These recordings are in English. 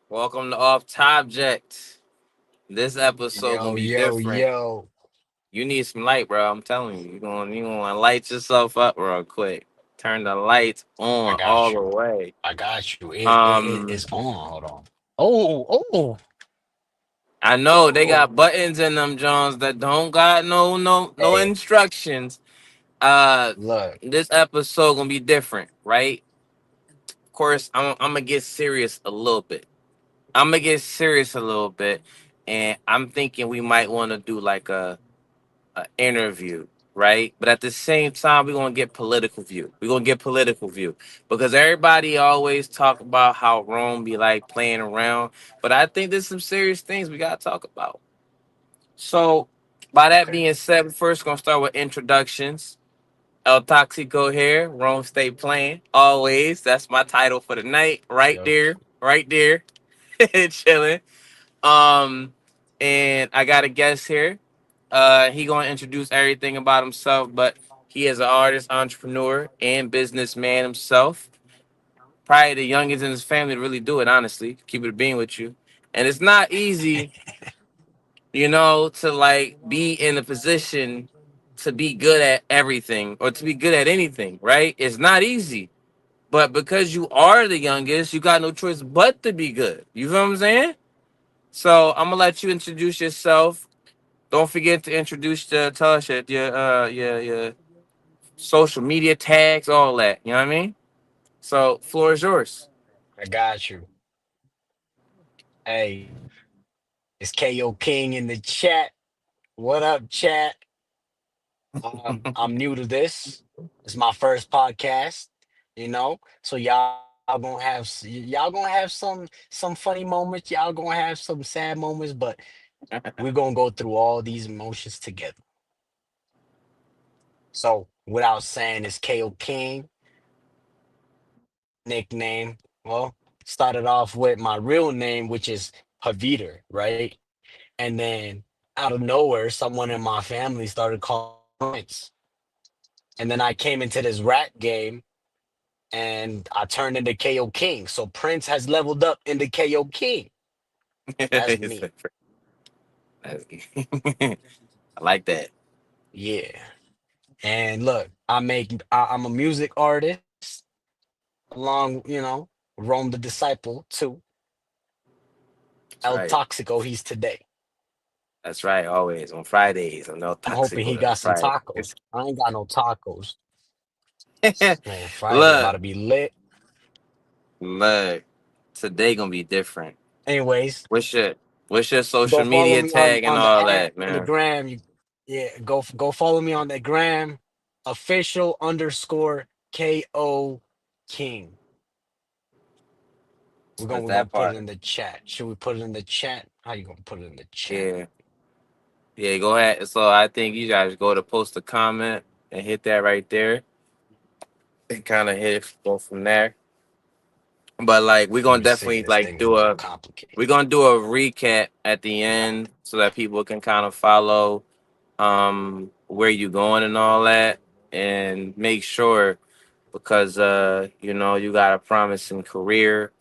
Welcome to Off Tobject. This episode gonna Yo, be yo, different. yo. You need some light, bro. I'm telling you, you gonna light yourself up real quick. Turn the lights I on all got the you. way. I got you. Um, It's on. Hold on. Oh, I know they oh. got buttons in them Johns that don't got no Hey, instructions. Uh, look. this episode gonna be different, right? Of course, I'm gonna get serious a little bit. I'm gonna get serious a little bit, and I'm thinking we might want to do like a interview, right? But at the same time, we're gonna get political view. We're gonna get political view because everybody always talk about how Rome be like playing around, but I think there's some serious things we gotta talk about. So, by that Okay. being said, we're first gonna start with introductions. El Toxico here, Rome State playing always. That's my title for the night, right Yep. there, right there, chilling. Um, and I got a guest here. He gonna introduce everything about himself, but he is an artist, entrepreneur, and businessman himself. Probably the youngest in his family to really do it. Honestly, keep it a being with you, and it's not easy, to like be in a position to be good at everything or to be good at anything. Right? It's not easy, but because you are the youngest, you got no choice but to be good. You feel what I'm saying? So I'm gonna let you introduce yourself. Don't forget to introduce tell us your social media tags, all that. You know what I mean? So floor is yours. I got you. Hey, it's KO King in the chat. What up, chat? I'm new to this. It's my first podcast, So y'all gonna have some funny moments. Y'all gonna have some sad moments, but we're gonna go through all these emotions together. So without saying, it's KO King nickname. Well, started off with my real name, which is Haviter, right? And then out of nowhere, someone in my family started calling me Prince. And then I came into this rap game and I turned into KO King. So Prince has leveled up into KO King. That's me. I like that. Yeah. And look, I'm a music artist along, Rome the Disciple too. That's El right. Toxico, he's today. That's right. Always on Fridays. I'm no I'm hoping toxic he on got some Fridays. tacos. I ain't got no tacos. Man, Friday about Look, to be lit. look. Today gonna be different. Anyways, What's your what's your go social follow media me on tag and on the all ad that, on the man? gram. Yeah, go follow me on the gram. Official underscore KO King. We're gonna That's we're gonna that put it part. in the chat. Should we put it in the chat? How you gonna put it in the chat? Yeah. Yeah, go ahead. So I think you guys go to post a comment and hit that right there and kind of hit it go from there. But like we're Let gonna me see. definitely This like thing is a do little a complicated. we're gonna do a recap at the end so that people can kind of follow where you going and all that and make sure because you got a promising career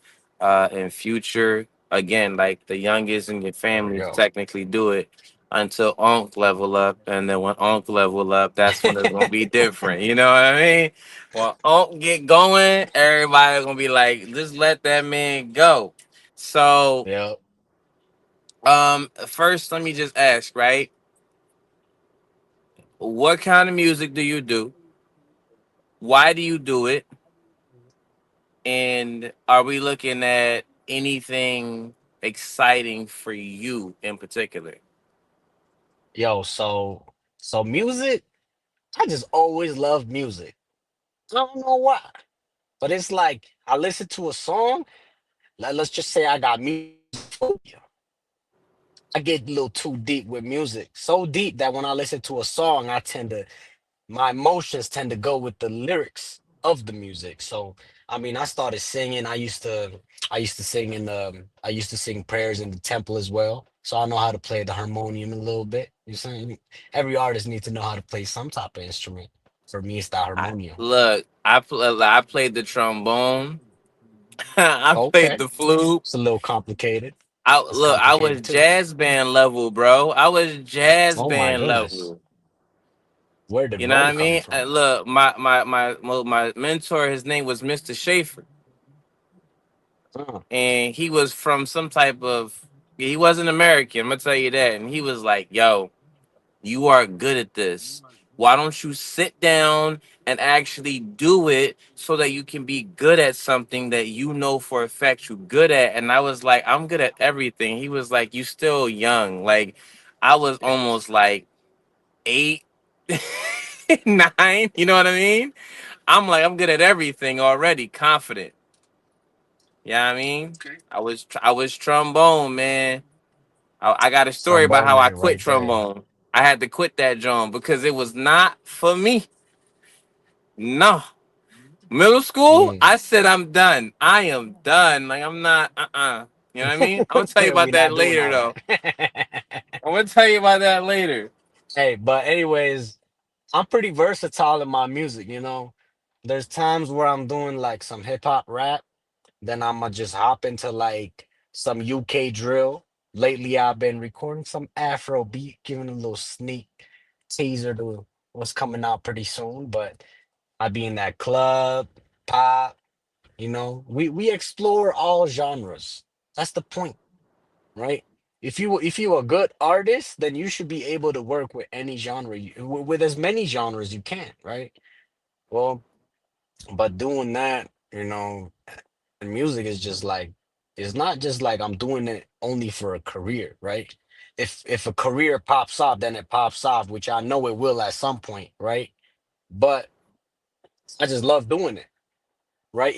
and future. Again, like the youngest in your There we family go. technically do it until Unc level up, and then when Unc level up, that's when it's gonna be different. You know what I mean? When Unc get going, everybody gonna be like, just let that man go. So, Yep. first, let me just ask, right? What kind of music do you do? Why do you do it? And are we looking at anything exciting for you in particular? Yo, so music, I just always loved music. I don't know why. But it's like I listen to a song, let's just say I got music phobia. I get a little too deep with music. So deep that when I listen to a song, my emotions tend to go with the lyrics of the music. So I mean, I started singing. I used to sing I used to sing prayers in the temple as well. So I know how to play the harmonium a little bit. You saying every artist needs to know how to play some type of instrument. For me, it's the harmonium. I played the trombone. I played Okay, the flute. it's a little complicated. It's I was complicated too. jazz band level, bro. I was jazz Oh my band goodness, level. where did You know what Rome I come mean? from? My mentor, his name was Mr. Schaefer, Uh, and he was from some type of. He wasn't American. I'm gonna tell you that. And he was like, "Yo, you are good at this. Why don't you sit down and actually do it so that you can be good at something that you know for a fact you're good at?" And I was like, "I'm good at everything." He was like, "You still young." Like, I was almost like 8, 9. You know what I mean? I'm like, I'm good at everything already, confident. Yeah, I mean, I was trombone, man. I got a story about Trombone how I man, quit right there. trombone. I had to quit that drum because it was not for me. No. Middle school, Mm. I said I'm done. I am done. Like I'm not You know what I mean? I'm gonna tell you We about that not doing later all though. that. I'm gonna tell you about that later. Hey, but anyways, I'm pretty versatile in my music, you know. There's times where I'm doing like some hip hop rap, then I'ma just hop into like some UK drill. Lately I've been recording some Afro beat, giving a little sneak teaser to what's coming out pretty soon. But I be in that club, pop, you know. We explore all genres. That's the point, right? If you a good artist, then you should be able to work with any genre, with as many genres you can, right? Well, but doing that, music is just like, it's not just like I'm doing it only for a career, right? If a career pops off, then it pops off, which I know it will at some point, right? But I just love doing it, right?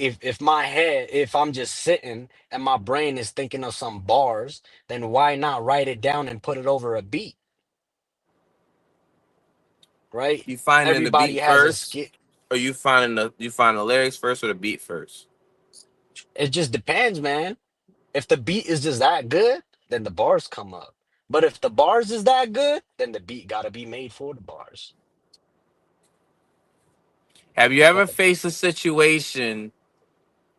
If I'm just sitting and my brain is thinking of some bars, then why not write it down and put it over a beat, right? You finding the Everybody beat has a first, skill. or you find the lyrics first or the beat first? It just depends, man. If the beat is just that good, then the bars come up. But if the bars is that good, then the beat gotta be made for the bars. Have you ever But faced a situation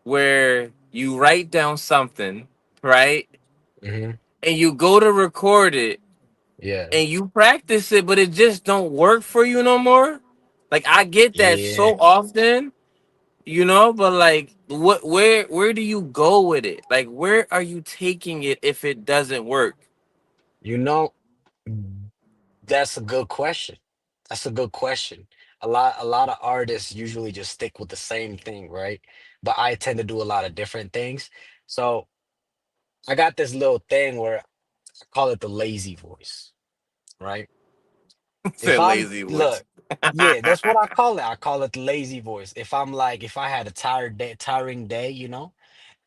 where you write down something, right? mhm, And you go to record it yeah, and you practice it, but it just don't work for you no more? Like I get that yeah. so often, but like where do you go with it? Like where are you taking it if it doesn't work? You know, that's a good question. That's a good question. A lot of artists usually just stick with the same thing, right? But I tend to do a lot of different things. So I got this little thing where I call it the lazy voice, right? If Said I'm lazy voice. look, yeah, that's what I call it. I call it the lazy voice. If I had a tiring day,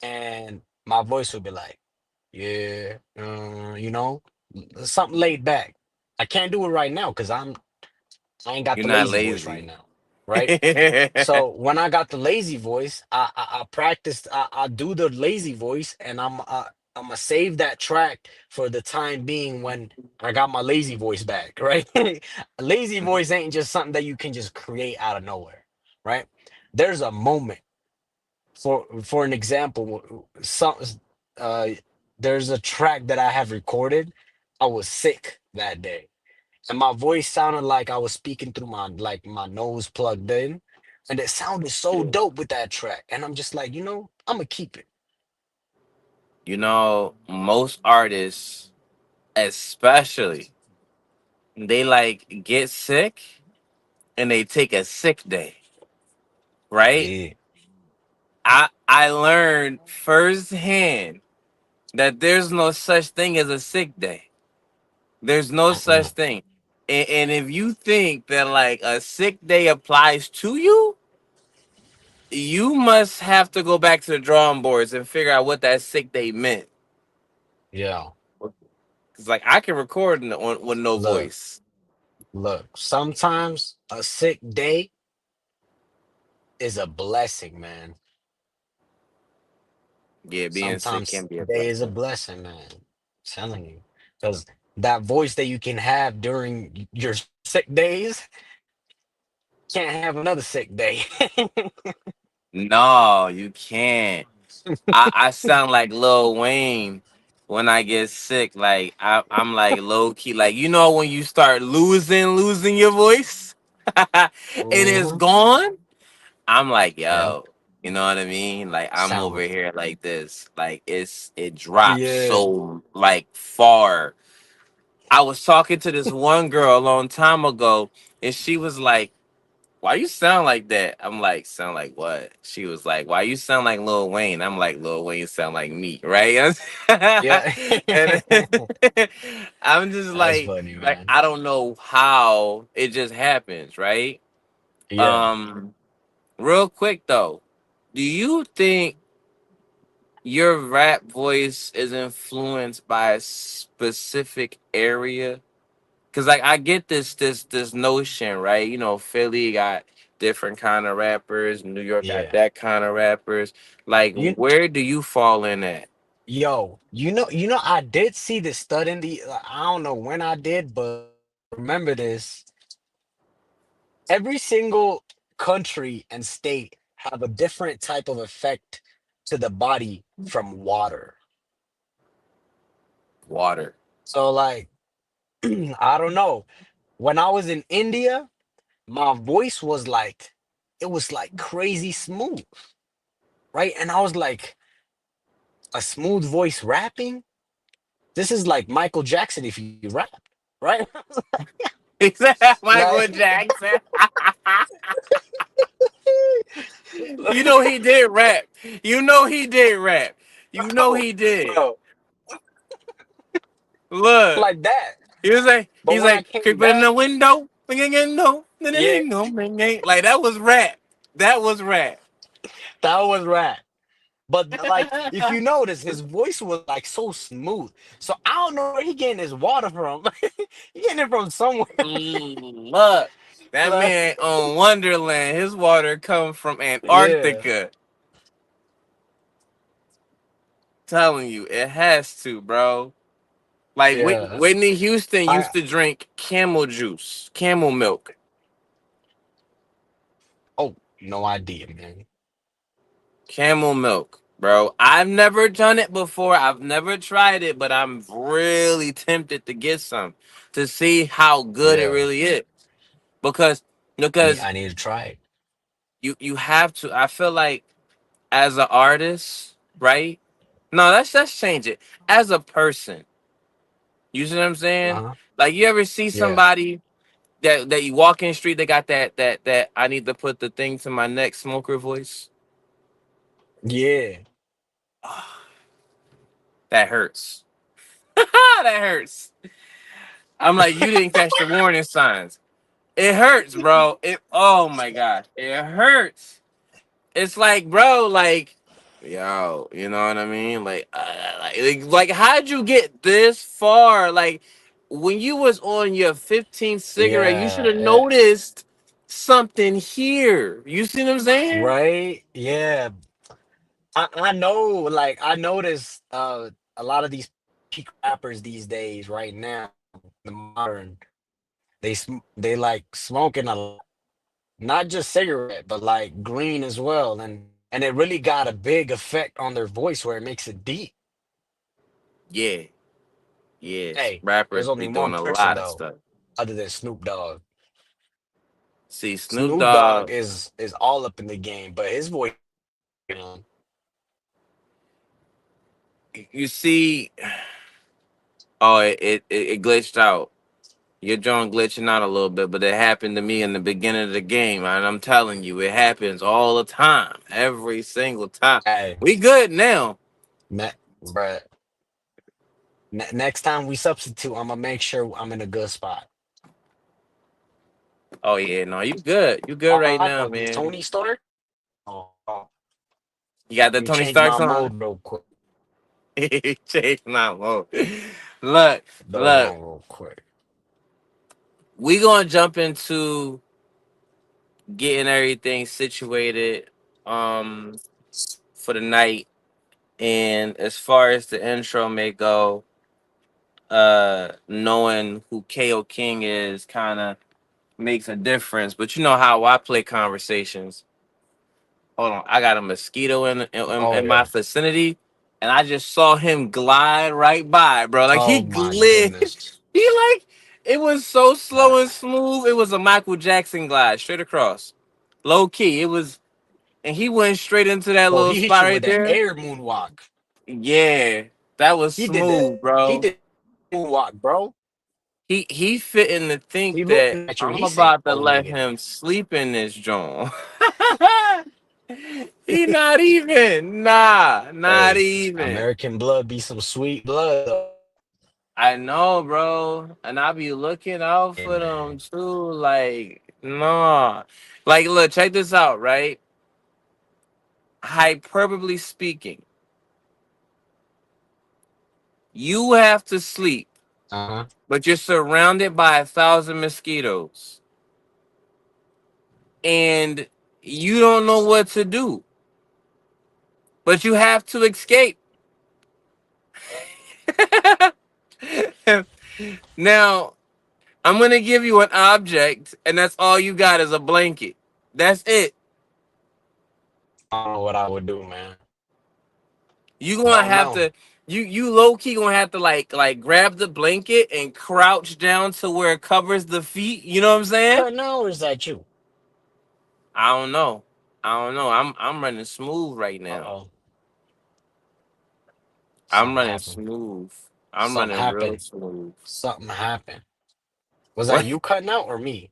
and my voice would be like, yeah, something laid back. I can't do it right now because I ain't got You're the not lazy voice right lazy. now, right? So when I got the lazy voice, I practiced. I do the lazy voice, and I'm gonna save that track for the time being when I got my lazy voice back, right? Lazy voice ain't just something that you can just create out of nowhere, right? There's a moment for an example. Uh, there's a track that I have recorded. I was sick that day and my voice sounded like I was speaking through my nose plugged in, and it sounded so dope with that track. And I'm just like, I'm gonna keep it. Most artists, especially, they like get sick and they take a sick day, right? Yeah, I learned firsthand that there's no such thing as a sick day. There's no such Uh-uh. thing. And if you think that like a sick day applies to you, you must have to go back to the drawing boards and figure out what that sick day meant. Yeah. Cause like I can record with no Look, voice. look. Sometimes a sick day is a blessing, man. Yeah, being sick Sometimes can be a sick day is a blessing. blessing, man. I'm telling you. Because that voice that you can have during your sick days can't have another sick day. No, you can't. I sound like Lil Wayne when I get sick. Like I'm like low key. Like you know when you start losing your voice, and it's Hmm. gone. I'm like Yeah. yo, you know what I mean? Like I'm Sound over like, here like this. Like it drops yeah. so like far. I was talking to this one girl a long time ago, and she was like, why you sound like that? I'm like, sound like what? She was like, why you sound like Lil Wayne? I'm like, Lil Wayne sound like me, right? Yeah. And I'm just That's funny, like man. I don't know how it just happens, right? Yeah. Um, real quick though, do you think your rap voice is influenced by a specific area? Cause like I get this notion, right? You know, Philly got different kind of rappers, New York got Yeah. that kind of rappers. Like, You where do you fall in at? Yo, I did see this stud in the I don't know when I did, but remember this. Every single country and state have a different type of effect to the body from water. Water. So like I don't know. When I was in India, my voice was like it was like crazy smooth, right? And I was like a smooth voice rapping. This is like Michael Jackson if you rap, right? Exactly, Like Michael Jackson. You know he did rap. You know he did rap. You know bro, he did. bro, Look, like that. But he's when I like came creeping in back, the window. No, yeah, like that was rap. That was rap. that was rap. But like, if you notice, his voice was like so smooth. So I don't know where he getting his water from. He getting it from somewhere. Look, that Like, man on Wonderland. His water comes from yeah, Antarctica. Telling you, it has to, bro. Like yeah. Whitney Houston I used to drink camel juice, camel milk, Oh, no idea, man. camel milk, bro. I've never done it before. I've never tried it, but I'm really tempted to get some to see how good it Yeah, really is. Because because I need to try it. you have to. I feel like as an artist, right? No, let's change it. As a person, you see what I'm saying? Uh-huh. Like you ever see Yeah, somebody that you walk in the street, they got that I need to put the thing to my neck smoker voice. yeah, That hurts. That hurts. I'm like, you didn't catch the warning signs. It hurts, bro. It oh my gosh. It hurts. It's like, bro, like, yo, you know what I mean? Like, how'd you get this far? Like, when you was on your 15th cigarette, you should yeah. have noticed something here. You see what I'm saying? Right? Yeah. I know, like I noticed a lot of these peak rappers these days right now, the modern, they like smoking a lot. Not just cigarette, but like green as well. And it really got a big effect on their voice where it makes it deep. Yeah, yes. Hey, Rappers there's be only doing one a person lot of though, stuff. other than Snoop Dogg. See, Snoop Snoop Dogg Dogg, is all up in the game, but his voice, man, you see, oh, it glitched out. Your joint glitching out a little bit, but it happened to me in the beginning of the game, and I'm telling you, it happens all the time, every single time. hey, We good now. man, bruh. Next time we substitute, I'm gonna make sure I'm in a good spot. Oh yeah, no, you good. You good All right right, now, oh, the man. Tony Stark. Oh, You got let the me Tony change my Starks on. mode real quick. Change my mode. Look, look. Doggone real quick. We gonna jump into getting everything situated for the night. And as far as the intro may go, knowing who KO King is kind of makes a difference. But you know how I play conversations. Hold on, I got a mosquito Oh in my yeah. vicinity, and I just saw him glide right by, bro. Like he Oh my glid, goodness. he like it was so Uh, slow and smooth. It was a Michael Jackson glide straight across, low key. It was, and he went straight into that oh, little he hit spot you right with an there. air moonwalk. Yeah, that was He did that. smooth, He bro. did moonwalk, bro. He fitting to He think that looking at you. I'm He saying, about to "Oh, let nigga, him sleep in this joint. He not even. Nah, not hey, even. American blood be some sweet blood, though." I know, bro. And I be looking out Hey for them man. too. Like, nah. Like, look, check this out, right? Hyperbole speaking, you have to sleep, Uh huh. but you're surrounded by 1,000 mosquitoes. And you don't know what to do, but you have to escape. Now, I'm gonna give you an object, and that's all you got is a blanket. That's it. I don't know what I would do, man. You I gonna don't have know. to you low key gonna have to like grab the blanket and crouch down to where it covers the feet. You know what I'm saying? Cut now, or is that you? I don't know. I don't know. I'm running smooth right Uh now. oh, I'm something running happened. smooth. I'm Something running real happened. smooth. Something happened. Was that What? you cutting out or me?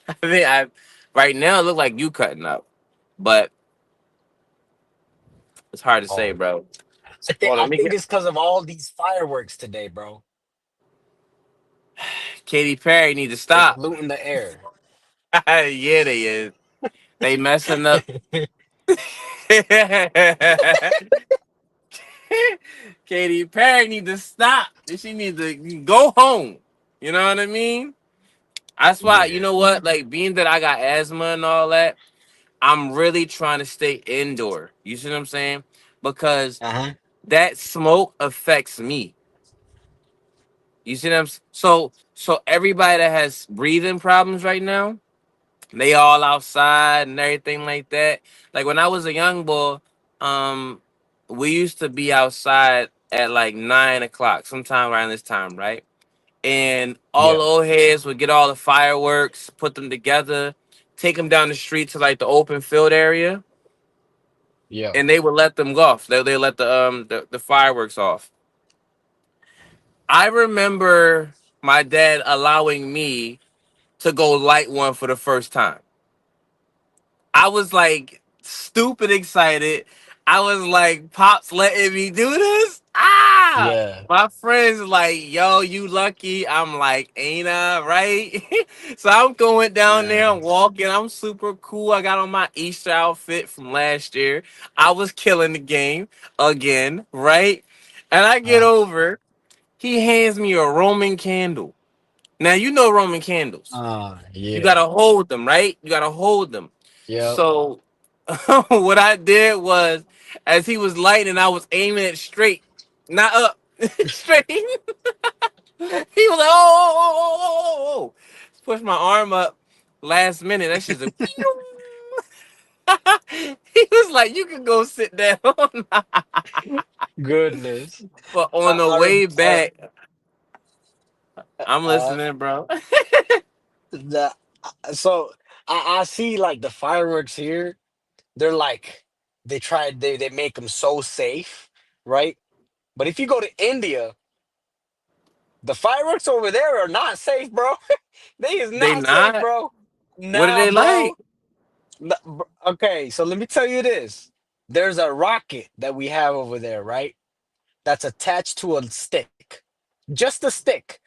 I think I right now it look like you cutting up, but it's hard to say, Oh, bro. I think Hold on, I let me think get it's because of all these fireworks today, bro. Katy Perry need to They stop. polluting the air. Yeah, they is. They messing up. Katy Perry need to stop. She need to go home. You know what I mean? That's why, you Yeah. know what? Like, being that I got asthma and all that, I'm really trying to stay indoor. You see what I'm saying? Because Uh huh. that smoke affects me. You see what so everybody that has breathing problems right now, they all outside and everything like that. Like when I was a young boy, um, we used to be outside at like 9 o'clock, sometime around this time, right? And all Yeah. the old heads would get all the fireworks, put them together, take them down the street to like the open field area, Yeah. and they would let them go off. They let the fireworks off. I remember my dad allowing me to go light one for the first time. I was like stupid excited. I was like, Pops letting me do this? Ah! Yeah. My friends like, yo, you lucky. I'm like, ain't I right? So I'm going down there, I'm Man. walking, I'm super cool. I got on my Easter outfit from last year. I was killing the game again, right? And I get Uh, over, he hands me a Roman candle. Now you know Roman candles. You yeah. gotta hold them, right? You gotta hold them. Yep. So what I did was, as he was lighting, I was aiming it straight, not up, straight. He was like, oh. Push my arm up. Last minute, that shit's a. He was like, you can go sit down. Goodness. But on I, the I, way rem- uh, back, I'm uh, listening, bro. the, so I see like the fireworks here. They're like they make them so safe, right? But if you go to India, the fireworks over there are not safe, bro. They is They not safe, not. bro. What are Nah, they bro. like? Okay, so let me tell you this. There's a rocket that we have over there, right? That's attached to a stick. just a stick,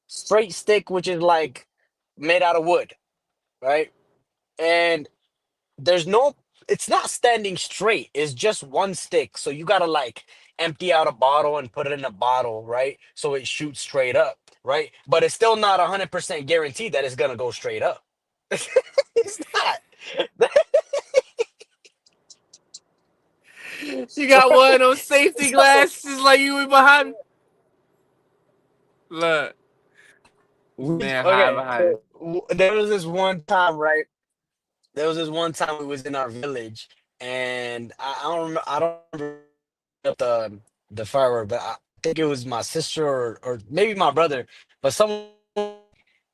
straight stick, which is like made out of wood, right? And there's no, it's not standing straight. It's just one stick. So you gotta like empty out a bottle and put it in a bottle, right? So it shoots straight up, right? But it's still not 100% guaranteed that it's gonna go straight up. It's not. You got one of those safety So glasses like you were behind. Look, man, hide okay, behind. so there was this one time, right? There was this one time we was in our village, and I don't remember the firework, but I think it was my sister or maybe my brother, but someone.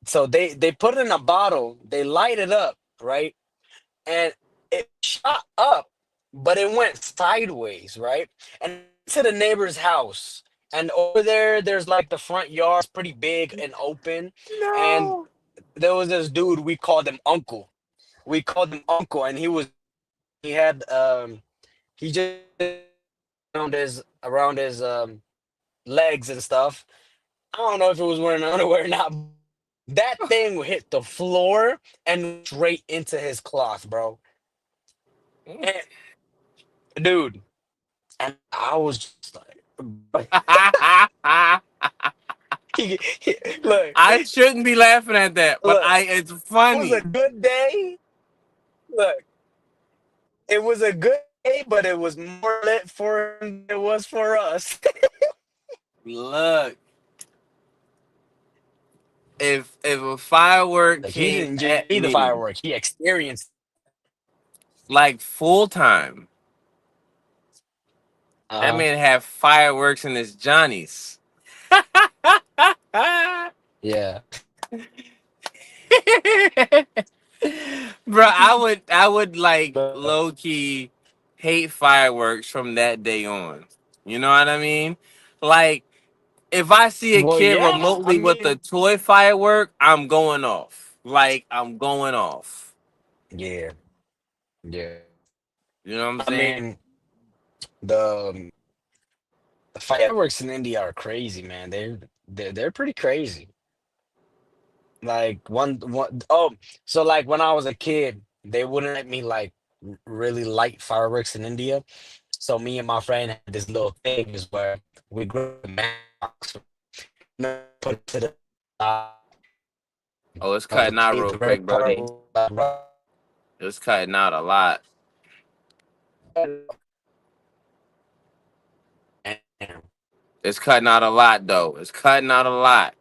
So they put it in a bottle, they light it up, right, and it shot up, but it went sideways, right, and it went to the neighbor's house, and over there, there's like the front yard's pretty big and open, and No. there was this dude we called him Uncle. We called him Uncle, and he had he just had this around his legs and stuff. I don't know if it was wearing underwear or not. That thing hit the floor and went straight into his cloth, bro. And dude, and I was just like, look, I shouldn't be laughing at that, but look, it's it was a funny. good day. Look, it was a good day, but it was more lit for him than it was for us. Look, if a firework Like he came didn't just at see the me firework; he experienced. like full time, that Uh huh. man had fireworks in his Johnnies. Yeah. Bro, I would like But low key hate fireworks from that day on. You know what I mean? Like if I see a well, kid yeah. I remotely with a mean, toy firework, I'm going off. Like I'm going off. yeah, yeah. You know what I'm I saying? mean, the um, the fireworks in India are crazy, man. They're pretty crazy. Like one oh, so like when I was a kid, they wouldn't let me like really light fireworks in India. So me and my friend had this little thing is where we grab a matchbox, put it to the side, Oh, it's cutting out paint real the red quick, part, Brody. like right, It's cutting out a lot. and It's cutting out a lot though. It's cutting out a lot.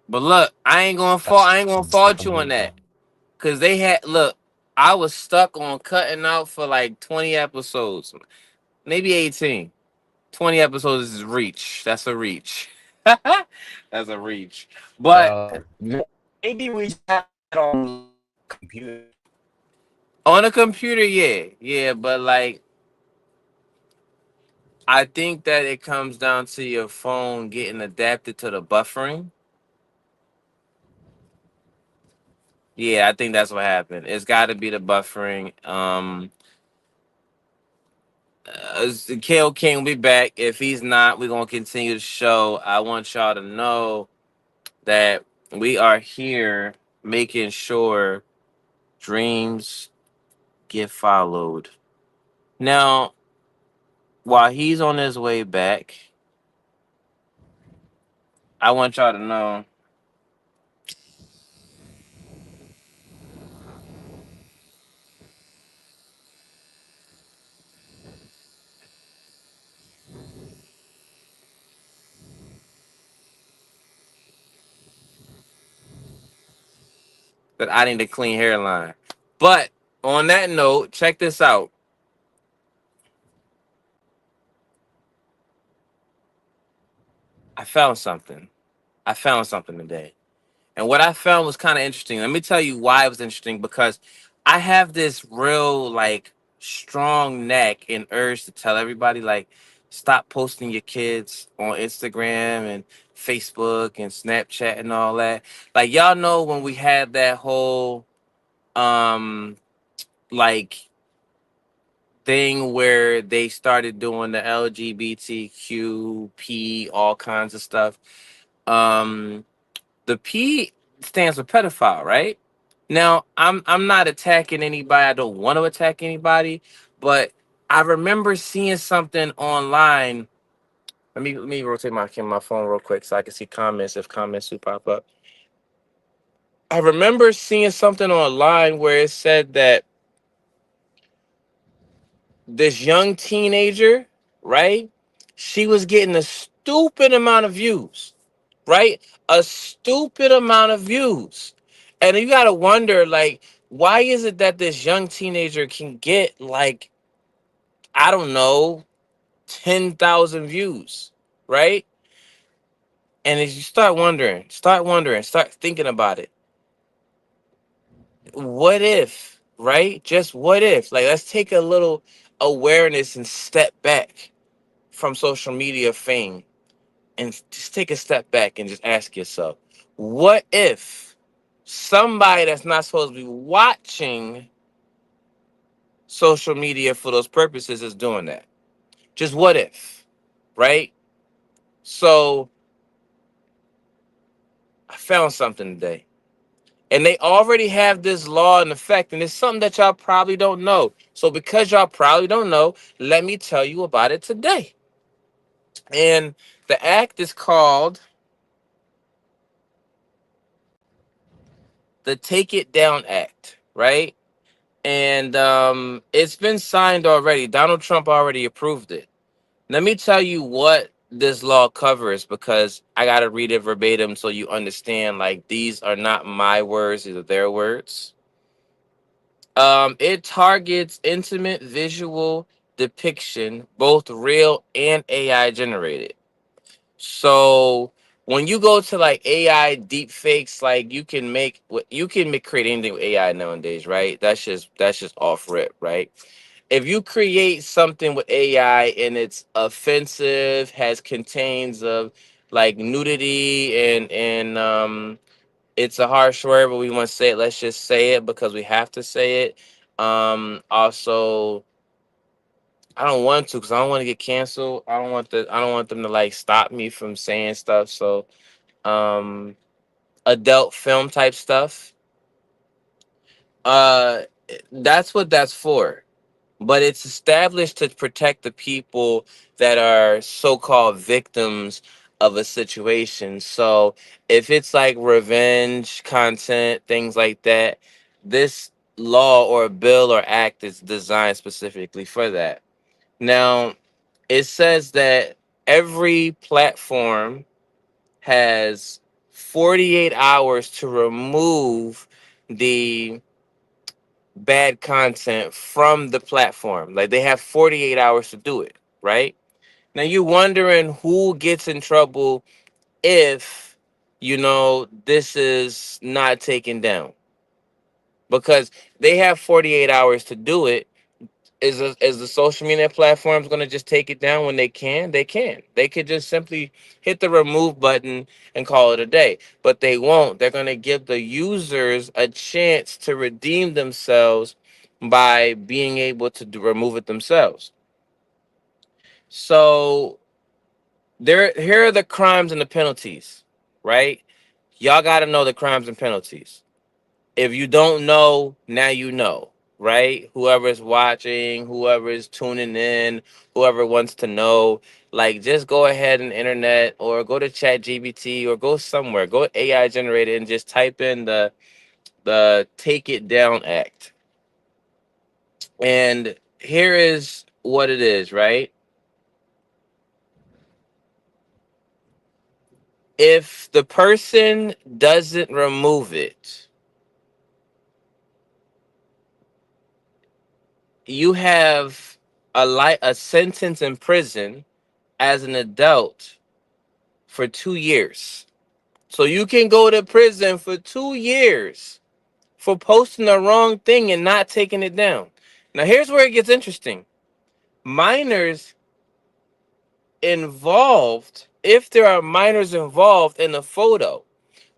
But look, I ain't gonna fault you on that. Cause they had look, I was stuck on cutting out for like 20 episodes. Maybe 18. 20 episodes is reach. That's a reach. That's a reach. But maybe we just have it on computer. on a computer, yeah. Yeah, but like I think that it comes down to your phone getting adapted to the buffering. Yeah, I think that's what happened. It's got to be the buffering. Kale King will be back. If he's not, we're gonna continue the show. I want y'all to know that we are here making sure dreams get followed. Now, while he's on his way back, I want y'all to know that I need a clean hairline. But on that note, check this out. I found something. I found something today. And what I found was kind of interesting. Let me tell you why it was interesting because I have this real like strong neck and urge to tell everybody like stop posting your kids on Instagram and Facebook and Snapchat and all that. Like y'all know when we had that whole um like thing where they started doing the LGBTQP, all kinds of stuff. Um, the P stands for pedophile, right? Now, I'm not attacking anybody. I don't want to attack anybody, but I remember seeing something online. Let me rotate my phone real quick so I can see comments if comments do pop up. I remember seeing something online where it said that this young teenager, right? She was getting a stupid amount of views, right? A stupid amount of views. And you got to wonder, like, why is it that this young teenager can get, like, I don't know, 10,000 views, right? And as you start thinking about it, what if, right? Just what if? Like, let's take a little awareness and step back from social media fame and just take a step back and just ask yourself, what if somebody that's not supposed to be watching social media for those purposes is doing that? Just what if, right? So I found something today. And they already have this law in effect, and it's something that y'all probably don't know. So, because y'all probably don't know, let me tell you about it today. And the act is called the Take It Down Act, right? And it's been signed already. Donald Trump already approved it. Let me tell you what this law covers because I got to read it verbatim so you understand. Like, these are not my words; these are their words. It targets intimate visual depiction, both real and AI generated. So when you go to like AI deep fakes, like you can make create anything with AI nowadays, right? That's just off rip, right? If you create something with AI and it's offensive, has contains of like nudity and it's a harsh word, but we want to say it. Let's just say it because we have to say it. Also, I don't want to because I don't want to get canceled. I don't want them to like stop me from saying stuff. So, um, adult film type stuff. Uh, that's what that's for. But it's established to protect the people that are so-called victims of a situation. So if it's like revenge content, things like that, this law or bill or act is designed specifically for that. Now, it says that every platform has 48 hours to remove the bad content from the platform. Like, they have 48 hours to do it, right? Now you're wondering who gets in trouble if this is not taken down because they have 48 hours to do it. Is the social media platforms going to just take it down when they can? They can. They could just simply hit the remove button and call it a day, but they won't. They're going to give the users a chance to redeem themselves by being able to remove it themselves. So here are the crimes and the penalties, right? Y'all got to know the crimes and penalties. If you don't know, now you know, right? Whoever's watching, whoever is tuning in, whoever wants to know, like, just go ahead and internet or go to Chat GBT or go somewhere, go AI generated and just type in the Take It Down Act. And here is what it is, right? If the person doesn't remove it, you have a sentence in prison as an adult for 2 years. So you can go to prison for 2 years for posting the wrong thing and not taking it down. Now here's where it gets interesting. Minors involved, if there are minors involved in the photo.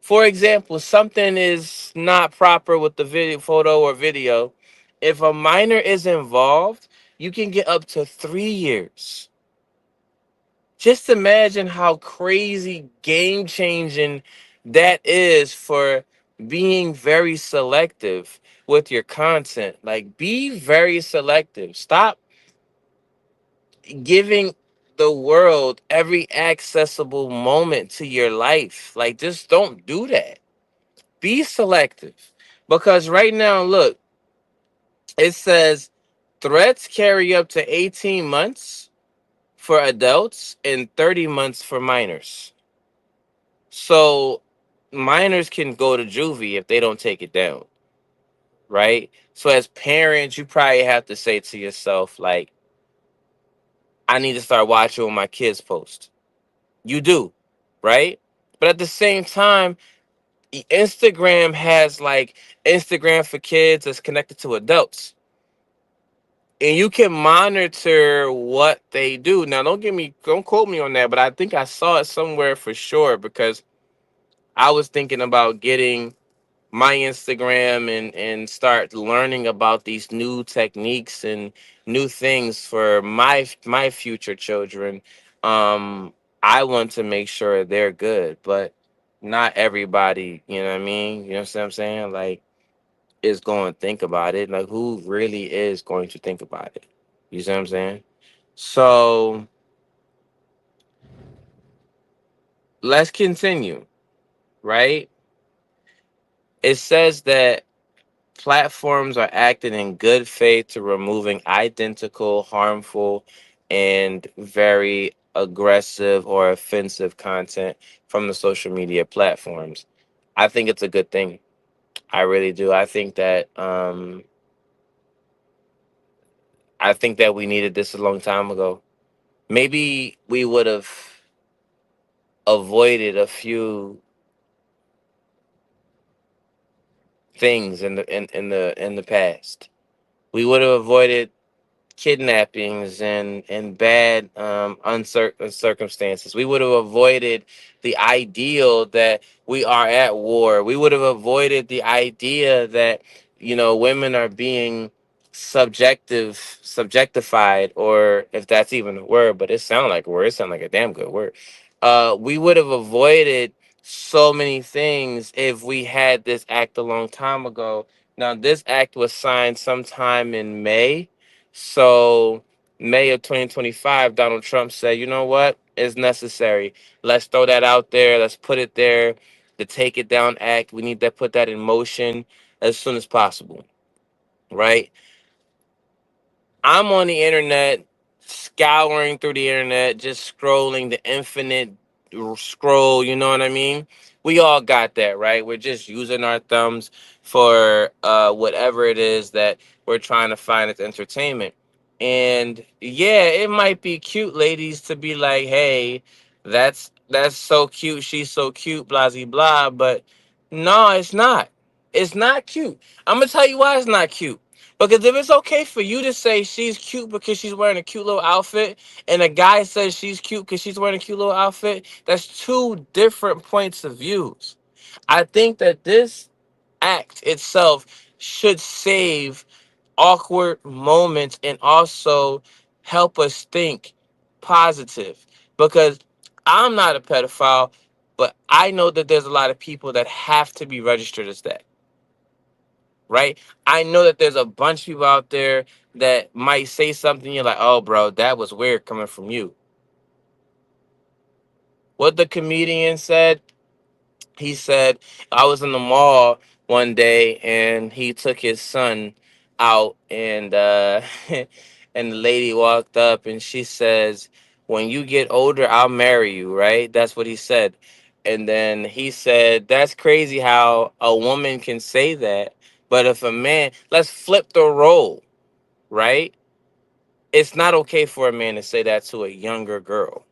For example, something is not proper with the video photo or video. If a minor is involved, You can get up to 3 years. Just imagine how crazy game changing that is for being very selective with your content. Like, be very selective. Stop giving the world every accessible moment to your life. Like, just don't do that. Be selective. Because right now, look, it says threats carry up to 18 months for adults and 30 months for minors. So minors can go to juvie if they don't take it down, right? So as parents, you probably have to say to yourself, like, I need to start watching what my kids post. You do, right? But at the same time, Instagram has like Instagram for kids that's connected to adults. And you can monitor what they do. Now don't quote me on that, but I think I saw it somewhere for sure because I was thinking about getting my Instagram and start learning about these new techniques and new things for my future children. I want to make sure they're good, but not everybody, you know what I mean? You know what I'm saying? Like, is going to think about it. Like, who really is going to think about it? You see what I'm saying? So let's continue, right? It says that platforms are acting in good faith to removing identical, harmful, and very aggressive or offensive content from the social media platforms. I think it's a good thing. I really do. I think that we needed this a long time ago. Maybe we would have avoided a few things in the past. We would have avoided kidnappings and bad uncertain circumstances. We would have avoided the ideal that we are at war. We would have avoided the idea that women are being subjectified, or if that's even a word, but it sounds like a word. It sounds like a damn good word. We would have avoided so many things if we had this act a long time ago. Now, this act was signed sometime in May, so May of 2025, Donald Trump said, you know what? It's necessary. Let's throw that out there. Let's put it there. The Take It Down Act. We need to put that in motion as soon as possible. Right? I'm on the internet, scouring through the internet, just scrolling the infinite scroll. You know what I mean? We all got that, right? We're just using our thumbs for whatever it is that we're trying to find as entertainment. And yeah, it might be cute, ladies, to be like, "Hey, that's so cute. She's so cute." Blah blah blah. But no, it's not. It's not cute. I'm gonna tell you why it's not cute. Because if it's okay for you to say she's cute because she's wearing a cute little outfit, and a guy says she's cute because she's wearing a cute little outfit, that's two different points of views. I think that this act itself should save awkward moments and also help us think positive. Because I'm not a pedophile, but I know that there's a lot of people that have to be registered as that, right? I know that there's a bunch of people out there that might say something, you're like, oh, bro, that was weird coming from you. What the comedian said, he said, I was in the mall one day and he took his son out, and and the lady walked up and she says, when you get older, I'll marry you, right? That's what he said. And then he said, that's crazy how a woman can say that. But if a man, let's flip the role, right? It's not okay for a man to say that to a younger girl.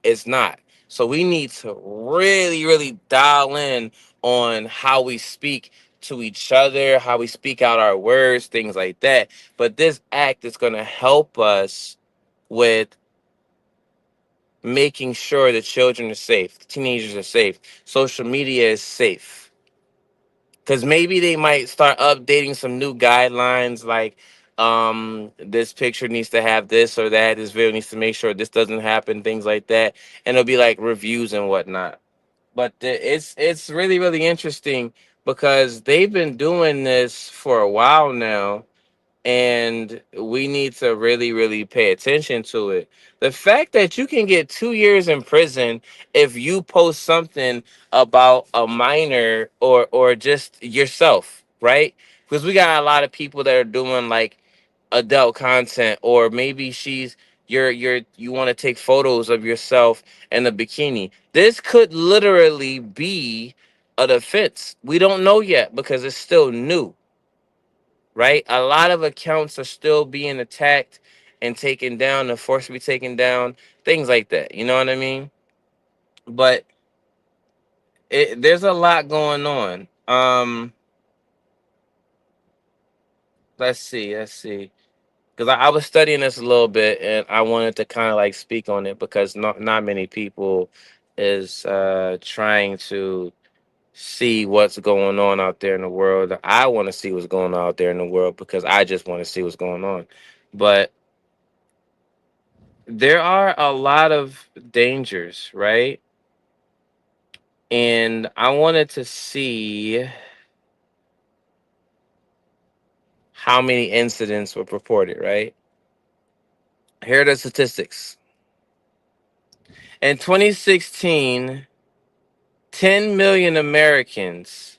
It's not. So we need to really, really dial in on how we speak to each other, how we speak out our words, things like that. But this act is going to help us with making sure the children are safe, the teenagers are safe, social media is safe. Because maybe they might start updating some new guidelines, like This picture needs to have this or that, this video needs to make sure this doesn't happen, things like that. And it'll be like reviews and whatnot. But it's really really interesting because they've been doing this for a while now, and we need to really really pay attention to it. The fact that you can get 2 years in prison if you post something about a minor or just yourself, right? Because we got a lot of people that are doing like adult content, or maybe you want to take photos of yourself in a bikini. This could literally be an offense. We don't know yet because it's still new, right? A lot of accounts are still being attacked and taken down and forced to be taken down, things like that. You know what I mean? But there's a lot going on. Let's see. Because I was studying this a little bit and I wanted to kind of like speak on it because not many people is trying to see what's going on out there in the world. I want to see what's going on out there in the world because I just want to see what's going on. But there are a lot of dangers, right? And I wanted to see how many incidents were reported, right? Here are the statistics. In 2016, 10 million Americans,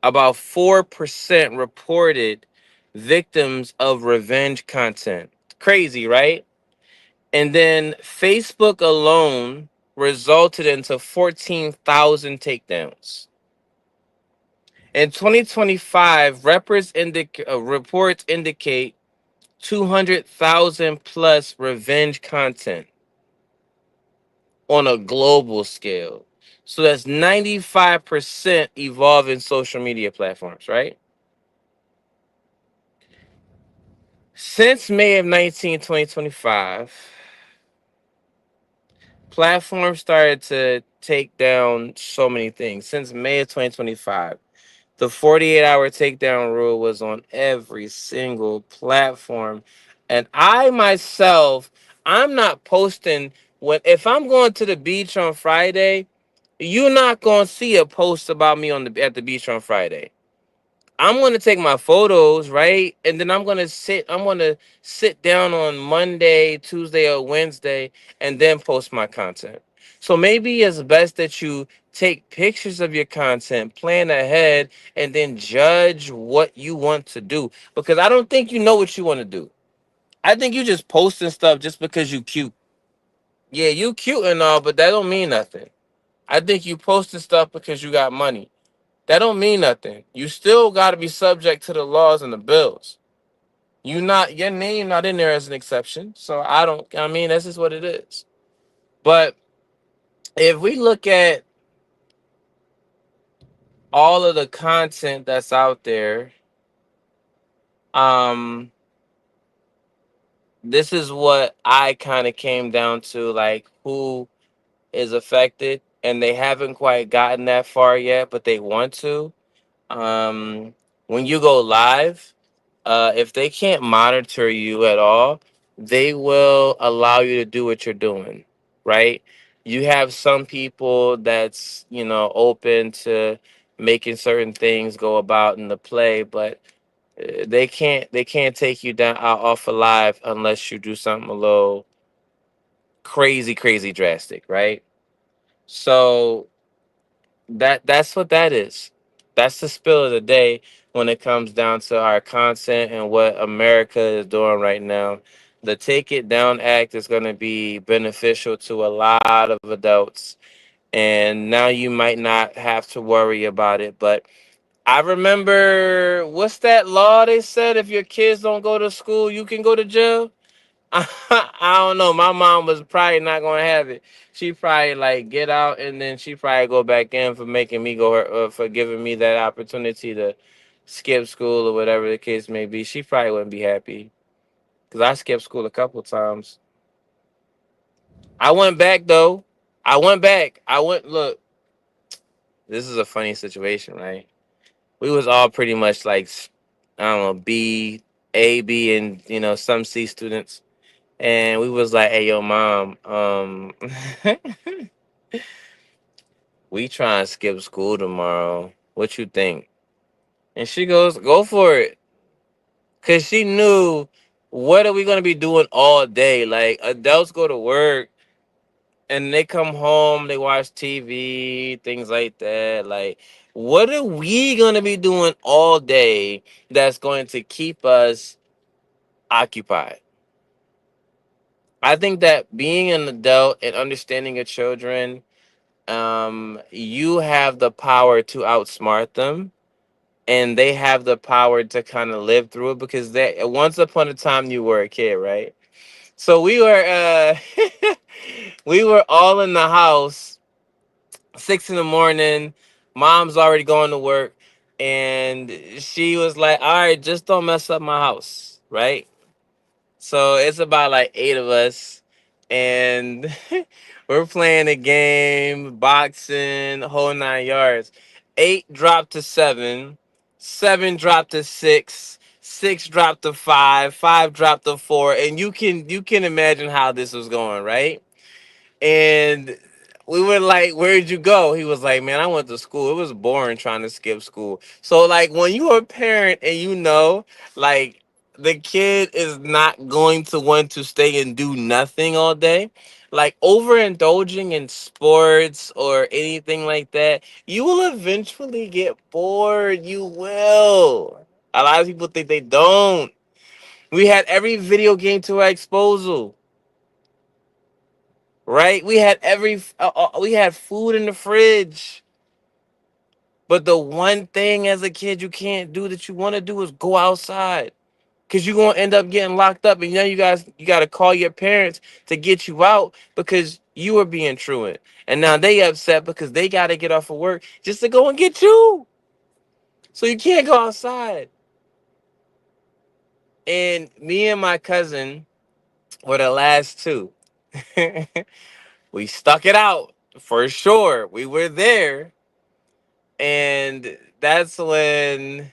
about 4%, reported victims of revenge content. Crazy, right? And then Facebook alone resulted into 14,000 takedowns. In 2025, reports indicate 200,000 plus revenge content on a global scale. So that's 95% evolving social media platforms, right? Since May of 2025, platforms started to take down so many things. Since May of 2025, the 48-hour takedown rule was on every single platform. And I myself, I'm not posting when if I'm going to the beach on Friday, you're not going to see a post about me on the at the beach on Friday. I'm going to take my photos, right? And then I'm going to sit down on Monday, Tuesday or Wednesday and then post my content. So maybe it's best that you take pictures of your content, plan ahead, and then judge what you want to do. Because I don't think you know what you want to do. I think you just posting stuff just because you cute. Yeah, you cute and all, but that don't mean nothing. I think you posting stuff because you got money. That don't mean nothing. You still got to be subject to the laws and the bills. Your name not in there as an exception. So I don't. I mean, that's just what it is. But if we look at all of the content that's out there, um, this is what I kind of came down to, like who is affected, and they haven't quite gotten that far yet, but they want to. Um, when you go live, if they can't monitor you at all, they will allow you to do what you're doing, right? You have some people that's open to making certain things go about in the play, but they can't take you down out off of live unless you do something a little crazy, crazy drastic, right? So that's what that is. That's the spill of the day when it comes down to our content and what America is doing right now. The Take It Down Act is going to be beneficial to a lot of adults, and now you might not have to worry about it. But I remember, what's that law they said? If your kids don't go to school, you can go to jail. I don't know. My mom was probably not gonna have it. She probably like get out and then she probably go back in for making me go for giving me that opportunity to skip school or whatever the case may be. She probably wouldn't be happy because I skipped school a couple times. I went back though. I went back. I went. Look, this is a funny situation, right? We was all pretty much like I don't know, B. A, B, and some C students. And we was like, "Hey, yo, mom, we trying to skip school tomorrow. What you think?" And she goes, "Go for it," cause she knew what are we gonna be doing all day? Like adults go to work and they come home, they watch TV, things like that. Like, what are we gonna be doing all day that's going to keep us occupied? I think that being an adult and understanding your children, you have the power to outsmart them, and they have the power to kind of live through it because they once upon a time you were a kid, right? So we were we were all in the house 6 in the morning. Mom's already going to work, and she was like, "All right, just don't mess up my house, right?" So it's about like eight of us, and we're playing a game, boxing, the whole 9 yards. Eight dropped to seven, seven dropped to six, six dropped to five, five dropped to four, and you can imagine how this was going, right? And we were like, "Where'd you go?" He was like, "Man, I went to school. It was boring trying to skip school." So like when you're a parent and like the kid is not going to want to stay and do nothing all day, like overindulging in sports or anything like that, you will eventually get bored. You will. A lot of people think they don't. We had every video game to our disposal, right? We had food in the fridge. But the one thing as a kid you can't do that you want to do is go outside. Cause you're gonna end up getting locked up, and you gotta call your parents to get you out because you were being truant. And now they upset because they gotta get off of work just to go and get you. So you can't go outside. And me and my cousin were the last two. We stuck it out for sure. We were there. And that's when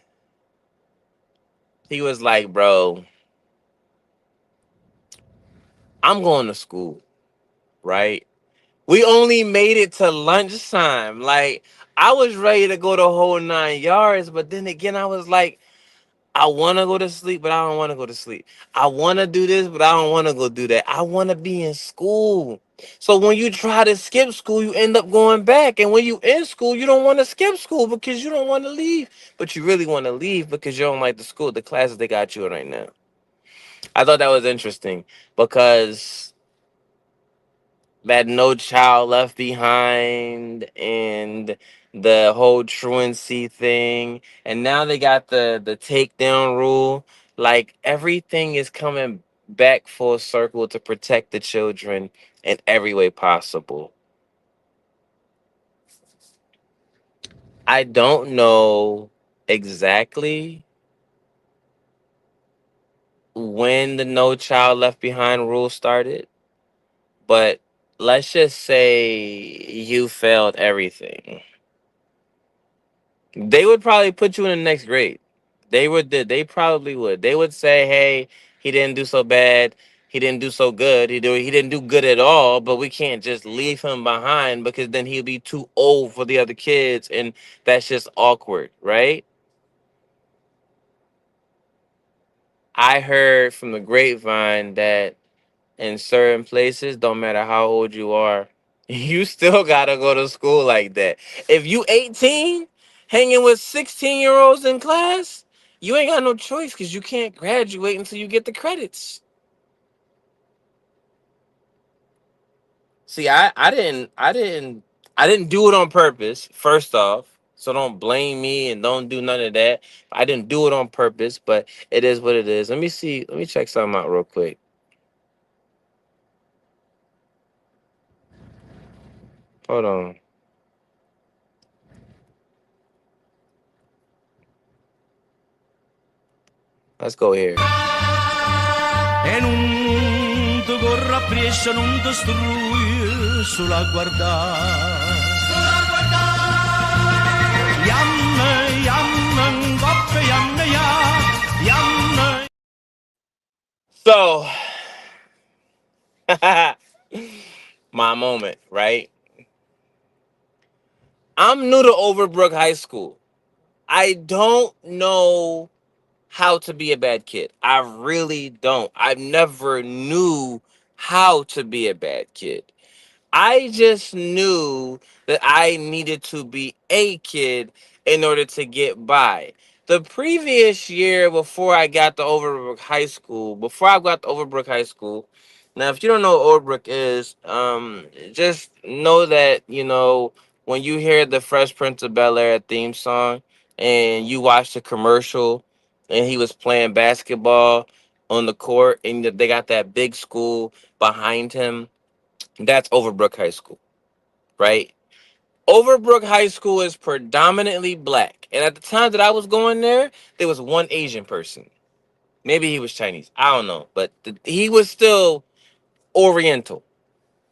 he was like, "Bro, I'm going to school, right?" We only made it to lunchtime. Like, I was ready to go the whole 9 yards, but then again, I was like, I want to go to sleep, but I don't want to go to sleep. I want to do this, but I don't want to go do that. I want to be in school. So when you try to skip school, you end up going back. And when you in school, you don't want to skip school because you don't want to leave. But you really want to leave because you don't like the classes they got you in right now. I thought that was interesting because that No Child Left Behind and the whole truancy thing, and now they got the takedown rule. Like everything is coming back full circle to protect the children in every way possible. I don't know exactly when the No Child Left Behind rule started, but let's just say you failed everything. They would probably put you in the next grade. They probably would. They would say, "Hey, he didn't do so bad. He didn't do so good. He didn't do good at all, but we can't just leave him behind because then he'll be too old for the other kids and that's just awkward, right?" I heard from the grapevine that in certain places, don't matter how old you are, you still gotta go to school like that. If you 18, hanging with 16-year-olds in class, you ain't got no choice because you can't graduate until you get the credits. See, I didn't do it on purpose, first off. So don't blame me and don't do none of that. I didn't do it on purpose, but it is what it is. Let me see. Let me check something out real quick. Hold on. Let's go here. E non ti corro appresso, non ti strui, solo a guardare. Yam, yam, coppe, yam, ya, yam. So, my moment, right? I'm new to Overbrook High School. I don't know how to be a bad kid. I really don't. I never knew how to be a bad kid. I just knew that I needed to be a kid in order to get by. The previous year, before I got to Overbrook High School, now if you don't know what Overbrook is, just know that when you hear the Fresh Prince of Bel Air theme song and you watch the commercial, and he was playing basketball on the court, and they got that big school behind him. That's Overbrook High School, right? Overbrook High School is predominantly black. And at the time that I was going there was one Asian person. Maybe he was Chinese. I don't know. But he was still Oriental,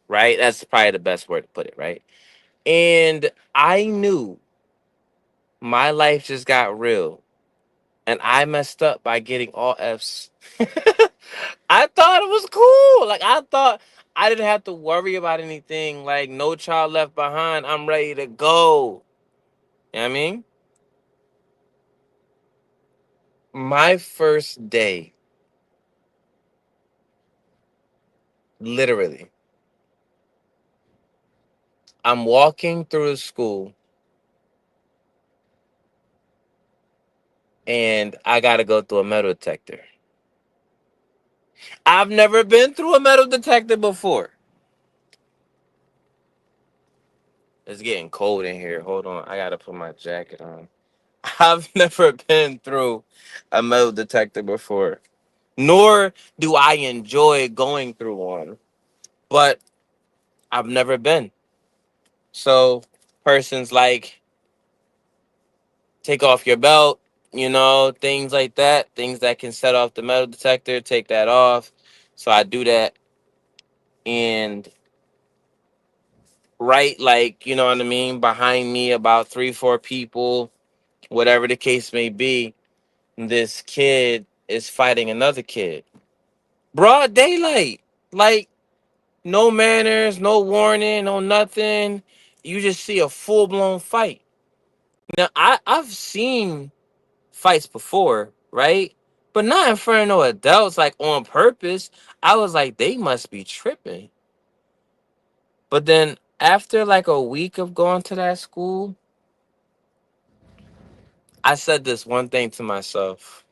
right? That's probably the best word to put it, right? And I knew my life just got real. And I messed up by getting all F's. I thought it was cool. Like, I thought I didn't have to worry about anything. Like, no child left behind. I'm ready to go. You know what I mean? My first day, literally, I'm walking through the school and I got to go through a metal detector. I've never been through a metal detector before. It's getting cold in here. Hold on. I got to put my jacket on. I've never been through a metal detector before, nor do I enjoy going through one, but I've never been. So, persons like, take off your belt, things like that, things that can set off the metal detector, take that off. So I do that. And right, like, you know what I mean, behind me, about three, four people, whatever the case may be, this kid is fighting another kid. Broad daylight. Like, no manners, no warning, no nothing. You just see a full blown fight. Now, I've seen fights before, right? But not in front of no adults, like on purpose. I was like, they must be tripping. But then after like a week of going to that school, I said this one thing to myself: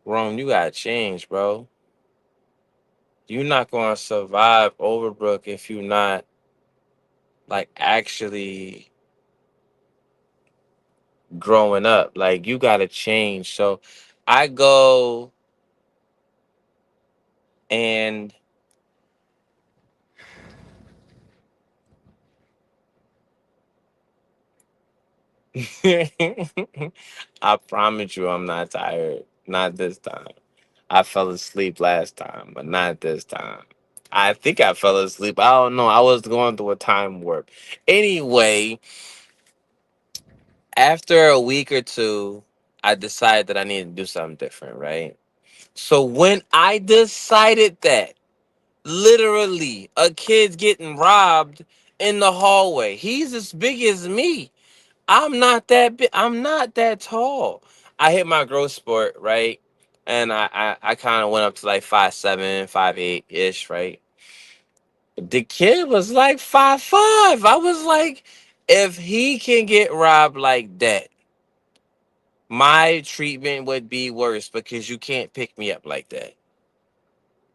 Rome, you gotta change, bro. You're not gonna survive Overbrook if you're not like actually growing up. Like, you gotta change. So I go and I promise you I'm not tired. Not this time. I fell asleep last time, but not this time. I think I fell asleep. I don't know. I was going through a time warp. Anyway, after a week or two, I decided that I needed to do something different, right? So when I decided that, literally, a kid's getting robbed in the hallway. He's as big as me. I'm not that big. I'm not that tall. I hit my growth sport, right? And I kind of went up to like 5'7", 5'8" ish, right? The kid was like 5'5". I was like, if he can get robbed like that, my treatment would be worse because you can't pick me up like that.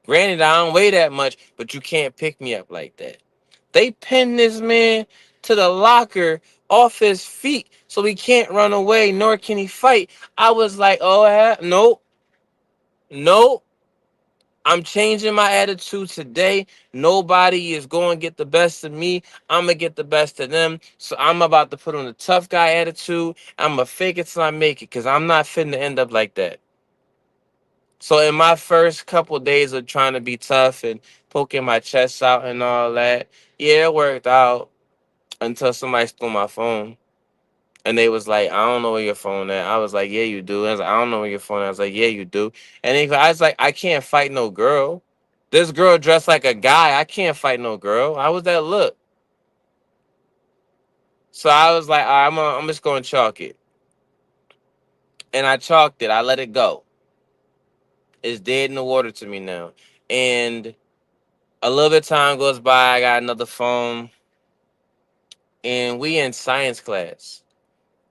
Granted, I don't weigh that much, but you can't pick me up like that. They pinned this man to the locker off his feet so he can't run away, nor can he fight. I was like, oh, nope, nope. I'm changing my attitude today. Nobody is going to get the best of me. I'm going to get the best of them. So I'm about to put on the tough guy attitude. I'm going to fake it till I make it because I'm not fitting to end up like that. So in my first couple of days of trying to be tough and poking my chest out and all that, yeah, it worked out until somebody stole my phone. And they was like, I don't know where your phone at. I was like, yeah, you do. I was like, I don't know where your phone at. I was like, yeah, you do. And I was like, I can't fight no girl. This girl dressed like a guy. I can't fight no girl. How was that look? So I was like, all right, I'm just going to chalk it. And I chalked it. I let it go. It's dead in the water to me now. And a little bit of time goes by. I got another phone. And we in science class.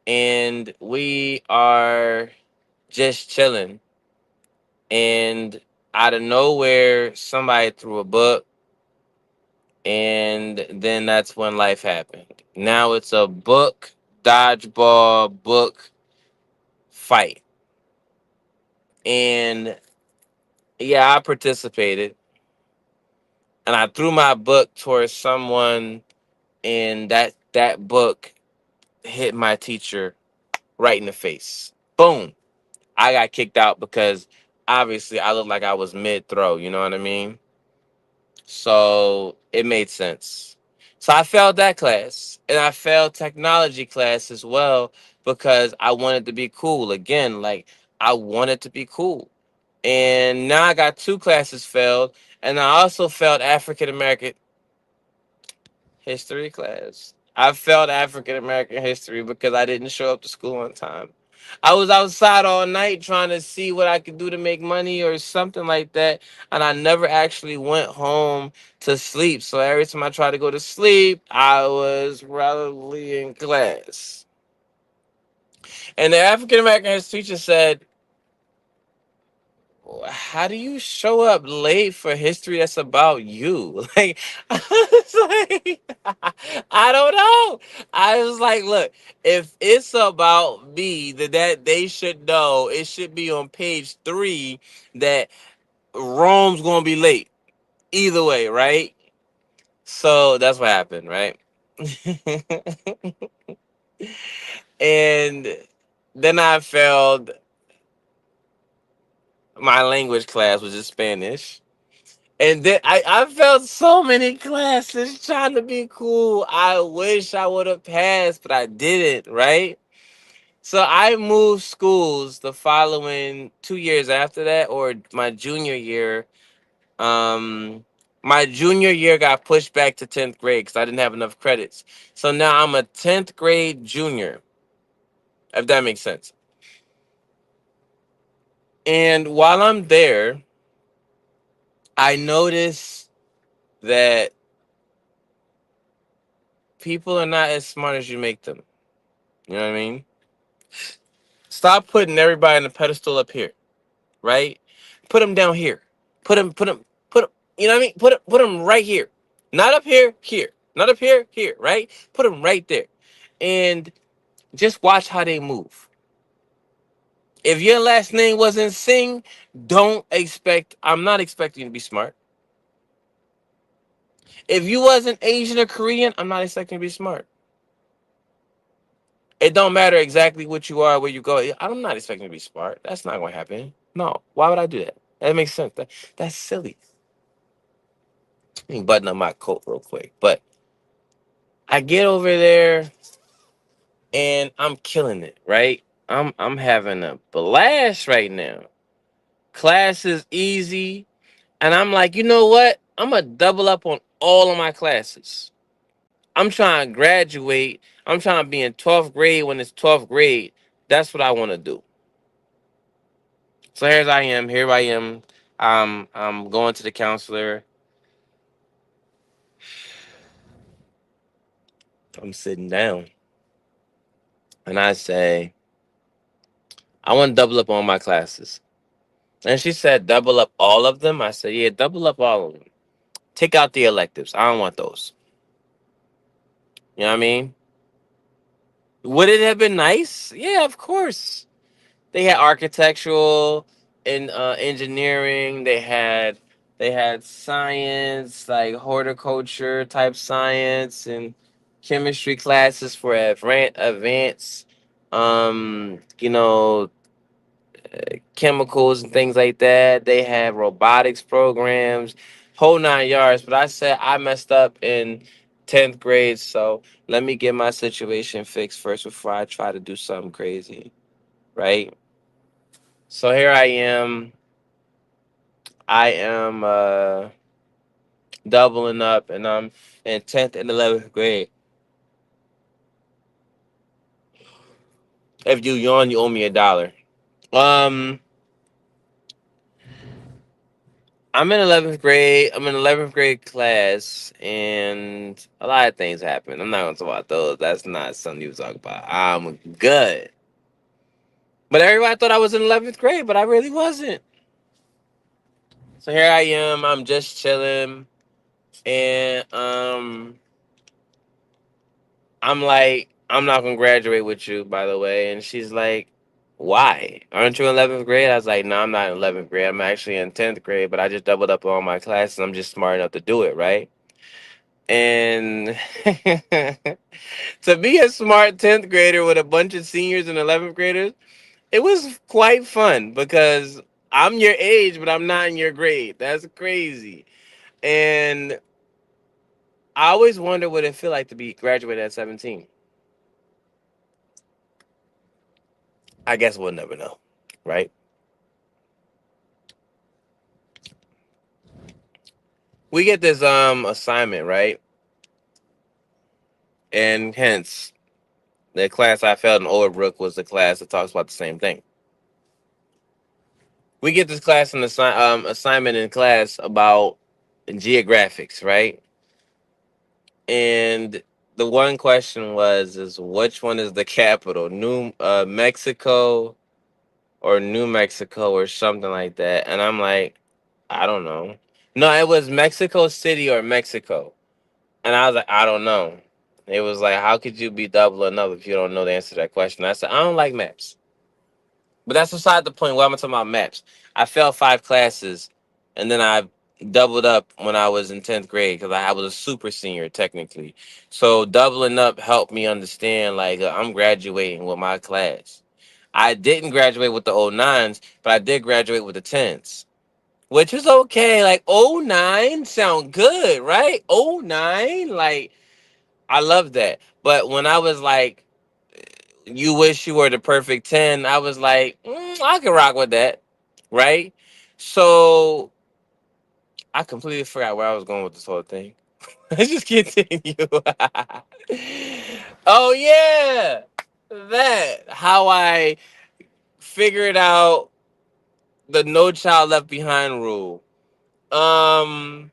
And we are just chilling. And out of nowhere, somebody threw a book. And then that's when life happened. Now it's a book, dodgeball, book fight. And yeah, I participated. And I threw my book towards someone, and that book hit my teacher right in the face. Boom. I got kicked out because obviously I looked like I was mid throw, you know what I mean? So it made sense. So I failed that class, and I failed technology class as well because I wanted to be cool. Again, like I wanted to be cool. And now I got two classes failed, and I also failed African American history class. I failed African American history because I didn't show up to school on time. I was outside all night trying to see what I could do to make money or something like that, and I never actually went home to sleep. So every time I tried to go to sleep, I was probably in class. And the African American history teacher said, how do you show up late for history that's about you? Like, I was like, I don't know. I was like, look, if it's about me, that they should know. It should be on page 3 that Rome's gonna be late. Either way, right? So that's what happened, right? And then I failed my language class, which is Spanish. And then I felt so many classes trying to be cool. I wish I would have passed, but I didn't, right? So I moved schools the following 2 years after that, or my junior year. Um, my junior year got pushed back to 10th grade because I didn't have enough credits. So now I'm a 10th grade junior, if that makes sense. And while I'm there, I notice that people are not as smart as you make them. You know what I mean? Stop putting everybody on the pedestal up here, right? Put them down here. Put them. You know what I mean? Put them right here, not up here, here, not up here, here, right? Put them right there, and just watch how they move. If your last name wasn't Singh, don't expect. I'm not expecting you to be smart. If you wasn't Asian or Korean, I'm not expecting you to be smart. It don't matter exactly what you are, where you go. I'm not expecting you to be smart. That's not going to happen. No. Why would I do that? That makes sense. That's silly. Let me button up my coat real quick. But I get over there and I'm killing it, right? I'm having a blast right now. Class is easy. And I'm like, you know what? I'm gonna double up on all of my classes. I'm trying to graduate. I'm trying to be in 12th grade when it's 12th grade. That's what I want to do. So here's I am. Here I am. I'm going to the counselor. I'm sitting down, and I say, I want to double up on my classes. And she said, double up all of them. I said, yeah, double up all of them. Take out the electives. I don't want those. You know what I mean? Would it have been nice? Yeah, of course. They had architectural and engineering. They had science, like horticulture type science, and chemistry classes for advanced, you know, chemicals and things like that. They have robotics programs, whole 9 yards. But I said I messed up in 10th grade. So let me get my situation fixed first before I try to do something crazy, right? So here I am. I am doubling up, and I'm in 10th and 11th grade. If you yawn, you owe me $1. Um, I'm in 11th grade. I'm in 11th grade class, and a lot of things happen. I'm not gonna talk about those. That's not something you talk about. I'm good, but everybody thought I was in 11th grade, but I really wasn't. So here I am. I'm just chilling, and I'm like, I'm not gonna graduate with you, by the way. And she's like, why? Aren't you in 11th grade? I was like, no, I'm not in 11th grade. I'm actually in 10th grade, but I just doubled up on my classes. I'm just smart enough to do it, right? And to be a smart 10th grader with a bunch of seniors and 11th graders, it was quite fun because I'm your age, but I'm not in your grade. That's crazy. And I always wonder what it feel like to be graduated at 17. I guess we'll never know, right? We get this assignment, right? And hence the class I failed in Overbrook was the class that talks about the same thing. We get this class and assignment in class about geographics, right? And the one question was is which one is the capital? New Mexico or New Mexico or something like that. And I'm like, I don't know. No, it was Mexico City or Mexico. And I was like, I don't know. It was like, how could you be doubling up if you don't know the answer to that question? I said, I don't like maps. But that's beside the point. Why am I talking about maps? I failed 5 classes, and then I doubled up when I was in 10th grade because I was a super senior technically. So doubling up helped me understand like I'm graduating with my class. I didn't graduate with the '09s, but I did graduate with the 10s, which is okay. Like '09 sound good, right? '09, like I love that. But when I was like, you wish you were the perfect 10, I was like, I can rock with that. Right? So I completely forgot where I was going with this whole thing. Let's just continue. Oh, yeah. That. How I figured out the No Child Left Behind rule. Um,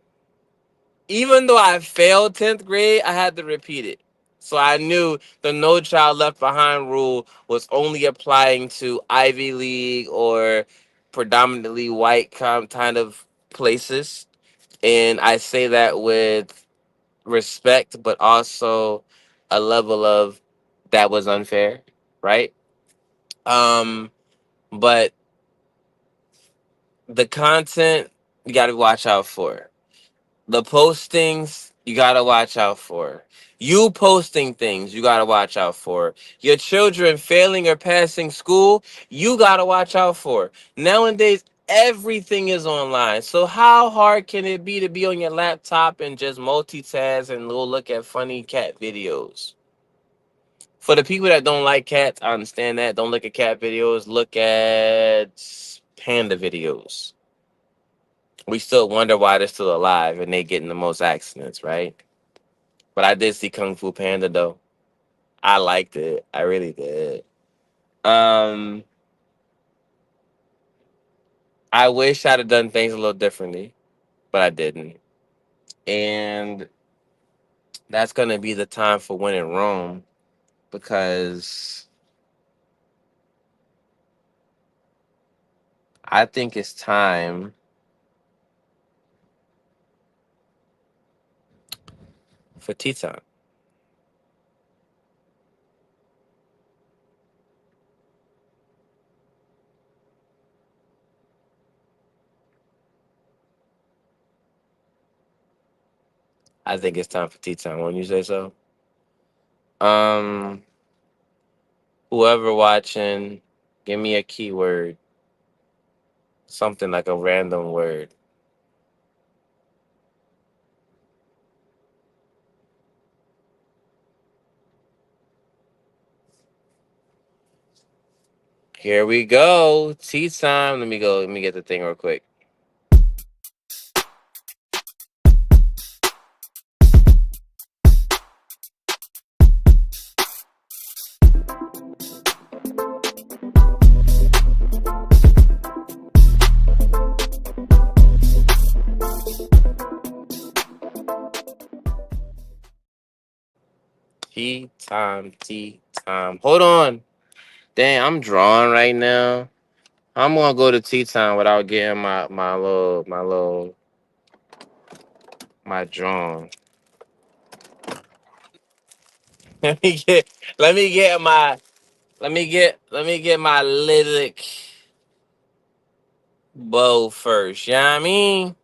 Even though I failed 10th grade, I had to repeat it. So I knew the No Child Left Behind rule was only applying to Ivy League or predominantly white kind of places. And I say that with respect, but also a level of that was unfair, right? Um, but the content you got to watch out for. The postings you gotta watch out for. You posting things you gotta watch out for. Your children failing or passing school, you gotta watch out for. Nowadays, everything is online. So how hard can it be on your laptop and just multitask and go look at funny cat videos? For the people that don't like cats, I understand that. Don't look at cat videos. Look at panda videos. We still wonder why they're still alive and they get in the most accidents, right? But I did see Kung Fu Panda though. I liked it. I really did. Um, I wish I'd have done things a little differently, but I didn't. And that's gonna be the time for when in Rome because I think it's time for tea time. I think it's time for tea time. Wouldn't you say so? Um, Whoever watching, give me a keyword, something like a random word. Here we go. Tea time. Let me go. Let me get the thing real quick. Tea time. Tea time. Hold on. Dang, I'm drawing right now. I'm gonna go to tea time without getting my drawing. Let me get let me get my let me get my lyric bow first. You know what I mean?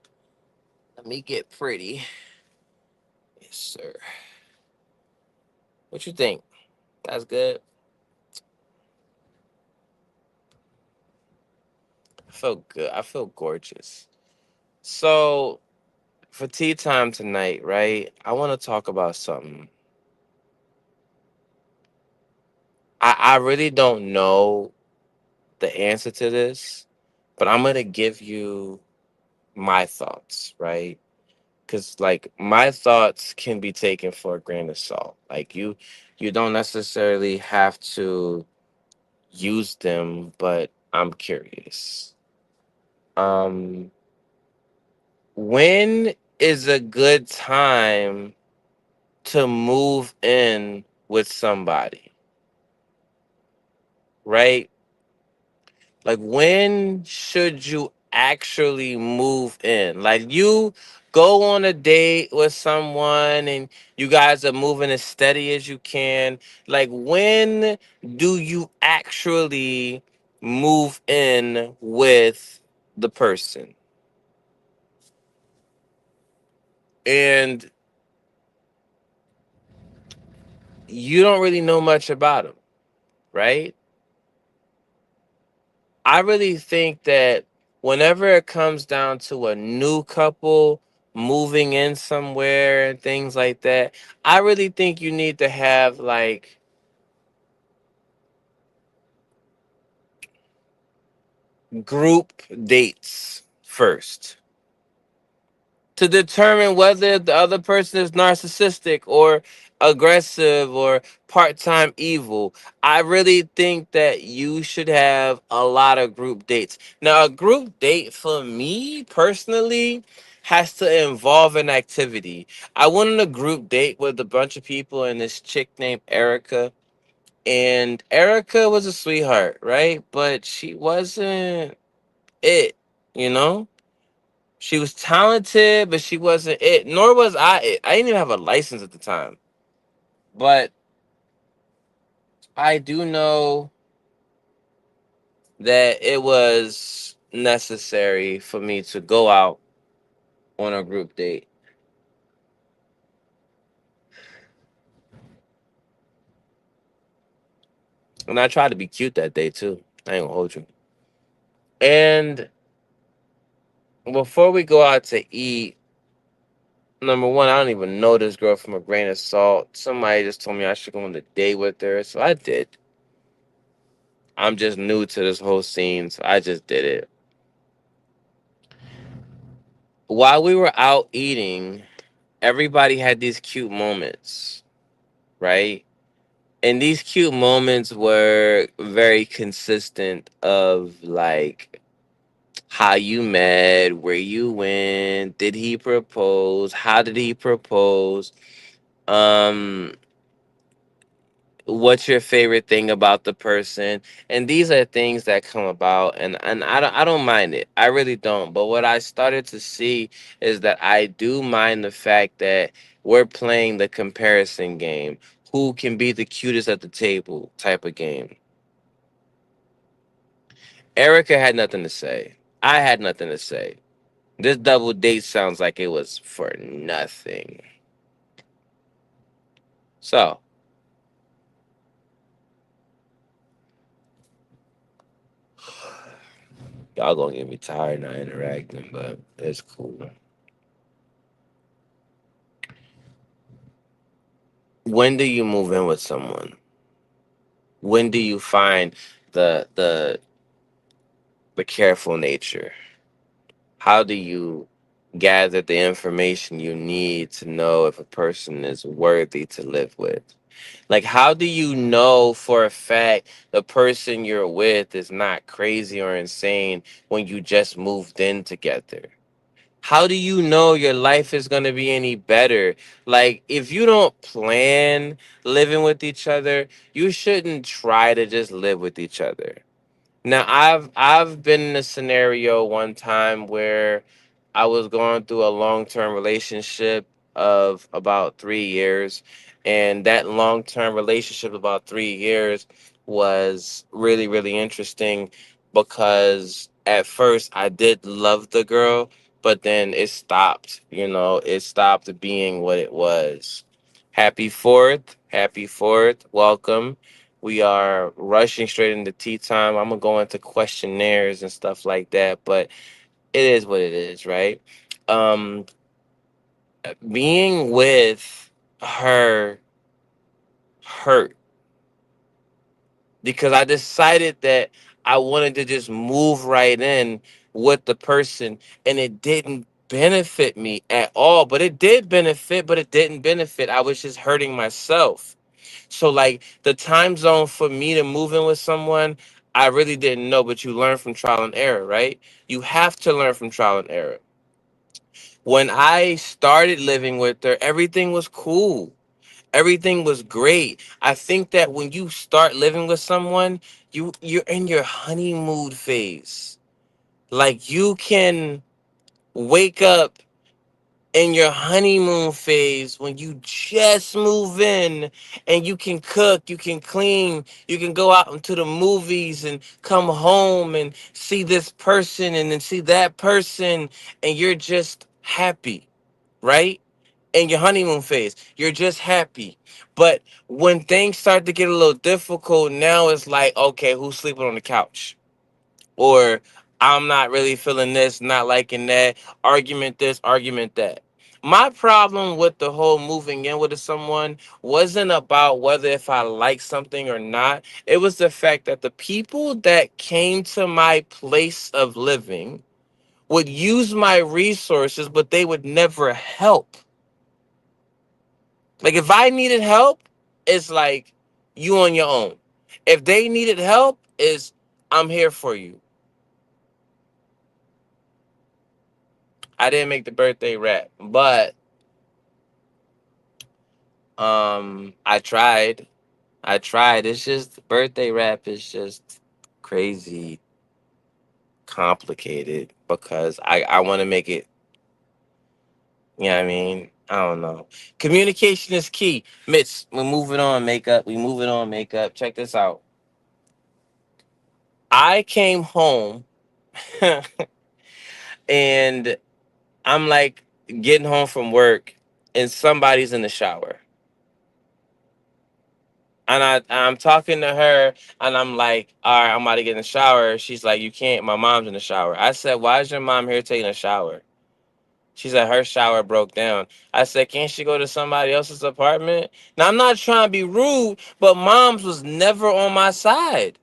Let me get pretty. Yes, sir. What you think? That's good. I feel good. I feel gorgeous. So for tea time tonight, right? I want to talk about something. I really don't know the answer to this, but I'm gonna give you my thoughts, right? Because like my thoughts can be taken for a grain of salt. Like you don't necessarily have to use them, but I'm curious. Um, when is a good time to move in with somebody, right? Like, when should you actually move in? Like, you go on a date with someone and you guys are moving as steady as you can. Like, when do you actually move in with the person? And you don't really know much about them, right? I really think that whenever it comes down to a new couple moving in somewhere and things like that, I really think you need to have like group dates first to determine whether the other person is narcissistic or aggressive or part-time evil. I really think that you should have a lot of group dates. Now, a group date for me personally has to involve an activity. I went on a group date with a bunch of people and this chick named Erica. And Erica was a sweetheart, right? But she wasn't it, you know? She was talented, but she wasn't it. Nor was I it. I didn't even have a license at the time. But I do know that it was necessary for me to go out on a group date. And I tried to be cute that day too. I ain't gonna hold you. And before we go out to eat, number one, I don't even know this girl from a grain of salt. Somebody just told me I should go on a date with her. So I did. I'm just new to this whole scene, so I just did it. While we were out eating, everybody had these cute moments, right? And these cute moments were very consistent of like how you met, where you went, did he propose, how did he propose, um what's your favorite thing about the person. And these are things that come about, and I don't mind it. I really don't. But what I started to see is that I do mind the fact that we're playing the comparison game. Who can be the cutest at the table type of game. Erica had nothing to say. I had nothing to say. This double date sounds like it was for nothing. So y'all gonna get me tired not interacting, but it's cool. When do you move in with someone? When do you find the the careful nature. How do you gather the information you need to know if a person is worthy to live with? Like, how do you know for a fact the person you're with is not crazy or insane when you just moved in together? How do you know your life is going to be any better? Like, if you don't plan living with each other, you shouldn't try to just live with each other. Now, I've been in a scenario one time where I was going through a long-term relationship of about 3 years, and that long-term relationship about 3 years was really, really interesting because at first I did love the girl, but then it stopped. It stopped being what it was. Happy fourth, welcome. We are rushing straight into tea time. I'm gonna go into questionnaires and stuff like that, but it is what it is, right? Um, Being with her hurt because I decided that I wanted to just move right in with the person, and it didn't benefit me at all. But it did benefit, but it didn't benefit. I was just hurting myself. So like the time zone for me to move in with someone, I really didn't know, but you learn from trial and error, right? You have to learn from trial and error. When I started living with her, everything was cool. Everything was great. I think that when you start living with someone, you're in your honeymoon phase. Like you can wake up in your honeymoon phase when you just move in and you can cook, you can clean, you can go out into the movies and come home and see this person and then see that person, and you're just happy, right? In your honeymoon phase, you're just happy. But when things start to get a little difficult, now it's like, okay, who's sleeping on the couch? Or I'm not really feeling this, not liking that, argument this, argument that. My problem with the whole moving in with someone wasn't about whether if I like something or not. It was the fact that the people that came to my place of living would use my resources, but they would never help. Like if I needed help, it's like you on your own. If they needed help, is I'm here for you. I didn't make the birthday rap, but I tried. I tried. It's just birthday rap is just crazy complicated because I want to make it, you know what I mean? I don't know. Communication is key. Mitch, we're moving on, makeup. We moving on, makeup. Check this out. I came home and I'm like getting home from work and somebody's in the shower. And I'm talking to her and I'm like, all right, I'm about to get in the shower. She's like, you can't. My mom's in the shower. I said, why is your mom here taking a shower? She said her shower broke down. I said, can't she go to somebody else's apartment? Now, I'm not trying to be rude, but mom's was never on my side.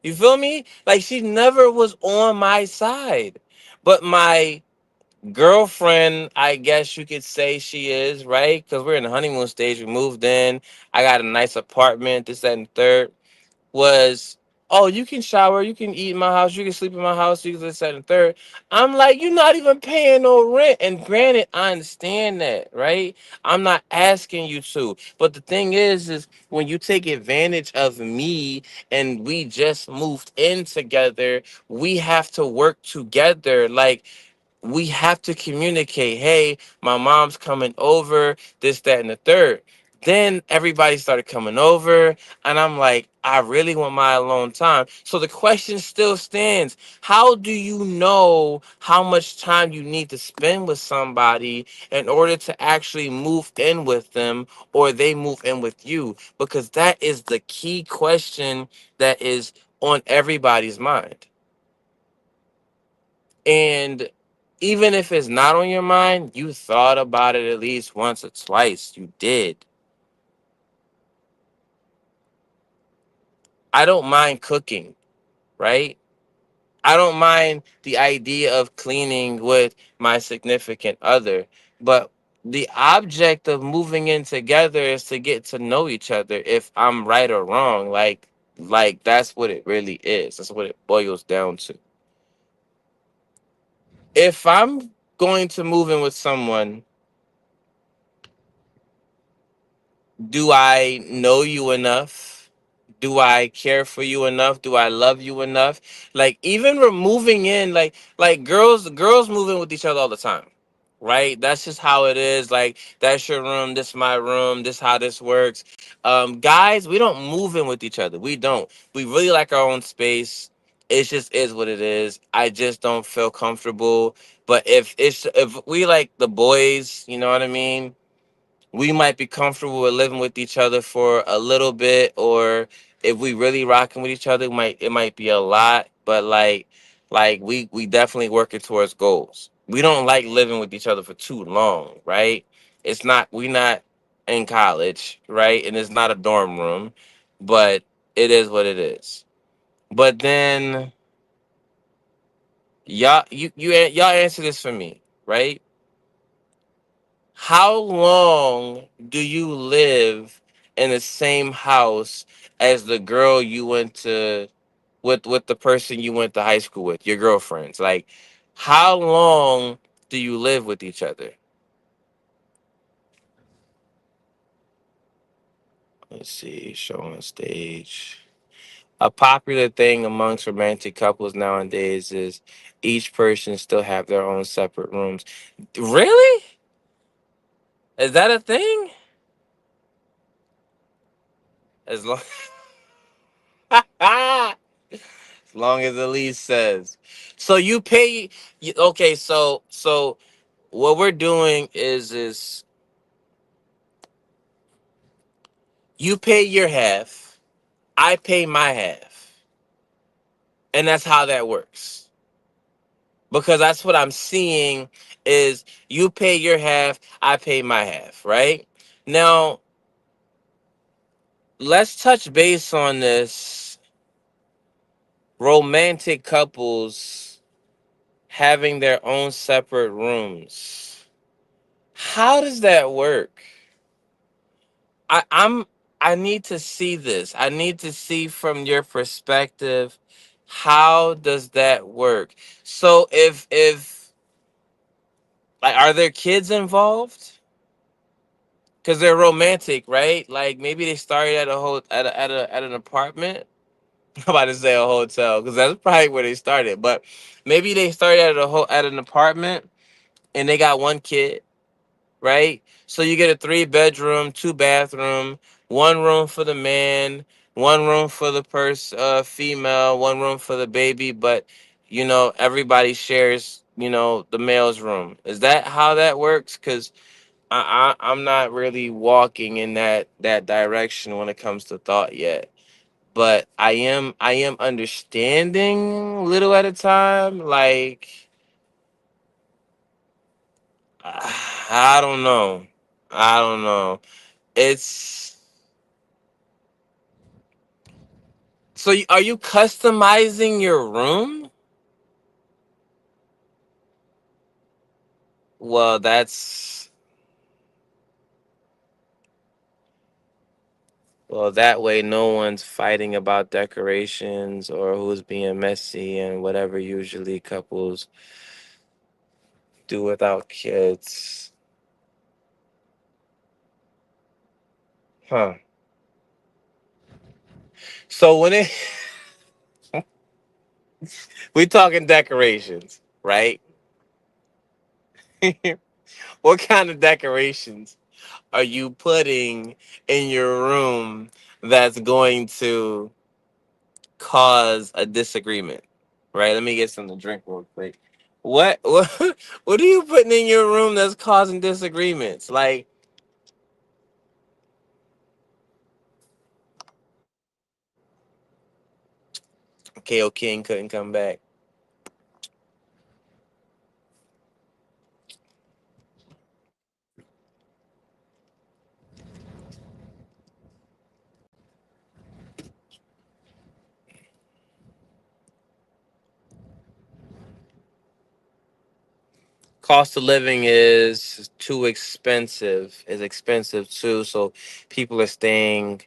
You feel me? Like she never was on my side. But my girlfriend, I guess you could say she is, right? Because we're in the honeymoon stage. We moved in. I got a nice apartment, this, that, and the third. Was, oh, you can shower, you can eat in my house, you can sleep in my house, you can this, that, and the third. I'm like, you're not even paying no rent. And granted, I understand that, right? I'm not asking you to. But the thing is when you take advantage of me and we just moved in together, we have to work together. Like, we have to communicate, hey, my mom's coming over, this, that, and the third. Then everybody started coming over, and I'm like, I really want my alone time. So the question still stands. How do you know how much time you need to spend with somebody in order to actually move in with them or they move in with you? Because that is the key question that is on everybody's mind. And even if it's not on your mind, you thought about it at least once or twice. You did. I don't mind cooking, right? I don't mind the idea of cleaning with my significant other, but the object of moving in together is to get to know each other. If I'm right or wrong, like that's what it really is. That's what it boils down to. If I'm going to move in with someone, do I know you enough? Do I care for you enough? Do I love you enough? Like even removing in like girls move in with each other all the time. Right? That's just how it is. Like that's your room, this my room, this how this works. Guys, we don't move in with each other. We don't. We really like our own space. It just is what it is. I just don't feel comfortable. But if we like the boys, you know what I mean? We might be comfortable with living with each other for a little bit, or if we really rocking with each other, it might be a lot. But like we definitely working towards goals. We don't like living with each other for too long, right? It's not we not in college, right? And it's not a dorm room, but it is what it is. But then y'all answer this for me, right? How long do you live in the same house as the girl you went to with the person you went to high school with, your girlfriends? Like, how long do you live with each other? Let's see, show on stage. A popular thing amongst romantic couples nowadays is each person still have their own separate rooms. Really? Is that a thing? As long as long as Elise says. So you pay. Okay, so what we're doing is you pay your half, I pay my half, and that's how that works. Because that's what I'm seeing is you pay your half, I pay my half, right? Now let's touch base on this romantic couples having their own separate rooms. How does that work? I, I'm I need to see this. I need to see from your perspective, how does that work? So if like, are there kids involved? Because they're romantic, right? Like maybe they started at a whole at an apartment. I'm about to say a hotel because that's probably where they started. But maybe they started at an apartment and they got one kid, right? So you get a 3 bedroom, 2 bathroom, one room for the man, one room for the female, one room for the baby, but everybody shares, the male's room. Is that how that works? Because I'm not really walking in that direction when it comes to thought yet. But I am understanding little at a time. Like I don't know. I don't know. It's so are you customizing your room? Well, that way no one's fighting about decorations or who's being messy and whatever usually couples do without kids. Huh. So when it we talking decorations, right? What kind of decorations are you putting in your room that's going to cause a disagreement? Right? Let me get something to drink real quick. What what are you putting in your room that's causing disagreements? Like KO King couldn't come back. Cost of living is too expensive. Is expensive too, so people are staying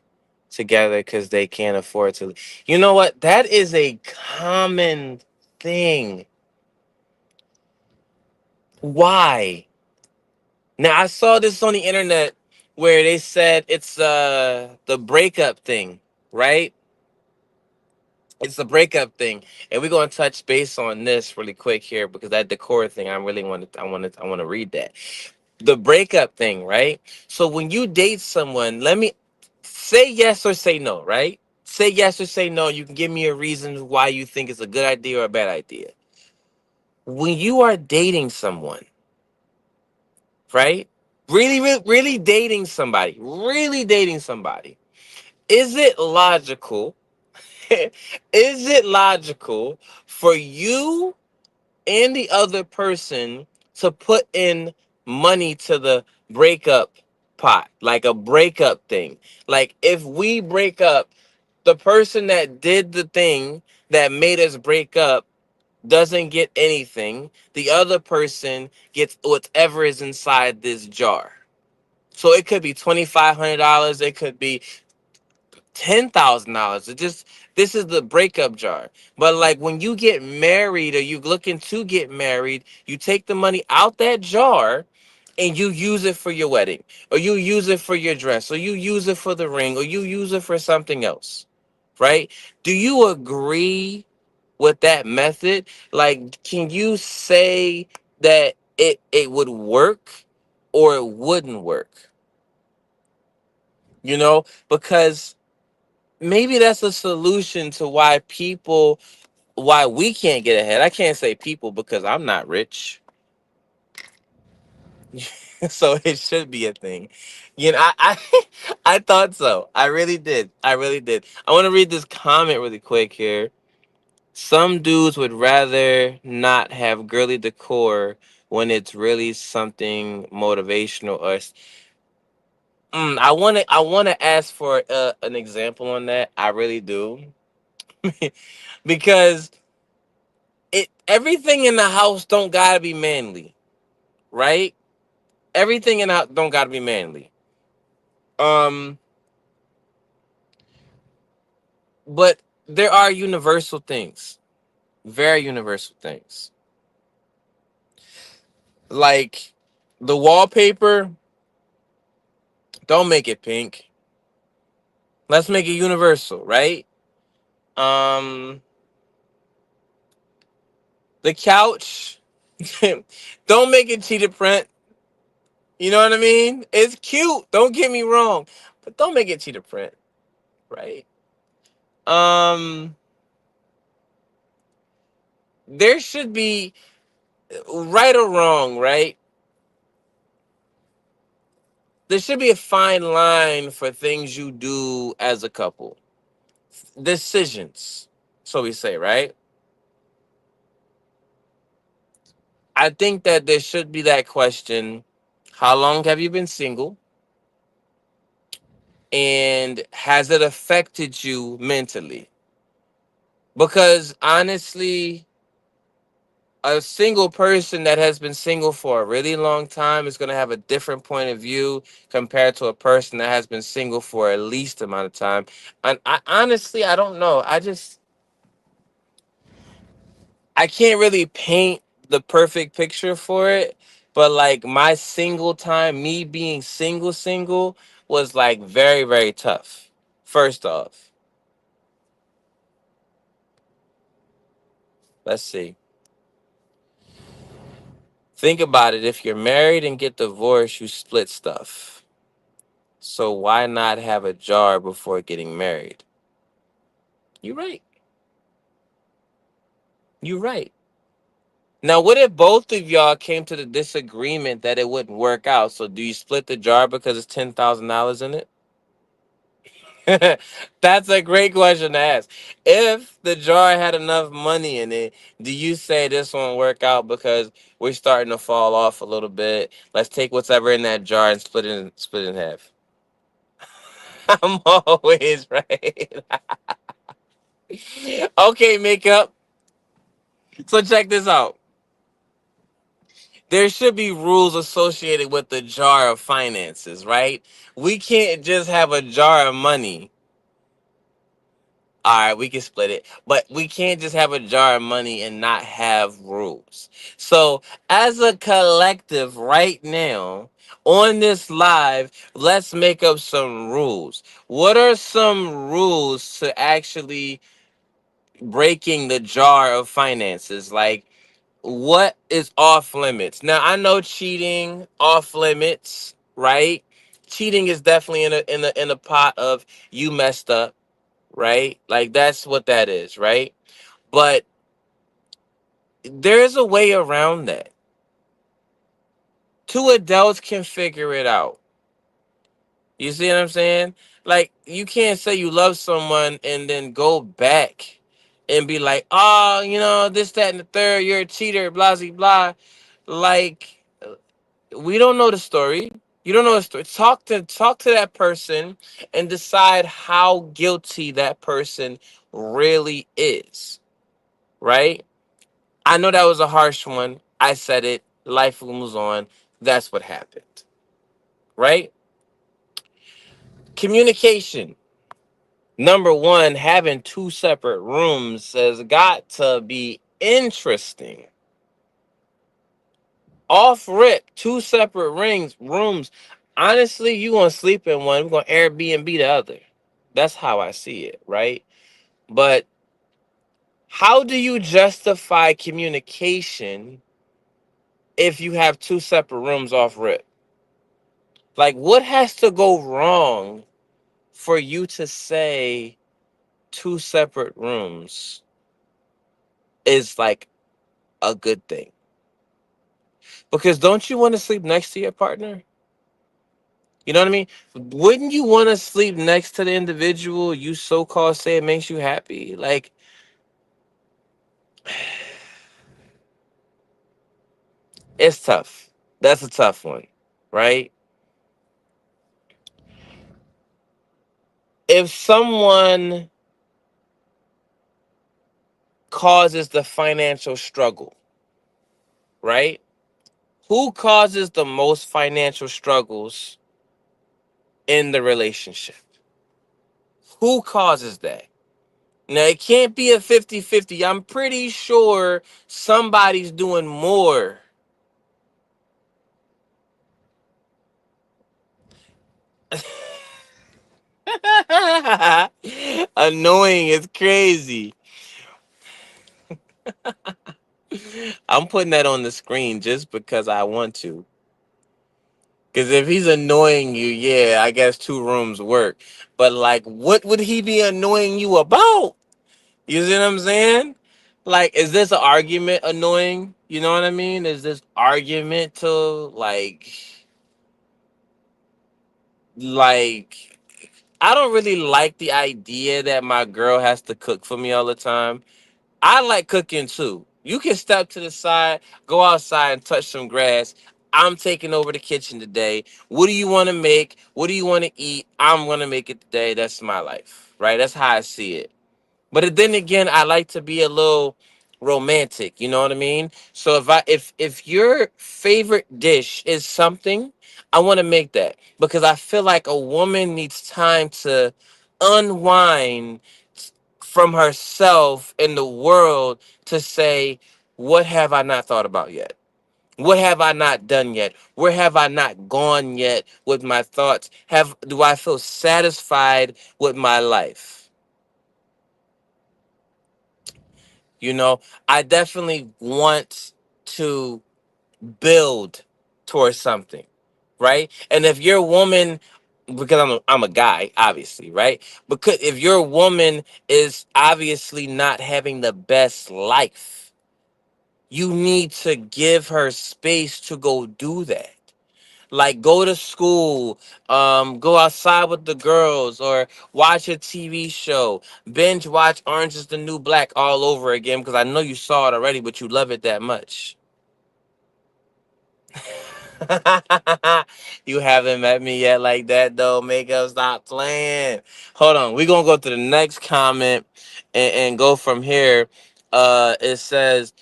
together because they can't afford to. You know what? That is a common thing. Why? Now I saw this on the internet where they said it's the breakup thing, right? It's the breakup thing, and we're gonna touch base on this really quick here because that decor thing I really want to read that. The breakup thing, right? So when you date someone, let me say yes or say no, right? Say yes or say no. You can give me a reason why you think it's a good idea or a bad idea. When you are dating someone, right? Really dating somebody, really dating somebody. Is it logical? Is it logical for you and the other person to put in money to the breakup pot, like a breakup thing? Like if we break up, the person that did the thing that made us break up doesn't get anything. The other person gets whatever is inside this jar. So it could be $2,500. It could be $10,000. It just this is the breakup jar. But like when you get married or you looking to get married, you take the money out that jar and you use it for your wedding, or you use it for your dress, or you use it for the ring, or you use it for something else. Right? Do you agree with that method? Like, can you say that it would work or it wouldn't work? Because maybe that's a solution to why we can't get ahead. I can't say people because I'm not rich. So it should be a thing. I I thought so. I really did. I really did. I want to read this comment really quick here. Some dudes would rather not have girly decor when it's really something motivational or I want to ask for an example on that. I really do. Because it everything in the house don't gotta be manly, right? Everything in the house don't gotta be manly. Um, but there are universal things, very universal things, like the wallpaper. Don't make it pink. Let's make it universal, right? Um, the couch. Don't make it cheetah print. You know what I mean? It's cute. Don't get me wrong, but don't make it cheetah print, right? Um, there should be right or wrong, right? There should be a fine line for things you do as a couple. Decisions, so we say, right? I think that there should be that question: how long have you been single? And has it affected you mentally? Because honestly, a single person that has been single for a really long time is going to have a different point of view compared to a person that has been single for at least amount of time. And I honestly, I don't know. I can't really paint the perfect picture for it, but like my single time, me being single was like very, very tough. First off, let's see. Think about it. If you're married and get divorced, you split stuff. So why not have a jar before getting married? You're right. You're right. Now, what if both of y'all came to the disagreement that it wouldn't work out? So do you split the jar because it's $10,000 in it? That's a great question to ask. If the jar had enough money in it, do you say this won't work out because we're starting to fall off a little bit? Let's take whatever in that jar and split it in half. I'm always right. Okay, makeup. So check this out. There should be rules associated with the jar of finances, right? We can't just have a jar of money. All right, we can split it, but we can't just have a jar of money and not have rules. So, as a collective right now on this live, let's make up some rules. What are some rules to actually breaking the jar of finances? Like, what is off limits? Now, I know cheating off limits, right? Cheating is definitely in a pot of you messed up, right? Like that's what that is, right? But there's a way around that. Two adults can figure it out. You see what I'm saying? Like you can't say you love someone and then go back and be like, oh, this, that, and the third, you're a cheater, blah, blah, blah. Like we don't know the story. You don't know the story. Talk to that person and decide how guilty that person really is, right? I know that was a harsh one. I said it. Life moves on. That's what happened. Right? Communication. Number one, having two separate rooms has got to be interesting. Off rip, two separate rooms. Honestly, you gonna sleep in one, we're gonna Airbnb the other. That's how I see it, right? But how do you justify communication if you have two separate rooms off rip? Like, what has to go wrong for you to say two separate rooms is like a good thing? Because don't you want to sleep next to your partner? You know what I mean? Wouldn't you want to sleep next to the individual you so called say it makes you happy? Like, it's tough. That's a tough one, right? If someone causes the financial struggle, right? Who causes the most financial struggles in the relationship? Who causes that? Now, it can't be a 50-50. I'm pretty sure somebody's doing more. Annoying is crazy. I'm putting that on the screen just because I want to. Because if he's annoying you, yeah, I guess two rooms work. But, like, what would he be annoying you about? You see what I'm saying? Like, is this an argument annoying? You know what I mean? Is this argument to like I don't really like the idea that my girl has to cook for me all the time. I like cooking too. You can step to the side, go outside and touch some grass. I'm taking over the kitchen today. What do you want to make? What do you want to eat? I'm going to make it today. That's my life, right? That's how I see it. But then again, I like to be a little romantic. You know what I mean? So if your favorite dish is something, I want to make that because I feel like a woman needs time to unwind from herself in the world to say, what have I not thought about yet? What have I not done yet? Where have I not gone yet with my thoughts? Do I feel satisfied with my life? You know, I definitely want to build towards something, right? And if your woman, because I'm a guy, obviously, right? Because if your woman is obviously not having the best life, you need to give her space to go do that. Like go to school, go outside with the girls, or watch a TV show. Binge watch Orange is the New Black all over again because I know you saw it already, but you love it that much. You haven't met me yet like that though. Makeup, stop playing. Hold on, we're gonna go to the next comment and go from here. It says,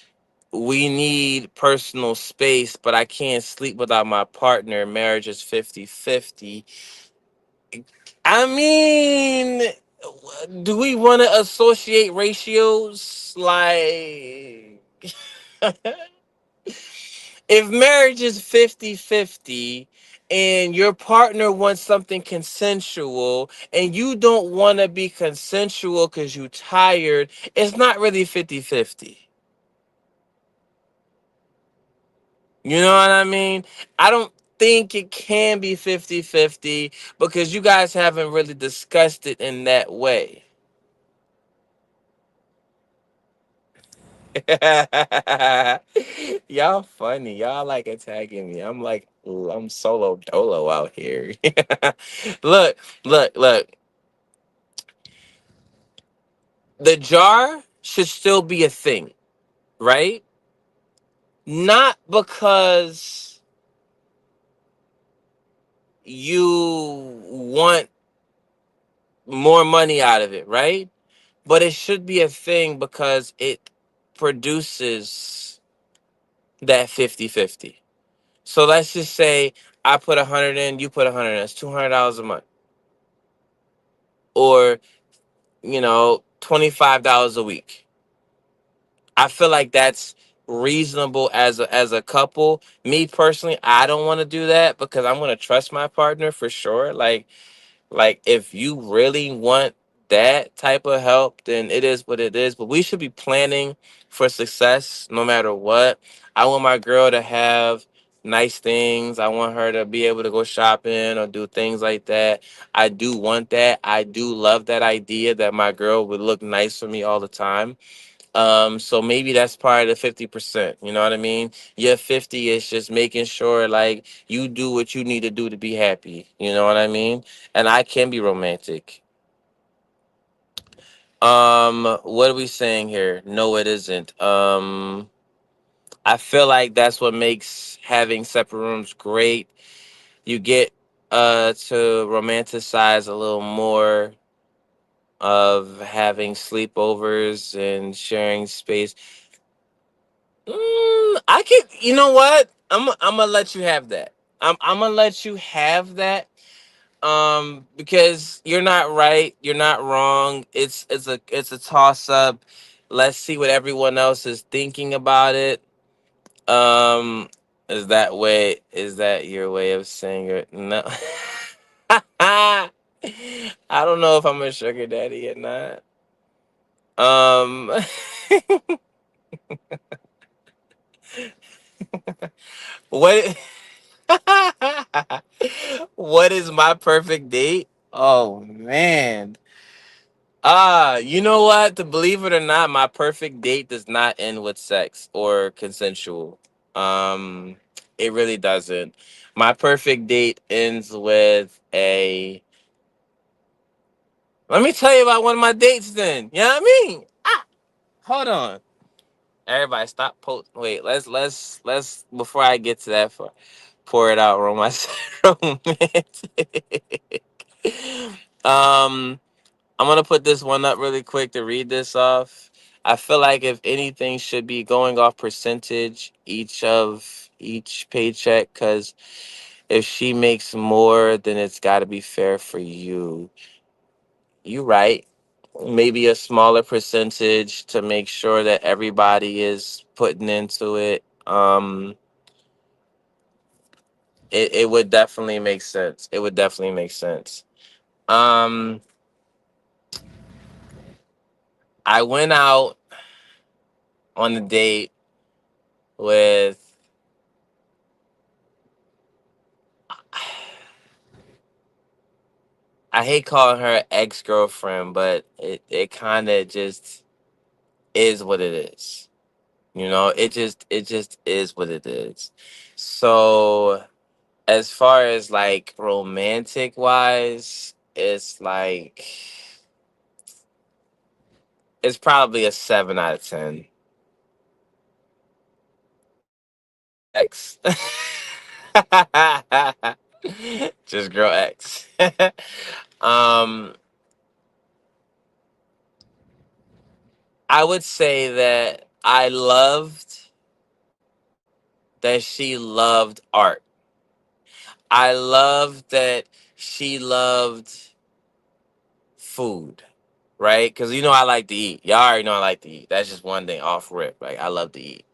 we need personal space, but I can't sleep without my partner. Marriage is 50-50. I mean, do we want to associate ratios? Like, if marriage is 50-50 and your partner wants something consensual and you don't want to be consensual because you're tired, it's not really 50-50. You know what I mean? I don't think it can be 50-50 because you guys haven't really discussed it in that way. Y'all funny. Y'all like attacking me. I'm like, ooh, I'm solo dolo out here. Look, look. The jar should still be a thing, right? Not because you want more money out of it, right? But it should be a thing because it produces that 50-50. So let's just say I put 100 in, you put 100 in. That's $200 a month. Or, $25 a week. I feel like that's reasonable as a couple. Me personally, I don't want to do that because I'm going to trust my partner for sure. Like if you really want that type of help, then it is what it is. But we should be planning for success no matter what. I want my girl to have nice things. I want her to be able to go shopping or do things like that. I do want that. I do love that idea that my girl would look nice for me all the time. So maybe that's part of the 50%. You know what I mean? Your 50 is just making sure like you do what you need to do to be happy. You know what I mean? And I can be romantic. What are we saying here? No, it isn't. I feel like that's what makes having separate rooms great. You get to romanticize a little more of having sleepovers and sharing space. I can. You know what? I'm gonna let you have that. I'm gonna let you have that. Because you're not right. You're not wrong. It's a toss up. Let's see what everyone else is thinking about it. Um, is that your way of saying it? No. I don't know if I'm a sugar daddy or not. Um, what? What is my perfect date? Oh man. You know what? To believe it or not, my perfect date does not end with sex or consensual. Um, it really doesn't. My perfect date ends with a. Let me tell you about one of my dates. Then you know what I mean. Hold on, everybody, stop. Wait, let's before I get to that, pour it out, romantic. um. I'm gonna put this one up really quick to read this off. I feel like if anything should be going off percentage each paycheck, because if she makes more, then it's got to be fair for you. You right. Maybe a smaller percentage to make sure that everybody is putting into it. It would definitely make sense. It would definitely make sense. Um, I went out on a date with. I hate calling her ex girlfriend, but it kind of just is what it is. It just is what it is. So as far as like romantic wise, it's probably a 7 out of 10. X. Just girl X. um, I would say that I loved. that she loved art. I loved that she loved food, right? Because you know I like to eat. Y'all already know I like to eat. That's just one thing off rip. Like I love to eat.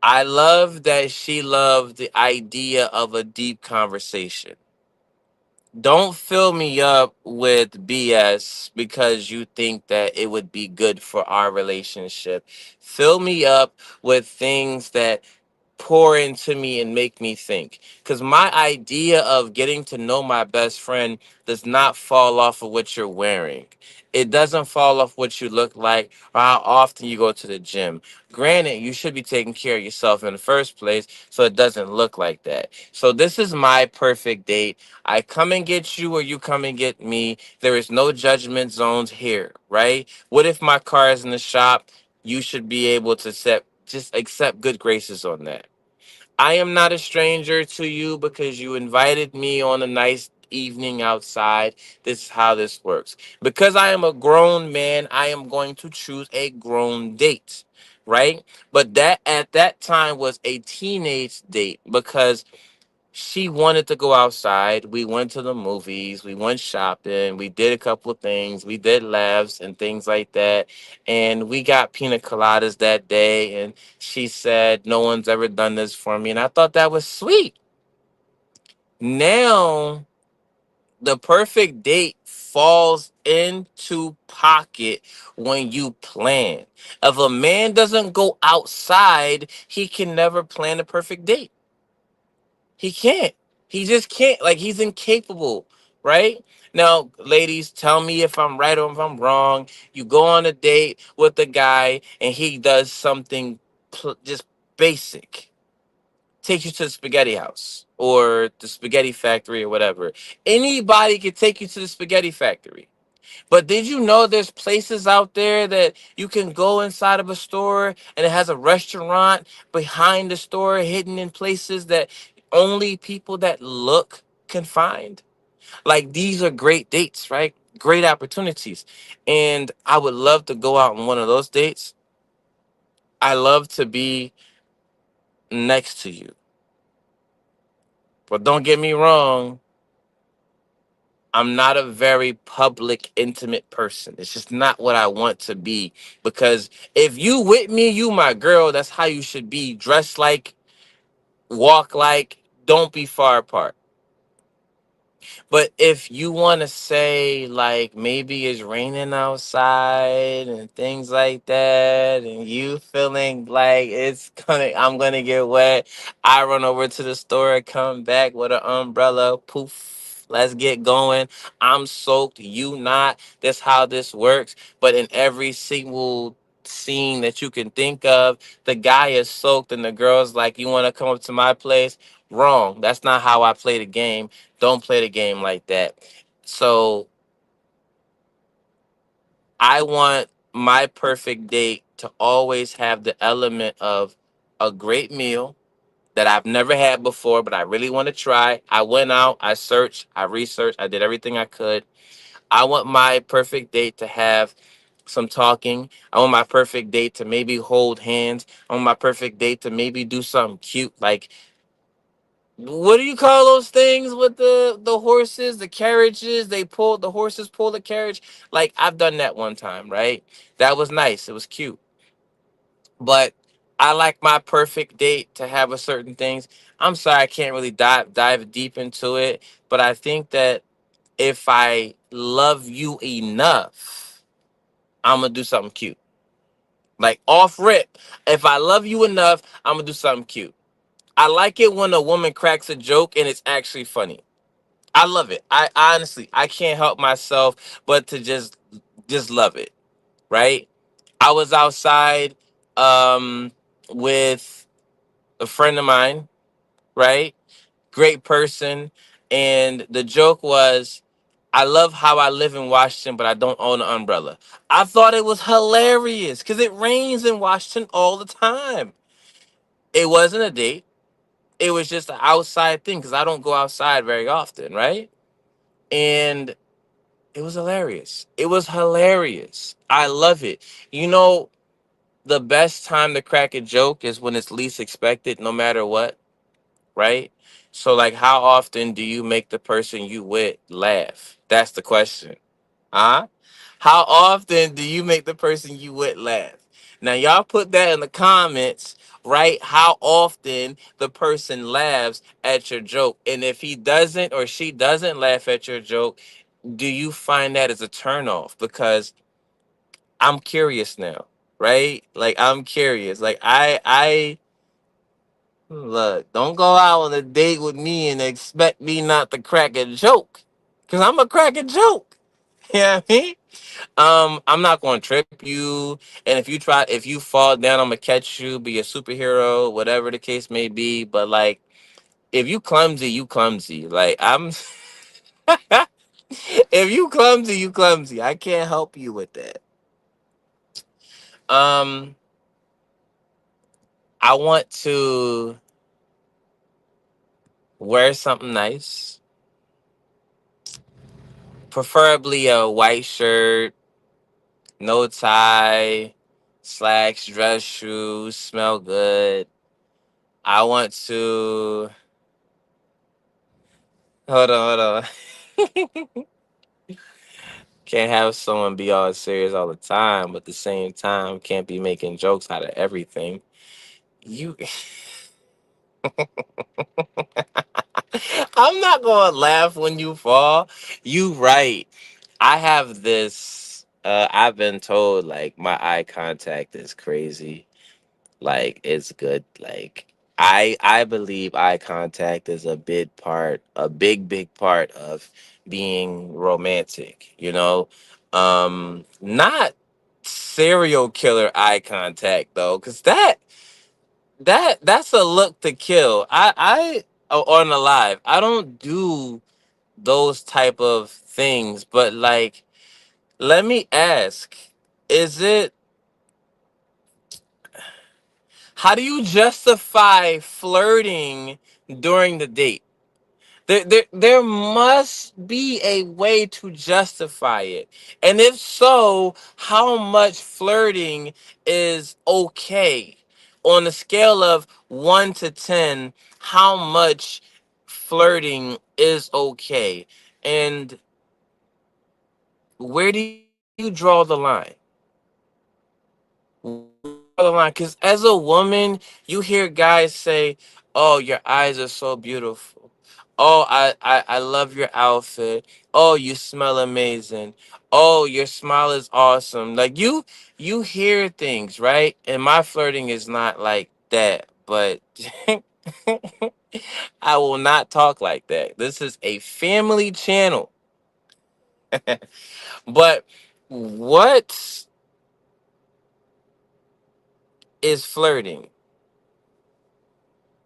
I love that she loved the idea of a deep conversation. Don't fill me up with BS because you think that it would be good for our relationship. Fill me up with things that pour into me and make me think. Because my idea of getting to know my best friend does not fall off of what you're wearing. It doesn't fall off what you look like or how often you go to the gym. Granted, you should be taking care of yourself in the first place so it doesn't look like that. So, this is my perfect date. I come and get you or you come and get me. There is no judgment zones here, right? What if my car is in the shop? You should be able to just accept good graces on that. I am not a stranger to you because you invited me on a nice evening outside. This is how this works. Because I am a grown man, I am going to choose a grown date, right? But that at that time was a teenage date because she wanted to go outside. We went to the movies, we went shopping, we did a couple of things, we did laughs and things like that. And we got pina coladas that day. And she said, "No one's ever done this for me." And I thought that was sweet. Now, the perfect date falls into pocket when you plan. If a man doesn't go outside, he can never plan a perfect date. He can't. He just can't. Like he's incapable, right? Now, ladies, tell me if I'm right or if I'm wrong. You go on a date with a guy and he does something just basic. Takes you to the spaghetti house or the spaghetti factory or whatever. Anybody can take you to the spaghetti factory. But did you know there's places out there that you can go inside of a store and it has a restaurant behind the store hidden in places that only people that look can find? Like these are great dates, right? Great opportunities. And I would love to go out on one of those dates. I love to be next to you. But don't get me wrong, I'm not a very public, intimate person. It's just not what I want to be. Because if you with me, you my girl. That's how you should be. Dress like, walk like. Don't be far apart. But if you want to say like maybe it's raining outside and things like that, and you feeling like I'm gonna get wet, I run over to the store, come back with an umbrella, poof, let's get going. I'm soaked, you not. That's how this works. But in every single scene that you can think of, the guy is soaked and the girl's like, "You want to come up to my place?" Wrong. That's not how I play the game. Don't play the game like that. So I want my perfect date to always have the element of a great meal that I've never had before, but I really want to try. I went out, I searched, I researched, I did everything I could. I want my perfect date to have some talking. I want my perfect date to maybe hold hands. I want my perfect date to maybe do something cute like what do you call those things with the horses, the carriages? The horses pull the carriage. Like I've done that one time, right? That was nice. It was cute. But I like my perfect date to have a certain things. I'm sorry I can't really dive deep into it, but I think that if I love you enough, I'm gonna do something cute. Like off rip. If I love you enough, I'm gonna do something cute. I like it when a woman cracks a joke and it's actually funny. I love it. I honestly I can't help myself but to just love it, right? I was outside um with a friend of mine, right? Great person, and the joke was I love how I live in Washington but I don't own an umbrella. I thought it was hilarious cuz it rains in Washington all the time. It wasn't a date. It was just an outside thing cuz I don't go outside very often, right? And it was hilarious. It was hilarious. I love it. You know, the best time to crack a joke is when it's least expected, no matter what, right? So, like, how often do you make the person you with laugh? That's the question. Huh? How often do you make the person you with laugh? Now, y'all put that in the comments, right? How often the person laughs at your joke. And if he doesn't or she doesn't laugh at your joke, do you find that as a turnoff? Because I'm curious now, right? Like, I'm curious. Like, I look, don't go out on a date with me and expect me not to crack a joke. Cause I'm a crack a joke. You know what I mean? I'm not going to trip you, and if you fall down, I'm gonna catch you, be a superhero, whatever the case may be. But like, if you clumsy, you clumsy. Like I'm, if you clumsy, you clumsy. I can't help you with that. Um, I want to wear something nice, preferably a white shirt, no tie, slacks, dress shoes, smell good. I want to hold on. Can't have someone be all serious all the time, but at the same time, can't be making jokes out of everything. You, I'm not gonna laugh when you fall. You right. I have this. I've been told like my eye contact is crazy. Like it's good. Like I believe eye contact is a big part, a big part of being romantic. Not serial killer eye contact though, because that's a look to kill. On alive. I don't do those type of things, but like, let me ask: Is it? How do you justify flirting during the date? There must be a way to justify it. And if so, how much flirting is okay? On a scale of 1 to 10, how much flirting is okay? And where do you draw the line? Where do you draw the line? Because as a woman, you hear guys say, "Oh, your eyes are so beautiful. Oh, I love your outfit. Oh, you smell amazing. Oh, your smile is awesome." Like you hear things, right? And my flirting is not like that, but I will not talk like that. This is a family channel. But what is flirting?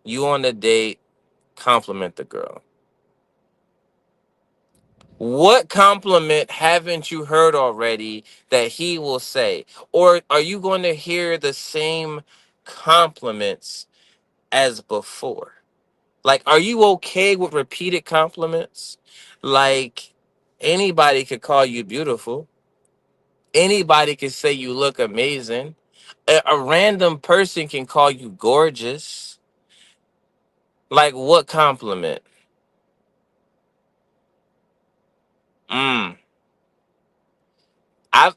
You on a date, compliment the girl. What compliment haven't you heard already that he will say? Or are you going to hear the same compliments as before? Like, are you okay with repeated compliments? Like, anybody could call you beautiful. Anybody can say you look amazing. A random person can call you gorgeous. Like, what compliment? Mm.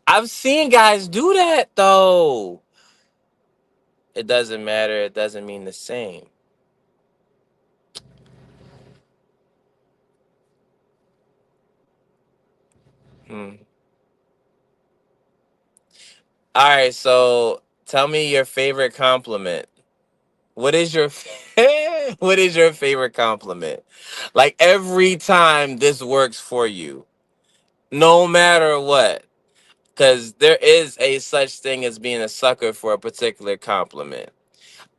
I've seen guys do that though. It doesn't matter. It doesn't mean the same. Hmm. All right. So tell me your favorite compliment. What is your what is your favorite compliment? Like every time this works for you, no matter what. Because there is a such thing as being a sucker for a particular compliment.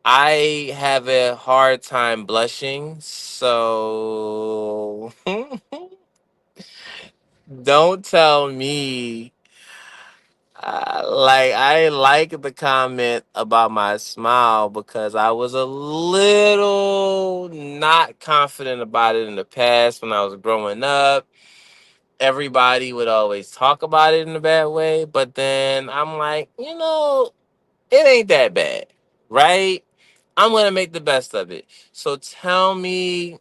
I have a hard time blushing, so don't tell me. Like I like the comment about my smile because I was a little not confident about it in the past when I was growing up. Everybody would always talk about it in a bad way, but then I'm like, It ain't that bad, right? I'm gonna make the best of it. So tell me,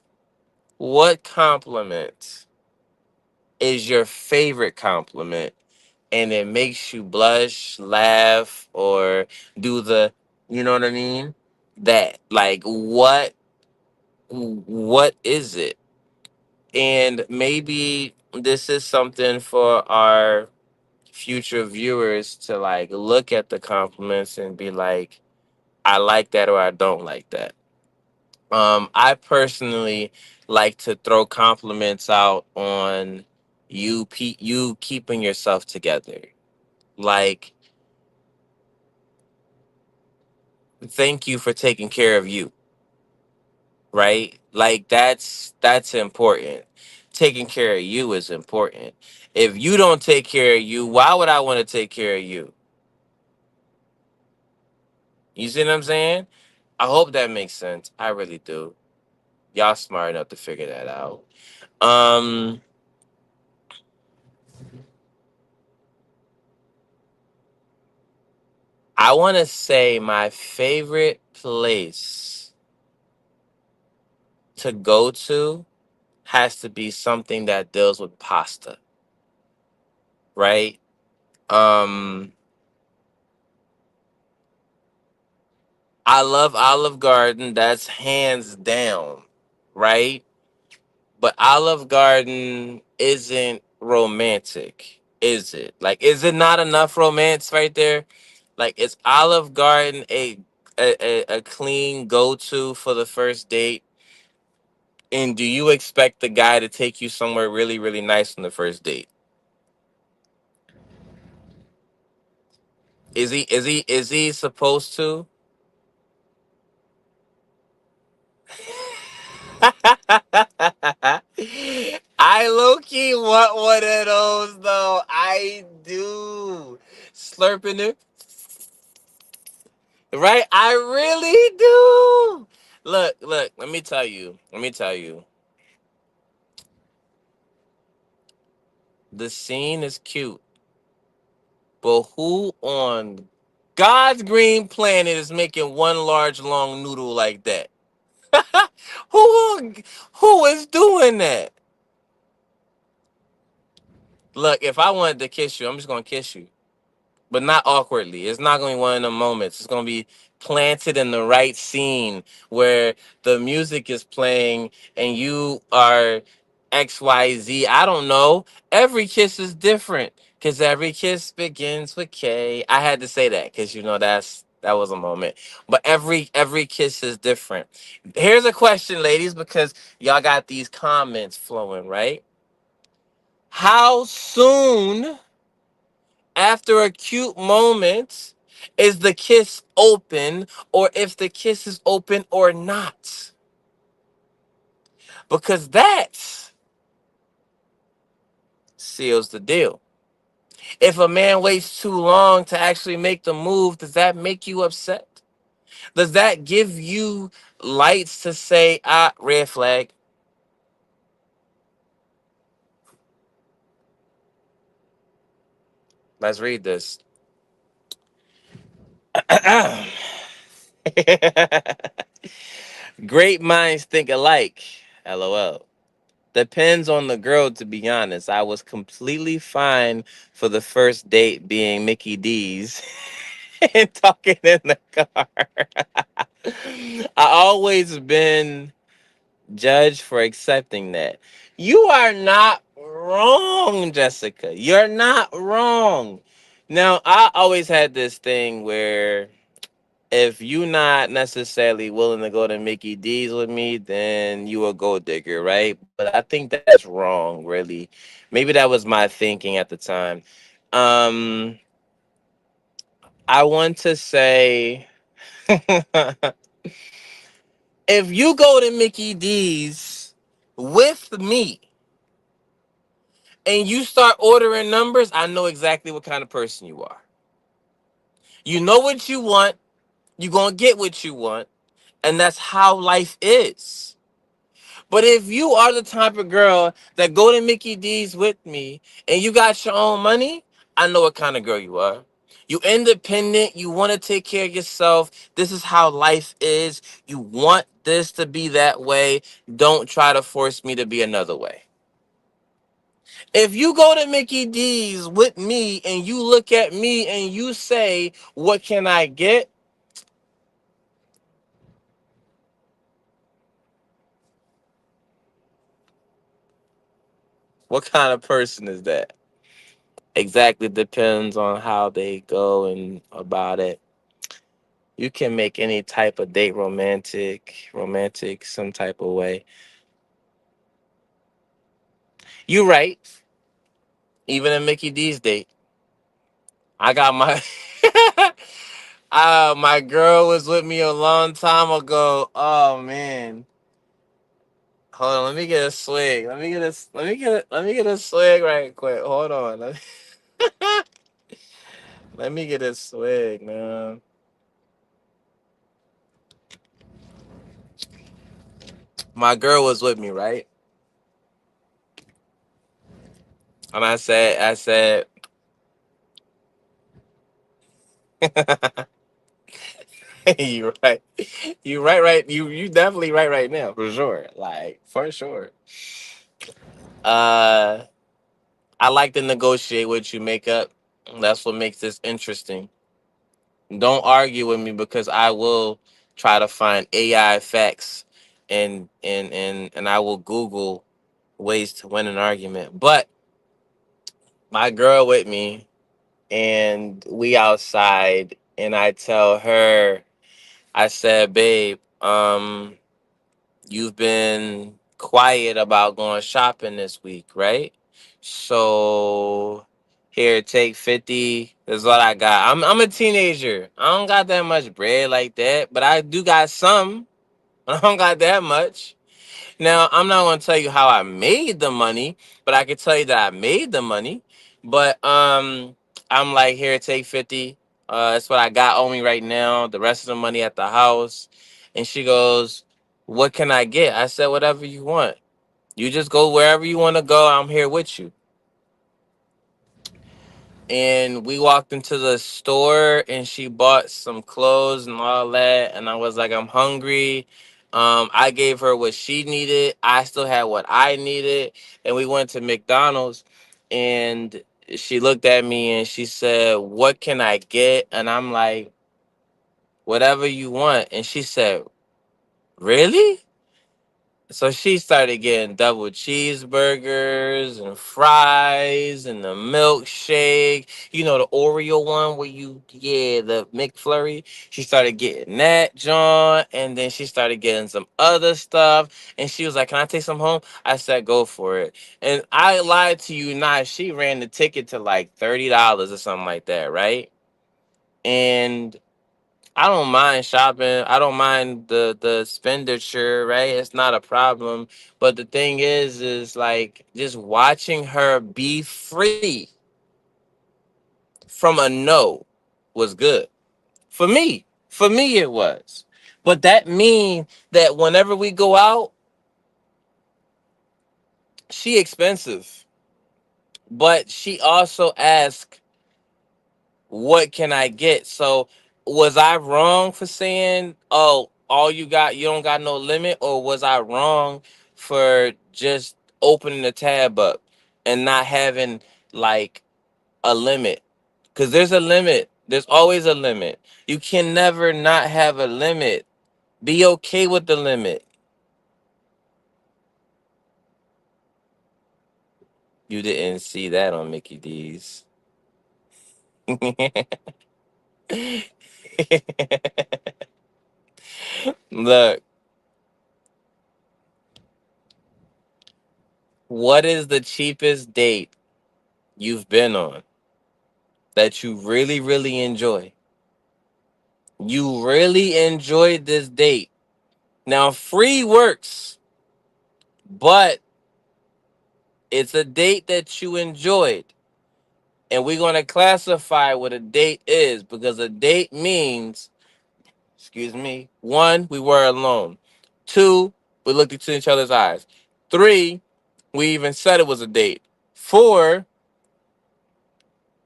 what compliment is your favorite compliment, and it makes you blush, laugh, or do the, you know what I mean? That, like, what is it? And maybe this is something for our future viewers to like look at the compliments and be like, I like that or I don't like that. I personally like to throw compliments out on you keeping yourself together. Like, thank you for taking care of you, right? Like, that's important. Taking care of you is important. If you don't take care of you, why would I want to take care of you? You see what I'm saying? I hope that makes sense. I really do. Y'all smart enough to figure that out. Um, I want to say my favorite place to go to has to be something that deals with pasta, right? Um, I love Olive Garden. That's hands down, right? But Olive Garden isn't romantic, is it? Like, is it not enough romance right there? Like, is Olive Garden a clean go to for the first date? And do you expect the guy to take you somewhere really, really nice on the first date? Is he supposed to? I low key want one of those though. I do. Slurping it, right? I really do. Look, let me tell you. Let me tell you. The scene is cute, but who on God's green planet is making one large long noodle like that? who who is doing that? Look, if I wanted to kiss you, I'm just gonna kiss you, but not awkwardly. It's not going to be one of the moments. It's going to be planted in the right scene where the music is playing and you are XYZ. I don't know. Every kiss is different because every kiss begins with K. I had to say that because that was a moment. But every kiss is different. Here's a question, ladies, because y'all got these comments flowing, right? How soon after a cute moment is the kiss open, or if the kiss is open or not? Because that seals the deal. If a man waits too long to actually make the move, does that make you upset? Does that give you lights to say, red flag? Let's read this. Great minds think alike. LOL. Depends on the girl, to be honest. I was completely fine for the first date being Mickey D's and talking in the car. I always been judged for accepting that. You are not wrong, Jessica. You're not wrong. Now, I always had this thing where if you not necessarily willing to go to Mickey D's with me, then you a gold digger, right? But I think that's wrong, really. Maybe that was my thinking at the time. Um, I want to say, if you go to Mickey D's with me and you start ordering numbers, I know exactly what kind of person you are. You know what you want. You're gonna get what you want, and that's how life is. But if you are the type of girl that go to Mickey D's with me and you got your own money, I know what kind of girl you are. You independent. You want to take care of yourself. This is how life is. You want this to be that way. Don't try to force me to be another way. If you go to Mickey D's with me and you look at me and you say, "What can I get?" What kind of person is that? Exactly depends on how they go and about it. You can make any type of date romantic, some type of way. You right. Even a Mickey D's date, I got my my girl was with me a long time ago. Oh man. Hold on, let me get a swig. Let me get a swig right quick. Hold on. Let me get a swig, man. My girl was with me, right? And I said, you right. You right. You definitely right now, for sure. Like, for sure. Uh I like to negotiate with you, makeup. That's what makes this interesting. Don't argue with me because I will try to find AI facts and I will Google ways to win an argument. But my girl with me and we outside and I tell her, I said, babe, you've been quiet about going shopping this week, right? So here, take 50. That's what I got. I'm a teenager. I don't got that much bread like that, but I do got some. I don't got that much. Now, I'm not going to tell you how I made the money, but I can tell you that I made the money. But I'm like, here, take 50. That's what I got on me right now. The rest of the money at the house. And she goes, what can I get? I said, whatever you want. You just go wherever you want to go. I'm here with you. And we walked into the store and she bought some clothes and all that, and I was like, I'm hungry. I gave her what she needed, I still had what I needed, and we went to McDonald's. And she looked at me and she said, what can I get? And I'm like, whatever you want. And she said, really? So she started getting double cheeseburgers and fries and the milkshake. You know, the Oreo one where the McFlurry. She started getting that, John. And then she started getting some other stuff. And she was like, can I take some home? I said, go for it. And I lied to you not. She ran the ticket to like $30 or something like that, right? And I don't mind shopping. I don't mind the expenditure, right? It's not a problem. But the thing is like just watching her be free from a no was good. For me. For me it was. But that mean that whenever we go out, she expensive. But she also asks, what can I get? So was I wrong for saying, oh, all you don't got no limit, or was I wrong for just opening the tab up and not having like a limit? Because there's a limit. There's always a limit. You can never not have a limit. Be okay with the limit. You didn't see that on Mickey D's. Look, what is the cheapest date you've been on that you really, really enjoy? You really enjoyed this date. Now, free works, but it's a date that you enjoyed. And we're going to classify what a date is because a date means, excuse me, one, we were alone. Two, we looked into each other's eyes. Three, we even said it was a date. Four,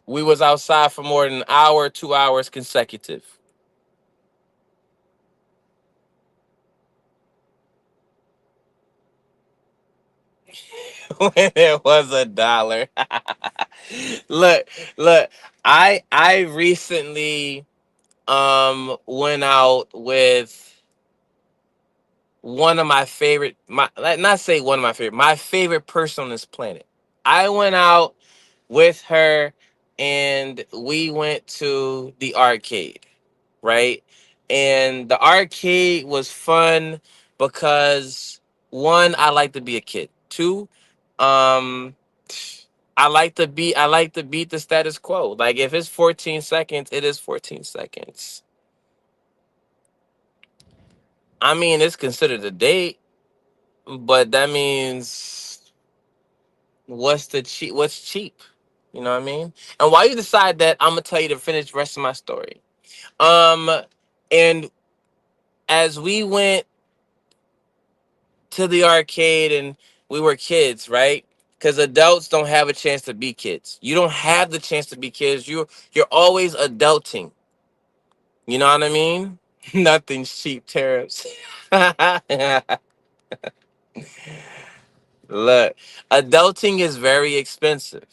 We was outside for more than an hour, 2 hours consecutive. When it was $1. look, look. I recently went out with one of my favorite, my like, not say one of my favorite person on this planet. I went out with her and we went to the arcade, right? And the arcade was fun because one, I like to be a kid. Two, um I like to beat the status quo. Like if it's 14 seconds, it is 14 seconds. I mean, it's considered a date, but that means what's cheap? You know what I mean? And while you decide that, I'm gonna tell you to finish the rest of my story. Um, and as we went to the arcade and we were kids, right? Because adults don't have a chance to be kids. You don't have the chance to be kids. You're always adulting. You know what I mean? Nothing's cheap, tariffs. Look, adulting is very expensive.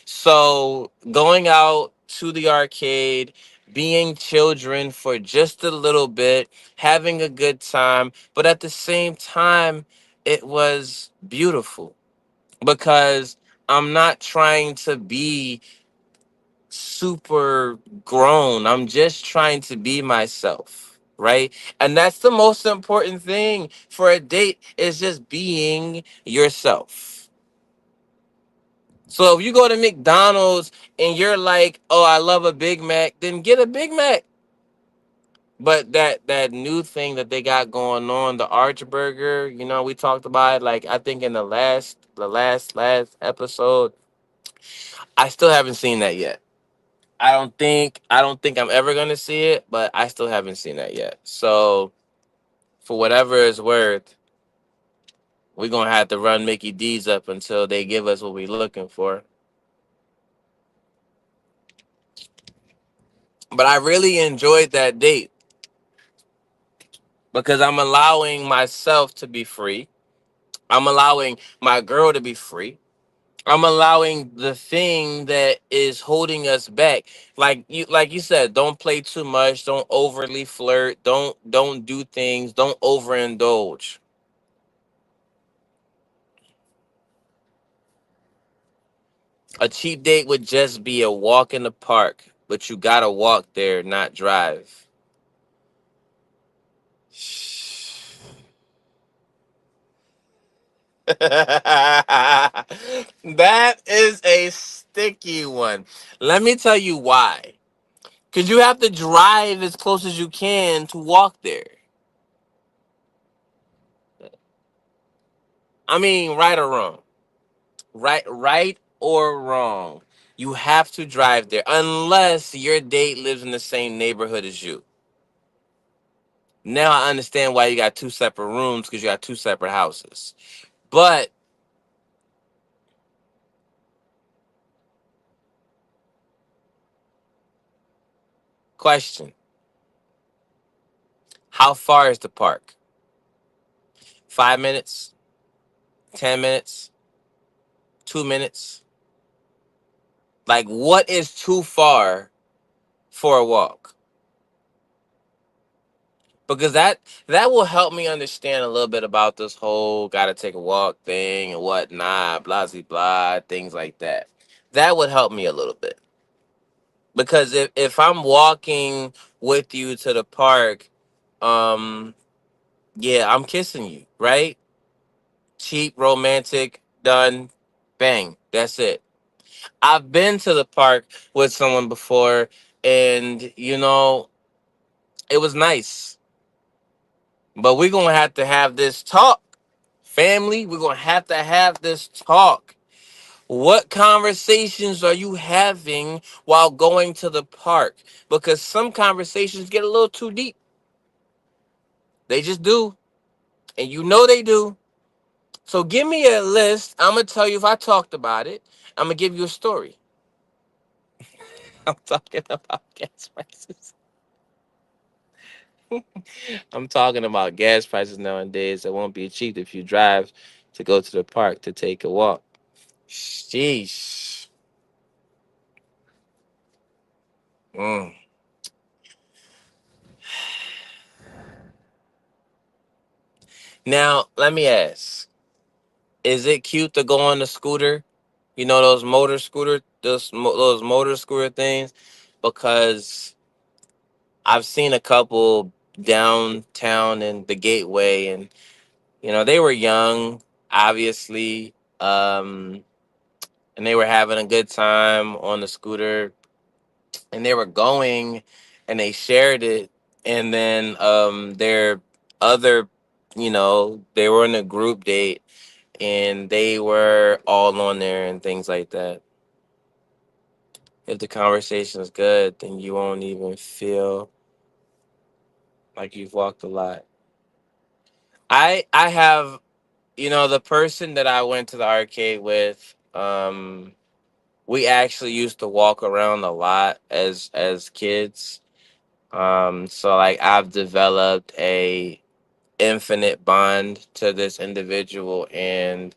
So going out to the arcade, being children for just a little bit, having a good time, but at the same time, it was beautiful because I'm not trying to be super grown. I'm just trying to be myself, right? And that's the most important thing for a date is just being yourself. So if you go to McDonald's and you're like, "Oh, I love a Big Mac," then get a Big Mac. But that new thing that they got going on, the Arch Burger, we talked about it like I think in the last episode. I still haven't seen that yet. I don't think I'm ever gonna see it, but I still haven't seen that yet. So for whatever it's worth, we're gonna have to run Mickey D's up until they give us what we're looking for. But I really enjoyed that date because I'm allowing myself to be free. I'm allowing my girl to be free. I'm allowing the thing that is holding us back. Like you said, don't play too much, don't overly flirt, don't do things, don't overindulge. A cheap date would just be a walk in the park, but you gotta walk there, not drive. That is a sticky one. Let me tell you why. Because you have to drive as close as you can to walk there. I mean, right or wrong. Right or wrong. You have to drive there unless your date lives in the same neighborhood as you. Now I understand why you got two separate rooms because you got two separate houses. But question, how far is the park? 5 minutes? 10 minutes? 2 minutes? Like what is too far for a walk? Because that will help me understand a little bit about this whole gotta take a walk thing and whatnot, blah blah blah, things like that. That would help me a little bit. Because if I'm walking with you to the park, um, yeah, I'm kissing you, right? Cheap, romantic, done, bang, that's it. I've been to the park with someone before, and it was nice. But we're gonna have to have this talk, family. We're gonna have this talk. What conversations are you having while going to the park? Because some conversations get a little too deep. They just do. And they do. So give me a list. I'm going to tell you if I talked about it. I'm going to give you a story. I'm talking about gas prices. I'm talking about gas prices nowadays. It won't be cheap if you drive to go to the park to take a walk. Sheesh. Mm. Now, let me ask: is it cute to go on the scooter? You know those motor scooter, those motor scooter things, because I've seen a couple downtown in the Gateway, and they were young, obviously, and they were having a good time on the scooter, and they were going, and they shared it, and then their other, they were in a group date, and they were all on there and things like that. If the conversation is good, then you won't even feel like you've walked a lot. I have, the person that I went to the arcade with, we actually used to walk around a lot as kids. So like I've developed a infinite bond to this individual, and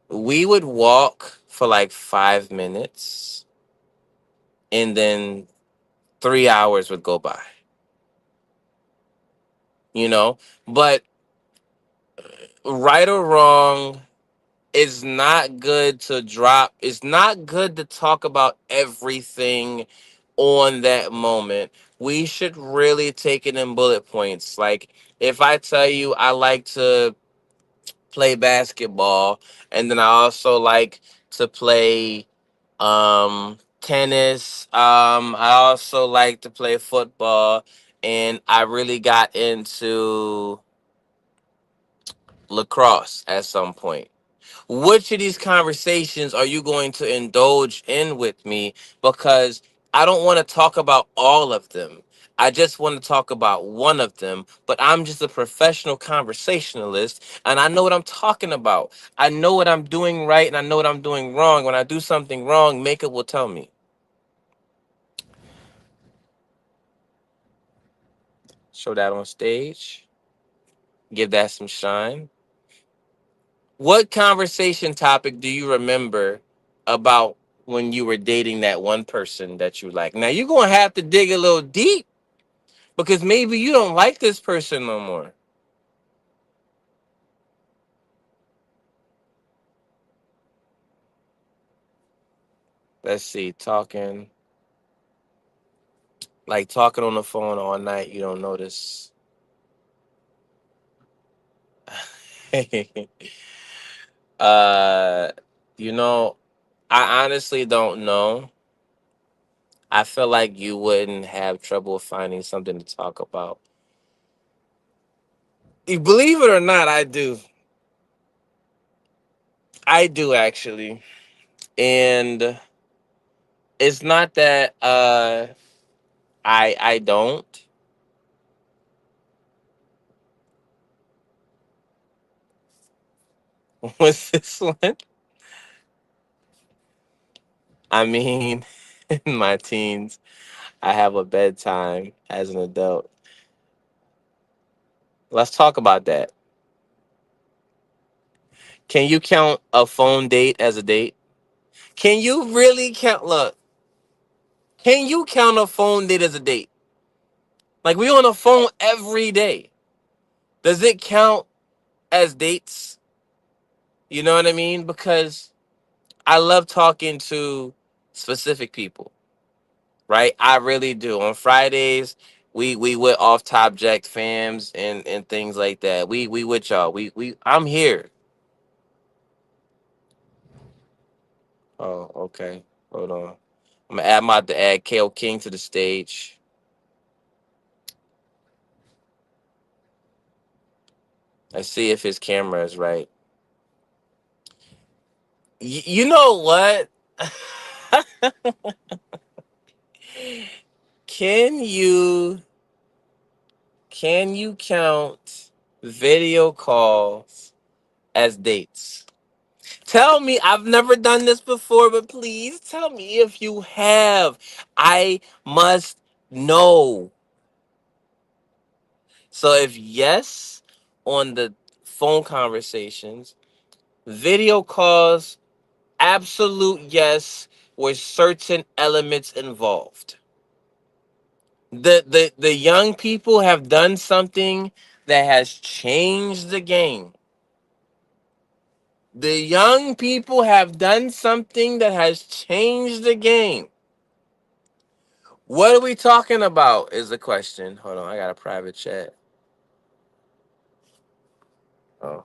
we would walk for like 5 minutes, and then 3 hours would go by. You know, but right or wrong, it's not good to drop. It's not good to talk about everything on that moment. We should really take it in bullet points. Like if I tell you I like to play basketball, and then I also like to play tennis. I also like to play football, and I really got into lacrosse at some point. Which of these conversations are you going to indulge in with me? Because I don't want to talk about all of them. I just want to talk about one of them, but I'm just a professional conversationalist, and I know what I'm talking about. I know what I'm doing right, and I know what I'm doing wrong. When I do something wrong, makeup will tell me. Show that on stage. Give that some shine. What conversation topic do you remember about when you were dating that one person that you like? Now you're gonna have to dig a little deep, because maybe you don't like this person no more. Let's see, talking on the phone all night, you don't notice. uh, you know, I honestly don't know. I feel like you wouldn't have trouble finding something to talk about. You believe it or not, I do. I do actually, and it's not that I don't. What's this one? I mean, in my teens, I have a bedtime as an adult. Let's talk about that. Can you count a phone date as a date? Can you really count? Look, can you count a phone date as a date? Like we on the phone every day. Does it count as dates? You know what I mean? Because I love talking to specific people, right? I really do. On Fridays, we with off top jack fams and things like that. We with y'all. We I'm here. Oh, okay. Hold on. I'm about to add KO King to the stage. Let's see if his camera is right. You know what? can you can you count video calls as dates? Tell me, I've never done this before, but please tell me if you have. I must know. So if yes, on the phone conversations, video calls, absolute yes, with certain elements involved. The young people have done something that has changed the game. The young people have done something that has changed the game. What are we talking about? Is the question. Hold on, I got a private chat. Oh,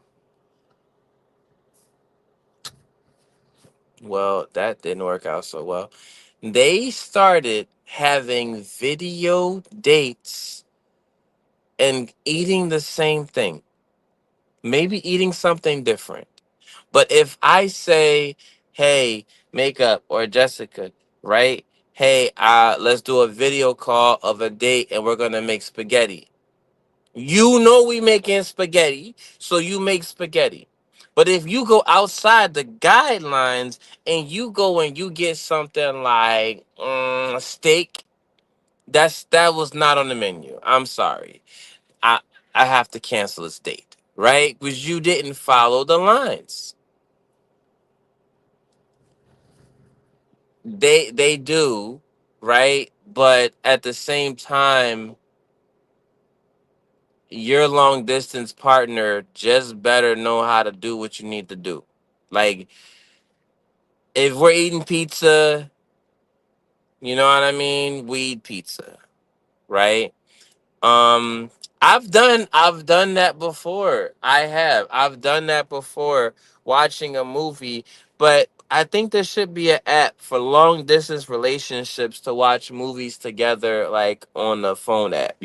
well, that didn't work out so well. They started having video dates and eating the same thing, maybe eating something different. But if I say, hey, Makeup or Jessica, right? Hey, let's do a video call of a date and we're gonna make spaghetti. You know we making spaghetti, so you make spaghetti. But if you go outside the guidelines and you go and you get something like steak, that was not on the menu. I'm sorry. I I have to cancel this date, right? Because you didn't follow the lines. They do, right? But at the same time, your long distance partner just better know how to do what you need to do. Like if we're eating pizza, you know what I mean? We eat pizza, right? Um, I've done that before. I've done that before watching a movie, but I think there should be an app for long distance relationships to watch movies together, like on the phone app.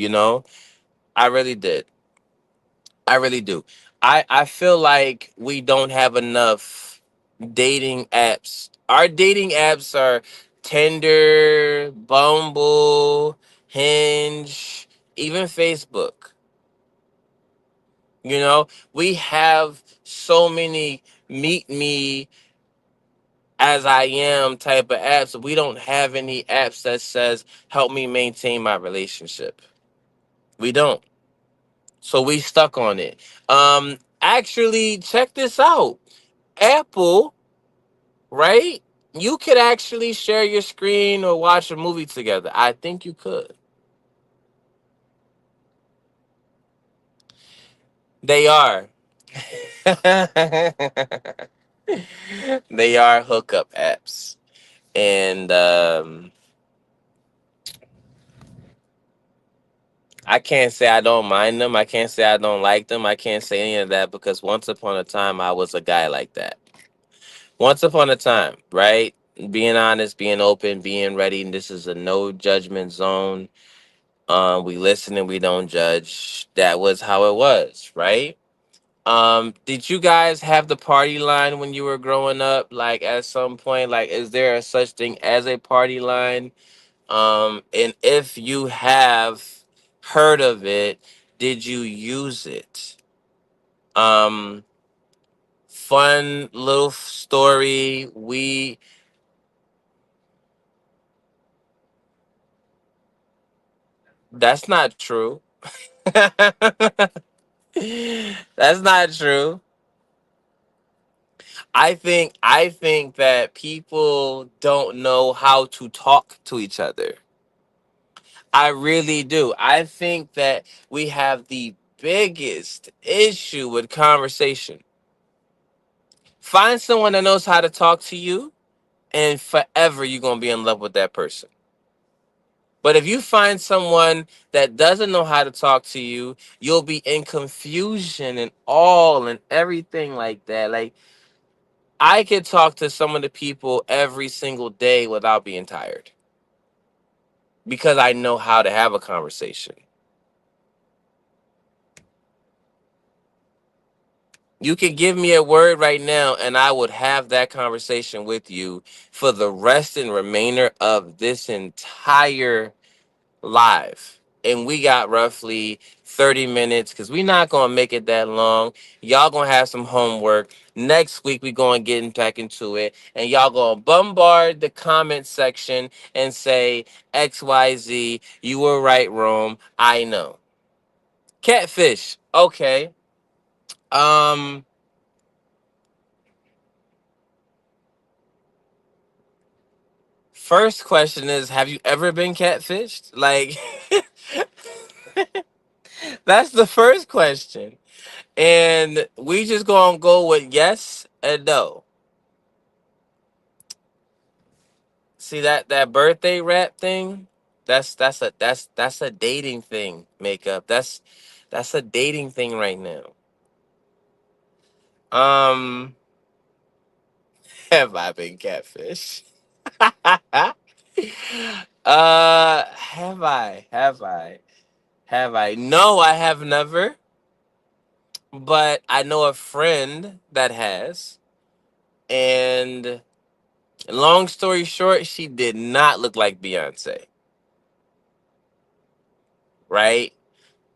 I really did. I really do. I feel like we don't have enough dating apps. Our dating apps are Tinder, Bumble, Hinge, even Facebook. We have so many meet me as I am type of apps. We don't have any apps that says help me maintain my relationship. We don't. So we stuck on it. Actually, check this out. Apple, right? You could actually share your screen or watch a movie together. I think you could. They are. They are hookup apps. And I can't say I don't mind them. I can't say I don't like them. I can't say any of that because once upon a time I was a guy like that. Once upon a time, right? Being honest, being open, being ready. And this is a no judgment zone. We listen and we don't judge. That was how it was, right? Did you guys have the party line when you were growing up? Like at some point, like is there a such thing as a party line? And if you have heard of it, did you use it? Um, Fun little story. That's not true. That's not true. I think that people don't know how to talk to each other. I really do. I think that we have the biggest issue with conversation. Find someone that knows how to talk to you, and forever you're going to be in love with that person. But if you find someone that doesn't know how to talk to you, you'll be in confusion and all and everything like that. Like, I could talk to some of the people every single day without being tired because I know how to have a conversation. You could give me a word right now, and I would have that conversation with you for the rest and remainder of this entire live. and we got roughly 30 minutes because we not gonna make it that long. Y'all gonna have some homework. Next week we gonna get back into it, and y'all gonna bombard the comment section and say XYZ. You were right, Rome. I know. Catfish. Okay. Um. First question is, have you ever been catfished? Like, that's the first question. And we just gonna go with yes and no. See that birthday rap thing? That's a dating thing, makeup. That's a dating thing right now. Um, have I been catfish? Have I? Have I? Have I? No, I have never. But I know a friend that has. And long story short, she did not look like Beyonce, right?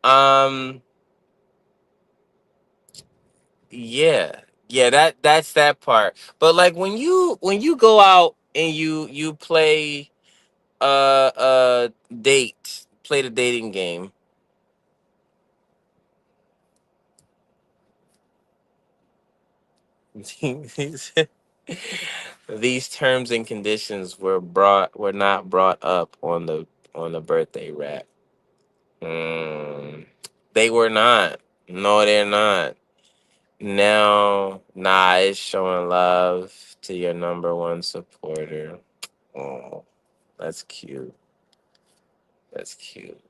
Um, yeah. Yeah, that's that part. But like when you go out and you play play the dating game. these these terms and conditions were not brought up on the birthday rap. Mm, they were not. No, they're not. Now, nah, it's showing love to your number one supporter. Oh, that's cute. That's cute.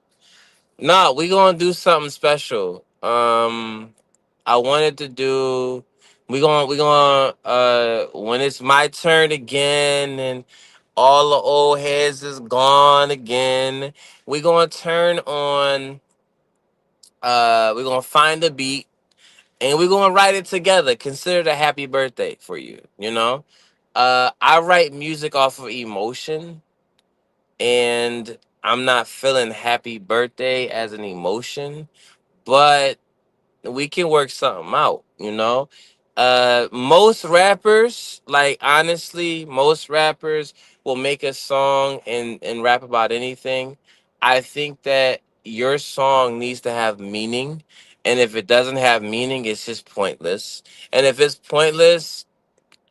Nah, we gonna do something special. I wanted to do. We gonna when it's my turn again and all the old heads is gone again. We gonna turn on. We're gonna find a beat and we're gonna write it together. Consider it a happy birthday for you. You know, I write music off of emotion, and I'm not feeling happy birthday as an emotion, but we can work something out. You know, most rappers, like honestly, most rappers will make a song and rap about anything. I think that your song needs to have meaning, and if it doesn't have meaning, it's just pointless. And if it's pointless,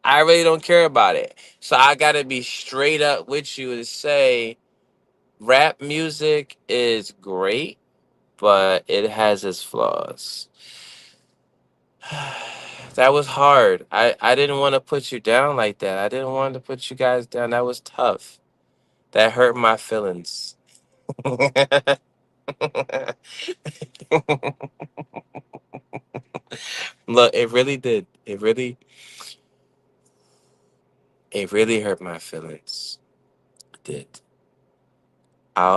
I really don't care about it. So I gotta be straight up with you to say rap music is great, but it has its flaws. That was hard. I didn't want to put you down like that. I didn't want to put you guys down. That was tough. That hurt my feelings. Look, it really did. It really hurt my feelings. It did.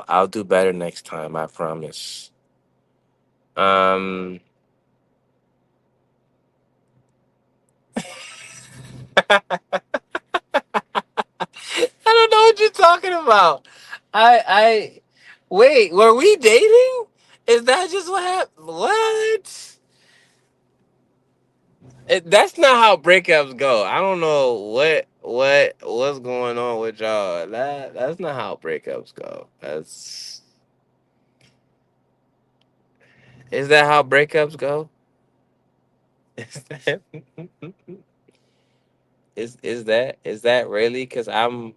I'll do better next time, I promise. Um I don't know what you're talking about. I wait, were we dating? Is that just what happened? What? That's not how breakups go. I don't know what's going on with y'all. That's not how breakups go. That's Is that how breakups go? Is that is that really? Because I'm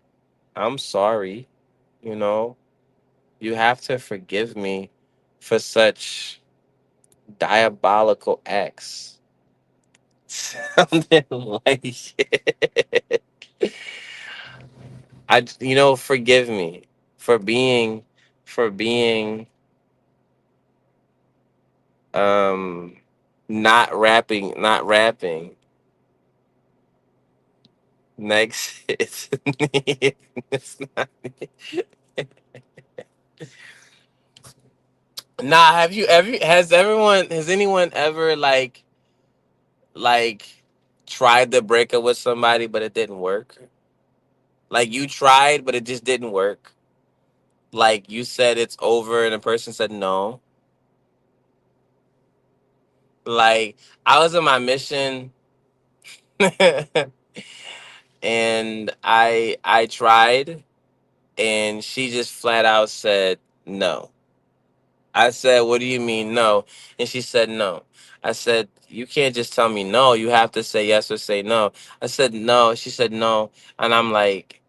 sorry. You know, you have to forgive me for such diabolical acts. Something like shit. Forgive me for being um not rapping next. It's not, nah, has anyone ever like tried to break up with somebody but it didn't work? Like you tried but it just didn't work. Like you said it's over and the person said no. Like I was in my mission and I tried and she just flat out said no. I said, "What do you mean no?" And she said no. I said, "You can't just tell me no. You have to say yes or say no." I said no. She said no. And I'm like,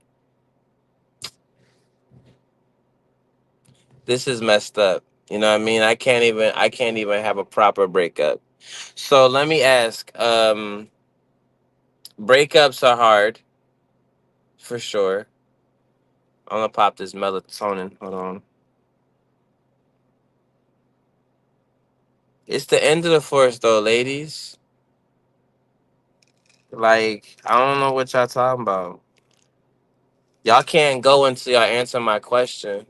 this is messed up. You know what I mean? I can't even have a proper breakup. So let me ask, breakups are hard for sure. I'm gonna pop this melatonin. Hold on. It's the end of the forest though, ladies. Like, I don't know what y'all talking about. Y'all can't go until y'all answer my question.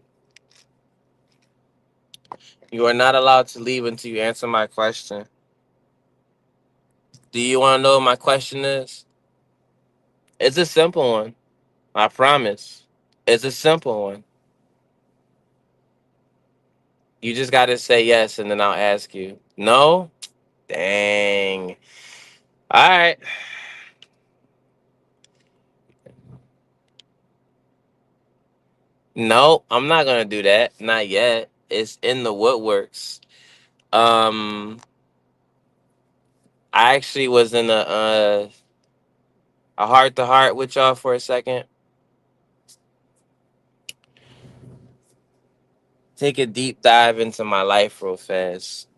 You are not allowed to leave until you answer my question. Do you want to know what my question is? It's a simple one. I promise. It's a simple one. You just got to say yes, and then I'll ask you. No? Dang. All right. No, I'm not gonna do that. Not yet. It's in the woodworks. Um, I actually was in a heart to heart with y'all for a second. Take a deep dive into my life real fast.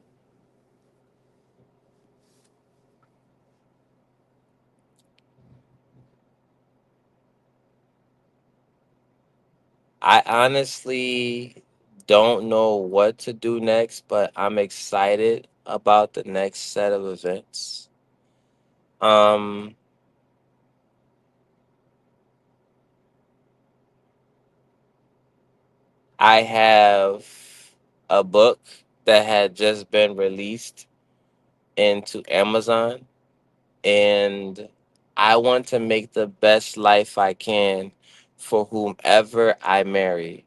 I honestly don't know what to do next, but I'm excited about the next set of events. Um, I have a book that had just been released into Amazon, and I want to make the best life I can for whomever I marry.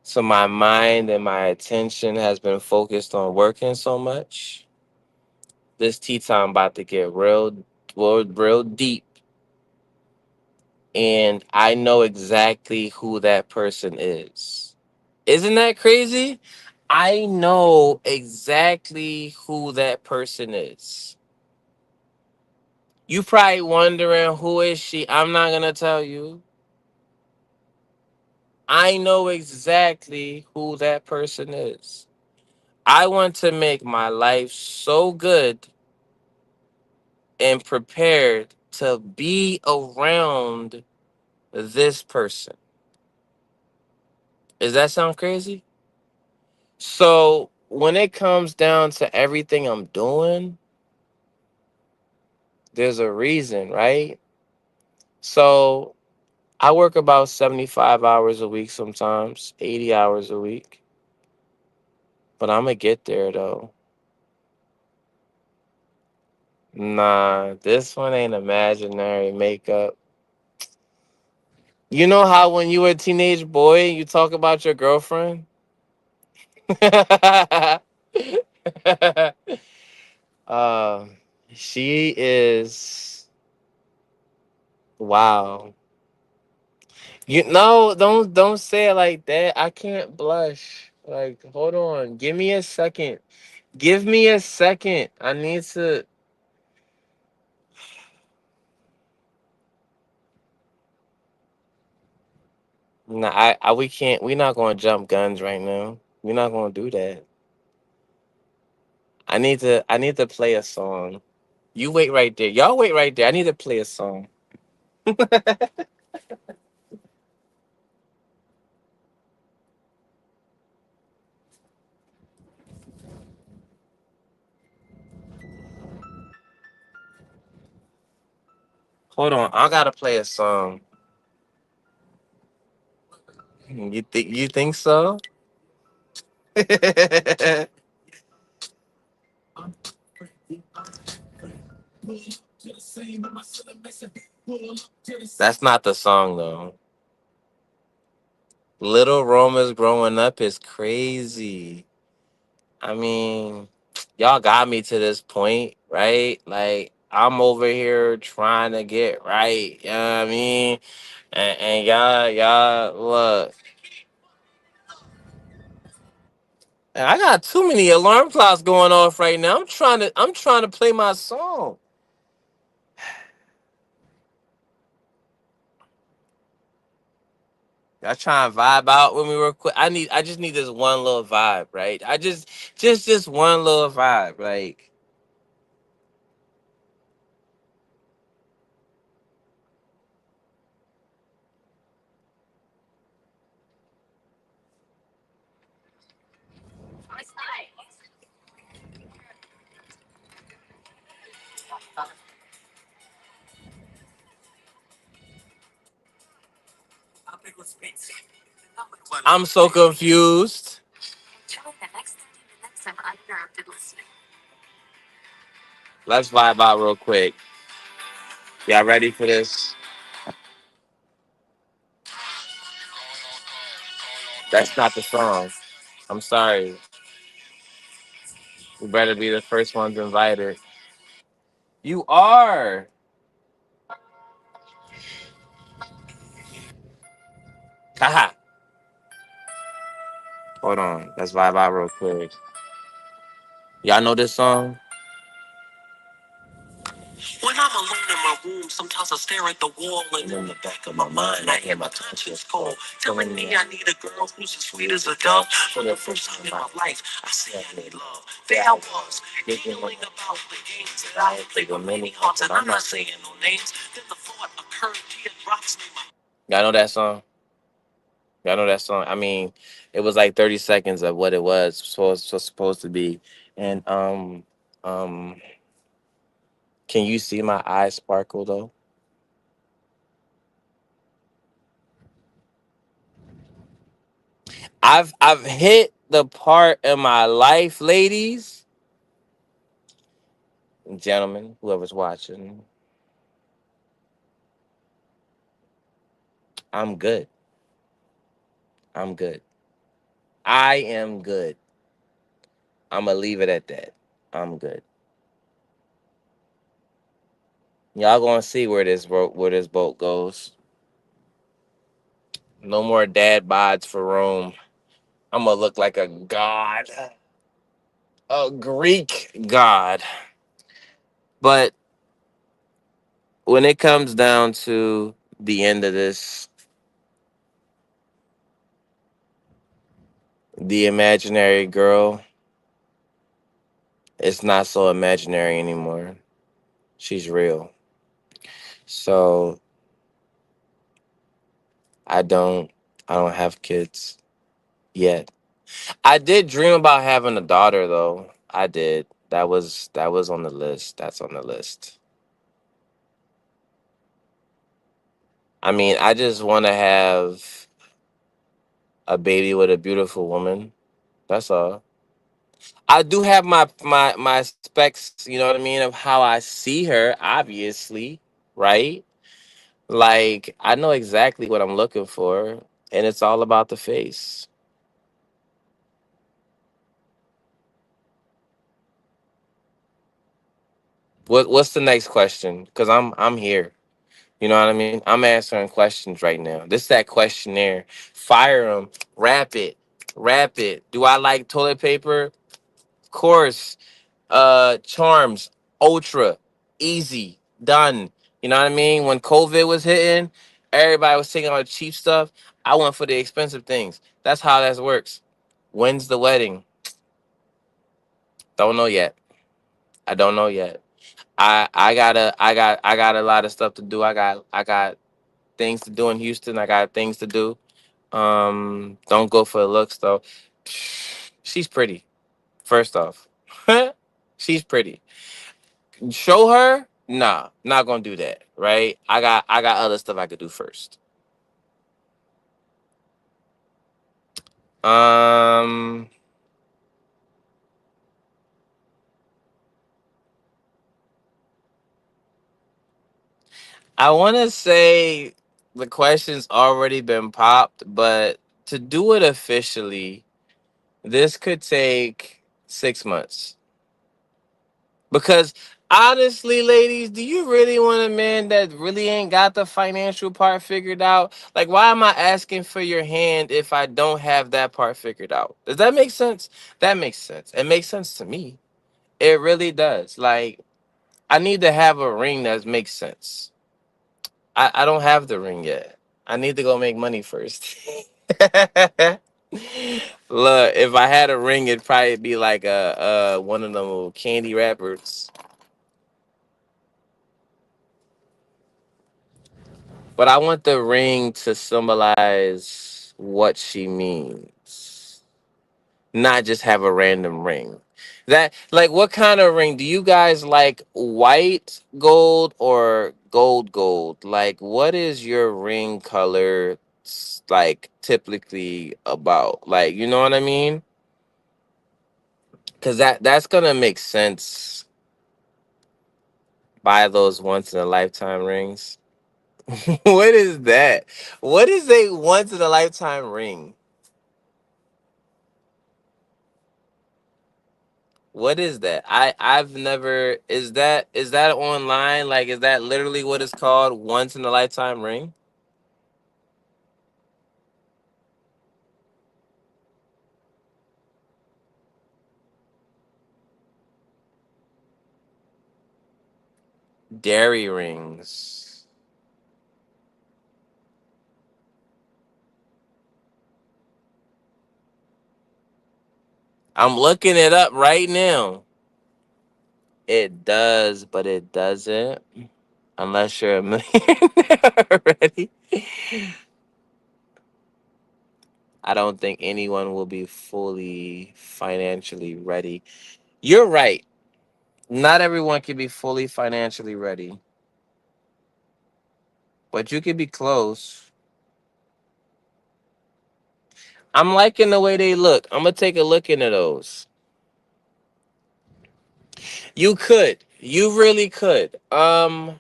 So my mind and my attention has been focused on working so much. This tea time about to get real deep, and I know exactly who that person is. Isn't that crazy? I know exactly who that person is. You probably wondering who is she? I'm not gonna tell you. I know exactly who that person is. I want to make my life so good and prepared to be around this person. Does that sound crazy? So when it comes down to everything I'm doing, there's a reason, right? So I work about 75 hours a week sometimes, 80 hours a week. But I'm going to get there though. Nah, this one ain't imaginary makeup. You know how when you were a teenage boy, you talk about your girlfriend? uh, she is wow. You no, don't say it like that. I can't blush. Like, hold on. Give me a second. Give me a second. I need to. Nah, we can't. We're not gonna jump guns right now. We're not gonna do that. I need to play a song. You wait right there. Y'all wait right there. I need to play a song. Hold on. I gotta play a song. You think so? That's not the song though. Little Roma's growing up is crazy. I mean, y'all got me to this point, right? Like I'm over here trying to get right. You know what I mean? And y'all look. And I got too many alarm clocks going off right now. I'm trying to play my song. Y'all trying to vibe out with me real quick. I just need this one little vibe, right? Just this one little vibe. Like I'm so confused. Let's vibe out real quick. Y'all ready for this? That's not the song. I'm sorry. We better be the first ones invited. You are. Haha. Hold on. Let's vibe out real quick. Y'all know this song? When I'm alone in my room, sometimes I stare at the wall, and in the back of my mind, I hear my conscience call, telling me I need a girl who's as sweet as a dove. For the first time in my life, I say I need love. There I was, giggling about the games that I had played with many hearts, and I'm not saying no names. Then the thought occurred, teardrops made my... Y'all know that song? Y'all know that song? I mean, it was like 30 seconds of what it was supposed to be. And um, can you see my eyes sparkle though? I've hit the part in my life, ladies and gentlemen, whoever's watching. I'm good. I'm good. I am good. I'm gonna leave it at that. I'm good. Y'all gonna see where this boat goes. No more dad bods for Rome. I'm gonna look like a god, a Greek god. But when it comes down to the end of this, the imaginary girl, it's not so imaginary anymore. She's real. So I don't I don't have kids yet. I did dream about having a daughter though. I did. That was on the list. That's on the list. I mean, I just want to have a baby with a beautiful woman. That's all. I do have my specs, you know what I mean, of how I see her, obviously, right? Like I know exactly what I'm looking for, and it's all about the face. What's the next question? Because I'm here. You know what I mean? I'm answering questions right now. This is that questionnaire. Fire them. Wrap it. Wrap it. Do I like toilet paper? Of course. Charms. Ultra. Easy. Done. You know what I mean? When COVID was hitting, everybody was taking all the cheap stuff. I went for the expensive things. That's how that works. When's the wedding? Don't know yet. I don't know yet. I got a lot of stuff to do. I got things to do in Houston. I got things to do. Don't go for the looks though. She's pretty. First off, she's pretty. Show her? Nah, not gonna do that. Right? I got other stuff I could do first. Um, I want to say the question's already been popped, but to do it officially, this could take 6 months. Because honestly, ladies, do you really want a man that really ain't got the financial part figured out? Like, why am I asking for your hand if I don't have that part figured out? Does that make sense? That makes sense. It makes sense to me. It really does. Like, I need to have a ring that makes sense. I don't have the ring yet. I need to go make money first. Look, if I had a ring, it'd probably be like a one of them little candy wrappers. But I want the ring to symbolize what she means, not just have a random ring. That like what kind of ring do you guys like? White gold or gold? Like what is your ring color like typically about? Like you know what I mean? Cuz that's going to make sense by those once in a lifetime rings. What is that? What is a once in a lifetime ring? What is that? I've never is that online? Like is that literally what it's called? Once in a lifetime ring? Dairy rings. I'm looking it up right now. It does, but it doesn't. Unless you're a millionaire already. I don't think anyone will be fully financially ready. You're right. Not everyone can be fully financially ready, but you can be close. I'm liking the way they look. I'm gonna take a look into those. You could. You really could. But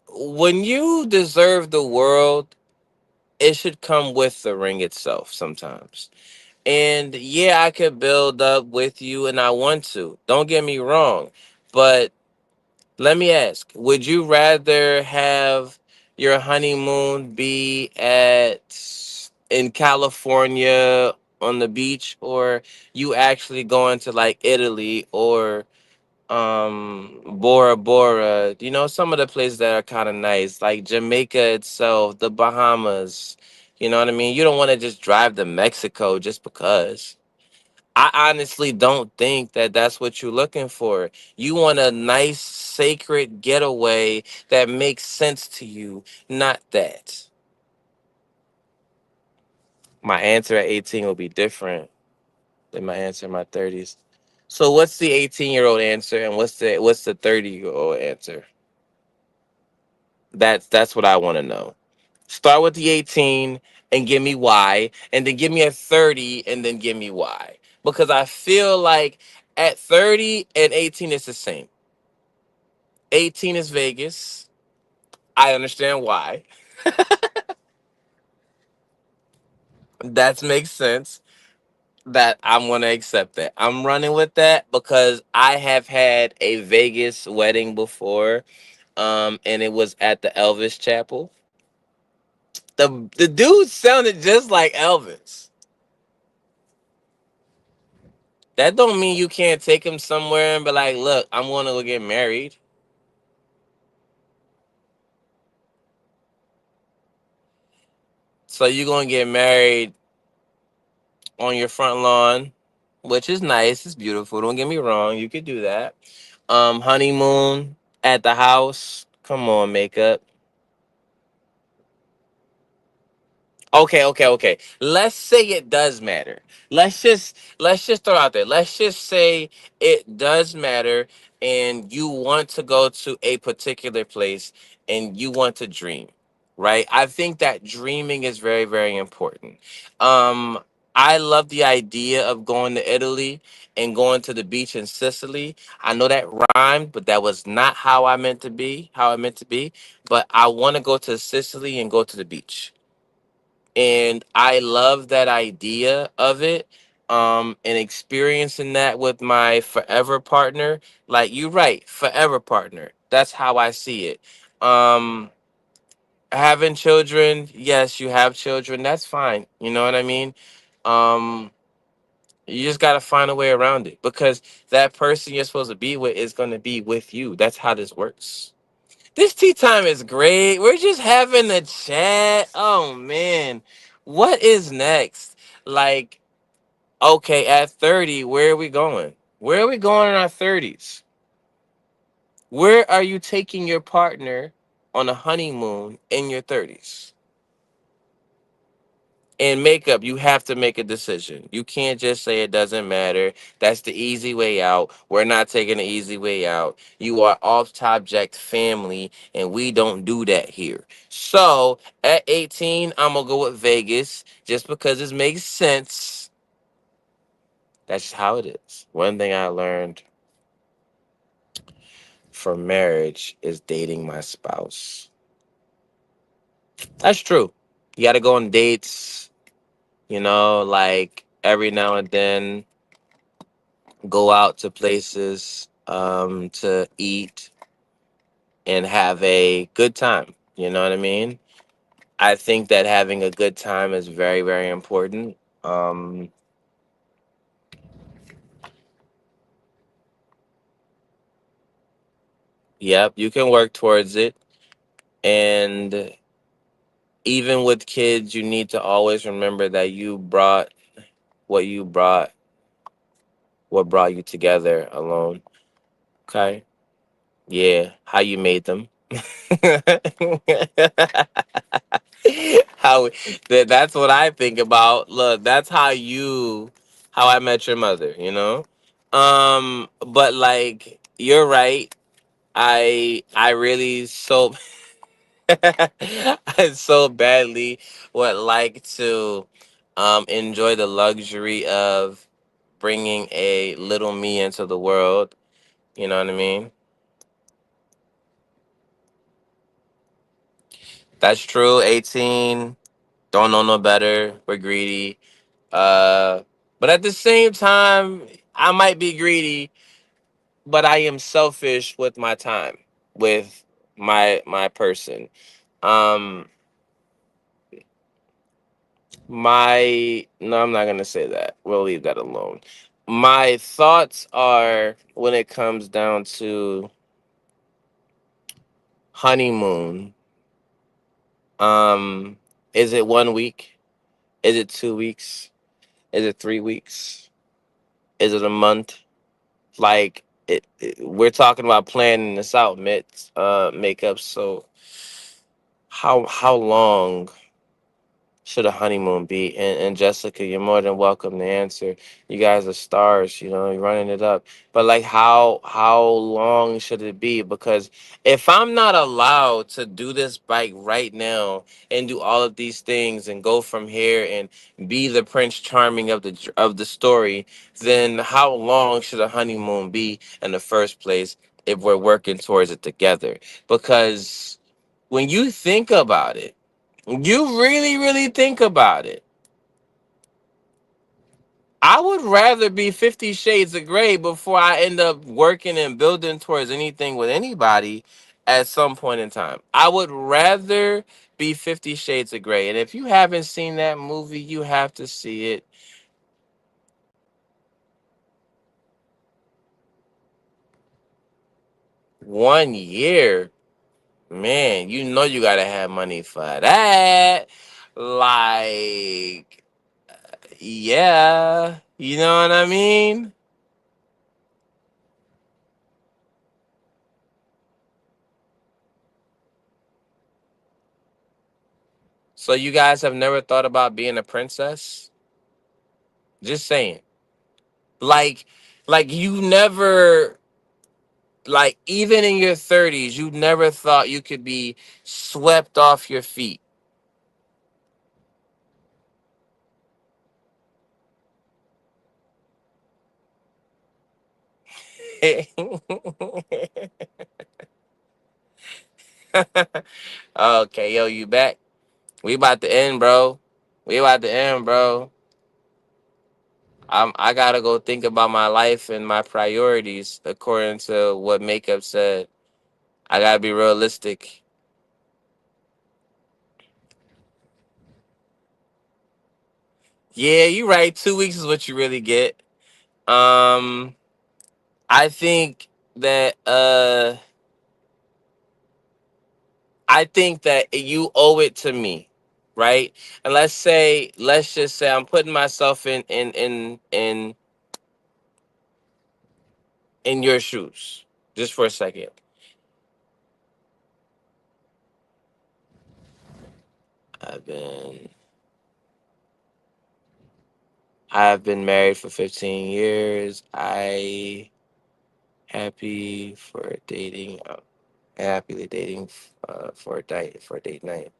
when you deserve the world, it should come with the ring itself sometimes. And yeah, I could build up with you and I want to. Don't get me wrong. But let me ask, would you rather have your honeymoon be at in California on the beach or you actually going to like Italy or Bora Bora, you know, some of the places that are kind of nice, like Jamaica itself, the Bahamas. You know what I mean? You don't want to just drive to Mexico just because. I honestly don't think that that's what you're looking for. You want a nice, sacred getaway that makes sense to you, not that. My answer at 18 will be different than my answer in my 30s. So what's the 18-year-old answer and what's the 30-year-old answer? That's what I want to know. Start with the 18 and give me why, and then give me a 30 and then give me why. Because I feel like at 30 and 18 it's the same. 18 is Vegas. I understand why. That makes sense. That I'm gonna accept that. I'm running with that because I have had a Vegas wedding before. And it was at the Elvis Chapel. The dude sounded just like Elvis. That don't mean you can't take him somewhere and be like, look, I'm gonna go get married. So you're gonna get married on your front lawn, which is nice, it's beautiful. Don't get me wrong, you could do that. Honeymoon at the house. Come on, makeup. Okay. Let's say it does matter. Let's just throw it out there. Let's just say it does matter and you want to go to a particular place and you want to dream. Right? I think that dreaming is very, very important. Um I love the idea of going to Italy and going to the beach in Sicily. I know that rhymed, but that was not how I meant to be. But I want to go to Sicily and go to the beach And I love that idea of it. And experiencing that with my forever partner, like you're right, forever partner. That's how I see it. Um, Having children, yes, you have children. That's fine. You know what I mean? Um, you just got to find a way around it because that person you're supposed to be with is going to be with you. That's how this works. This tea time is great. We're just having a chat. Oh man. What is next? Like, okay, at 30, where are we going? Where are we going in our 30s? Where are you taking your partner on a honeymoon in your 30s? In makeup, you have to make a decision. You can't just say it doesn't matter. That's the easy way out. We're not taking the easy way out. You are off subject family, and we don't do that here. So at 18, I'm gonna go with Vegas just because it makes sense. That's just how it is. One thing I learned from marriage is dating my spouse. That's true. You got to go on dates, like every now and then go out to places to eat and have a good time. You know what I mean? I think that having a good time is very, very important. Um, yep, you can work towards it. And even with kids, you need to always remember that what you brought, what brought you together alone. Okay? Yeah, how you made them. how that's what I think about. Look, that's how I met your mother, you know? But like you're right. I really I so badly would like to enjoy the luxury of bringing a little me into the world, you know what I mean? That's true. 18, don't know no better. We're greedy. Uh, but at the same time, I might be greedy, but I am selfish with my time, with my person. Um, my no, I'm not gonna say that. We'll leave that alone. My thoughts are when it comes down to honeymoon. Um, is it 1 week? Is it 2 weeks? Is it 3 weeks? Is it a month? Like we're talking about planning this out, makeup. So how long should a honeymoon be? And Jessica, you're more than welcome to answer. You guys are stars, you're running it up. But like how long should it be? Because if I'm not allowed to do this bike right now and do all of these things and go from here and be the Prince Charming of the story, then how long should a honeymoon be in the first place if we're working towards it together? Because when you think about it, you really, really think about it. I would rather be 50 Shades of Grey before I end up working and building towards anything with anybody at some point in time. I would rather be 50 Shades of Grey. And if you haven't seen that movie, you have to see it. 1 year, man, you got to have money for that. Like, yeah, you know what I mean? So you guys have never thought about being a princess? Just saying. Like you never, like even in your 30s, you never thought you could be swept off your feet. Okay, yo, you back? We about to end, bro. We about to end, bro. I gotta go think about my life and my priorities according to what Makeup said. I gotta be realistic. Yeah, you right. 2 weeks is what you really get. Um, I think that I think that you owe it to me, right? And let's just say I'm putting myself in your shoes, just for a second. I've been I've been married for 15 years. I happy for dating. Happily dating for a date night.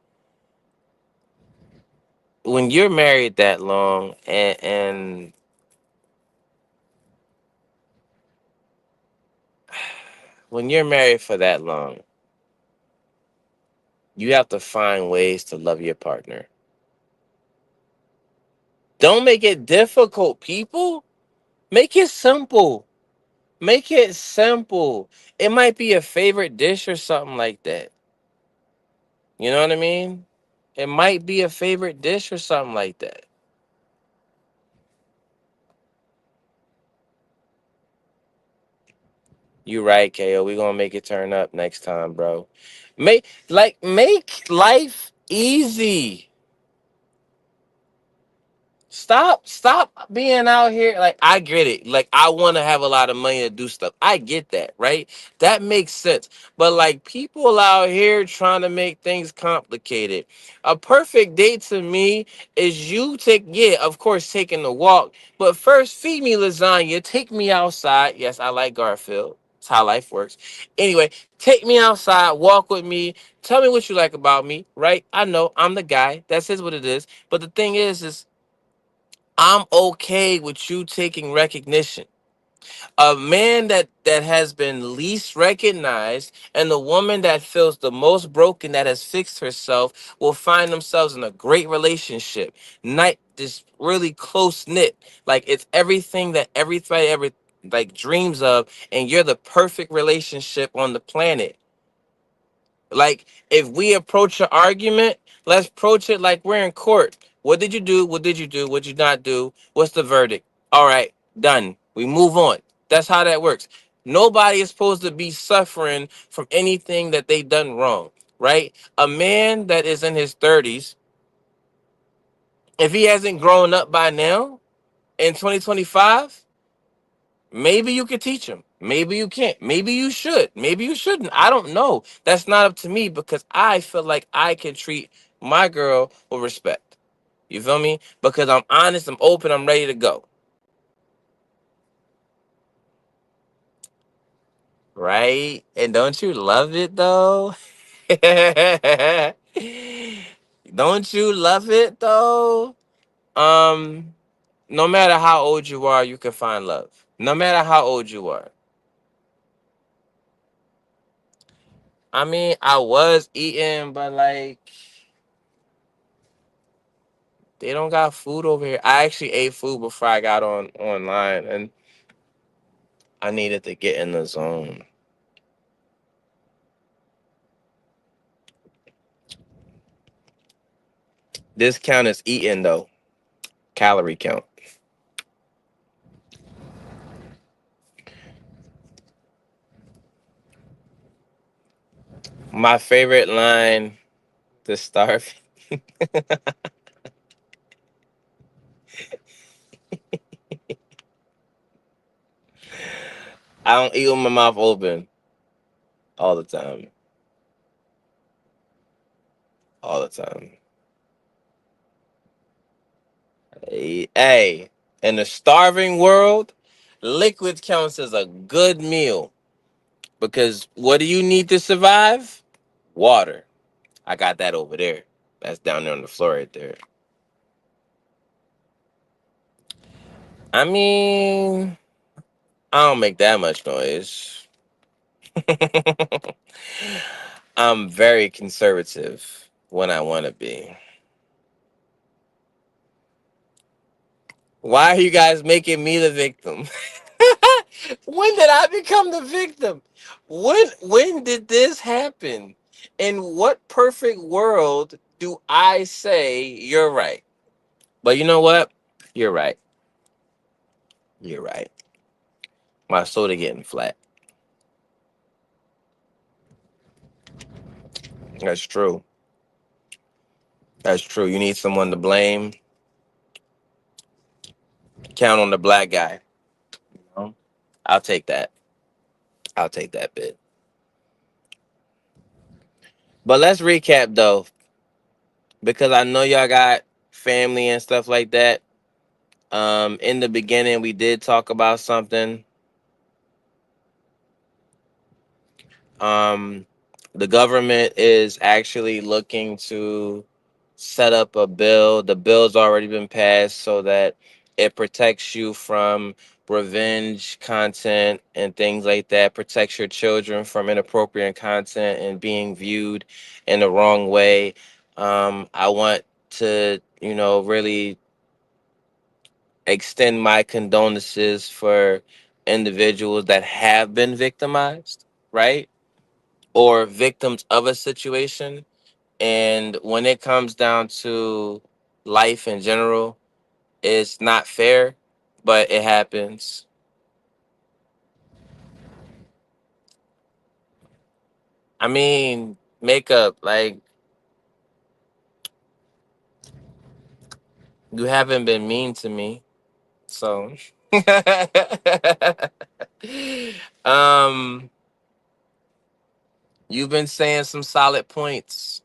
When you're married that long, and when you're married for that long, you have to find ways to love your partner. Don't make it difficult, people. Make it simple. Make it simple. It might be a favorite dish or something like that. You know what I mean? It might be a favorite dish or something like that. You right, KO. We gonna make it turn up next time, bro. Make life easy. Stop being out here. Like, I get it. Like, I want to have a lot of money to do stuff. I get that, right? That makes sense. But like, people out here trying to make things complicated. A perfect date to me is you take, yeah, of course, taking the walk. But first, feed me lasagna. Take me outside. Yes, I like Garfield. That's how life works. Anyway, take me outside. Walk with me. Tell me what you like about me, right? I know I'm the guy. That's just what it is. But the thing is I'm okay with you taking recognition. A man that has been least recognized and the woman that feels the most broken that has fixed herself will find themselves in a great relationship. Night this really close knit. Like, it's everything that everybody ever like dreams of, and you're the perfect relationship on the planet. Like, if we approach an argument, let's approach it like we're in court. What did you do? What did you do? What did you not do? What's the verdict? All right, done. We move on. That's how that works. Nobody is supposed to be suffering from anything that they done wrong, right? A man that is in his 30s, if he hasn't grown up by now in 2025, maybe you could teach him. Maybe you can't. Maybe you should. Maybe you shouldn't. I don't know. That's not up to me because I feel like I can treat my girl with respect. You feel me? Because I'm honest, I'm open, I'm ready to go. Right? And don't you love it though? Don't you love it though? Um, no matter how old you are, you can find love. No matter how old you are. I mean, I was eating, but like, they don't got food over here. I actually ate food before I got on online, and I needed to get in the zone. This count is eating though, calorie count. My favorite line to starve. I don't eat with my mouth open all the time. All the time. Hey, in the starving world, liquid counts as a good meal because what do you need to survive? Water. I got that over there. That's down there on the floor right there. I mean, I don't make that much noise. I'm very conservative when I want to be. Why are you guys making me the victim? When did I become the victim? When did this happen? In what perfect world do I say you're right? But you know what? You're right. You're right. My soda getting flat. That's true. That's true. You need someone to blame. Count on the black guy. You know? I'll take that. I'll take that bit. But let's recap though, because I know y'all got family and stuff like that. In the beginning, we did talk about something. Um, the government is actually looking to set up a bill. The bill's already been passed so that it protects you from revenge content and things like that, protects your children from inappropriate content and being viewed in the wrong way. I want to, really extend my condolences for individuals that have been victimized, right? Or victims of a situation. And when it comes down to life in general, it's not fair, but it happens. I mean, makeup, like, you haven't been mean to me. So, um, you've been saying some solid points.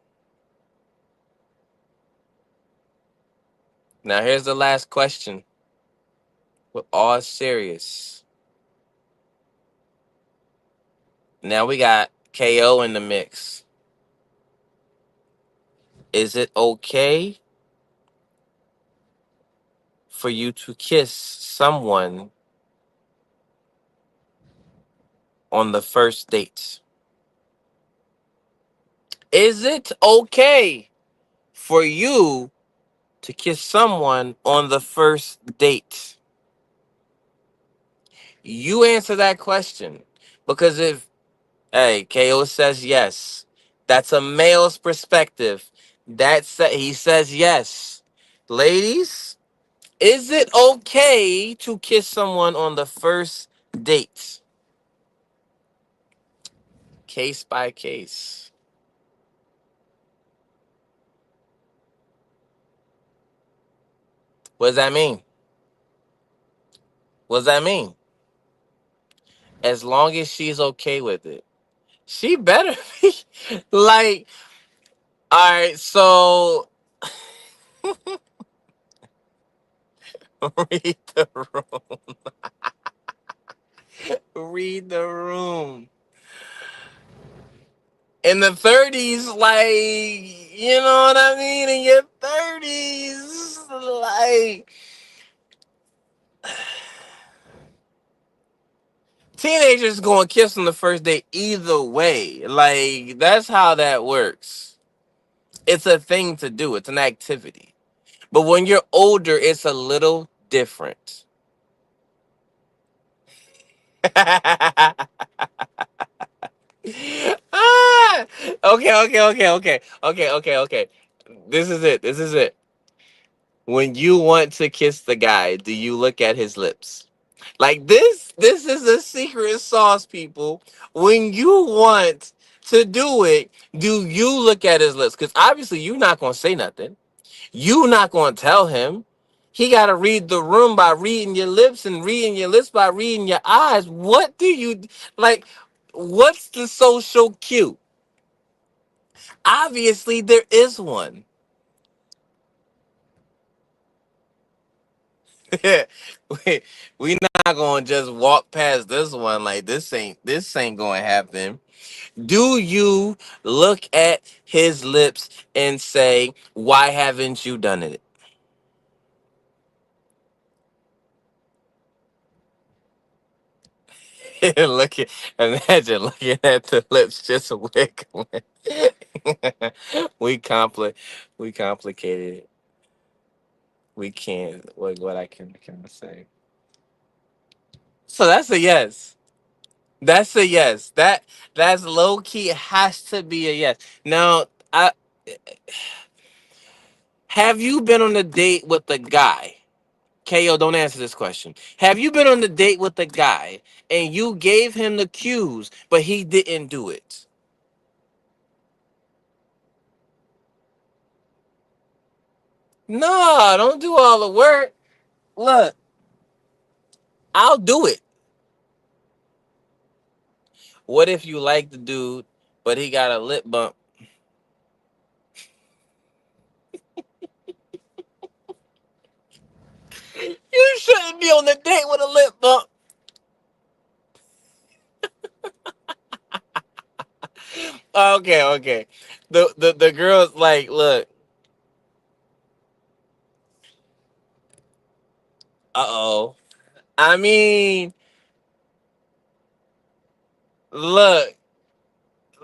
Now, here's the last question. We're all serious. Now we got KO in the mix. Is it okay for you to kiss someone on the first date? Is it okay for you to kiss someone on the first date? You answer that question. Because if, hey, KO says yes, that's a male's perspective. He says yes. Ladies, is it okay to kiss someone on the first date? Case by case. What does that mean? What does that mean? As long as she's okay with it. She better be like, all right, so read the room. Read the room. In the 30s, like, you know what I mean? In your 30s, like, teenagers going to kiss on the first date either way. Like, that's how that works. It's a thing to do, it's an activity. But when you're older, it's a little different. Ah! Okay. This is it. This is it. When you want to kiss the guy, do you look at his lips? Like this is a secret sauce, people. When you want to do it, do you look at his lips? Because obviously you're not gonna say nothing. You not gonna tell him. He gotta read the room by reading your lips and reading your lips by reading your eyes. What do you like? What's the social cue? Obviously, there is one. we we not gonna just walk past this one like this ain't gonna happen. Do you look at his lips and say, "Why haven't you done it?" Look at Imagine looking at the lips just wiggling. we compli we complicated it. We can't. What I can I say? So that's a yes. That's a yes. That's low key. It has to be a yes. Now, I have you been on a date with a guy? Ko, don't answer this question. Have you been on a date with a guy and you gave him the cues, but he didn't do it? No, don't do all the work. Look, I'll do it. What if you like the dude, but he got a lip bump? You shouldn't be on the date with a lip bump. Okay, okay. The girl's like, look, uh-oh. I mean, look,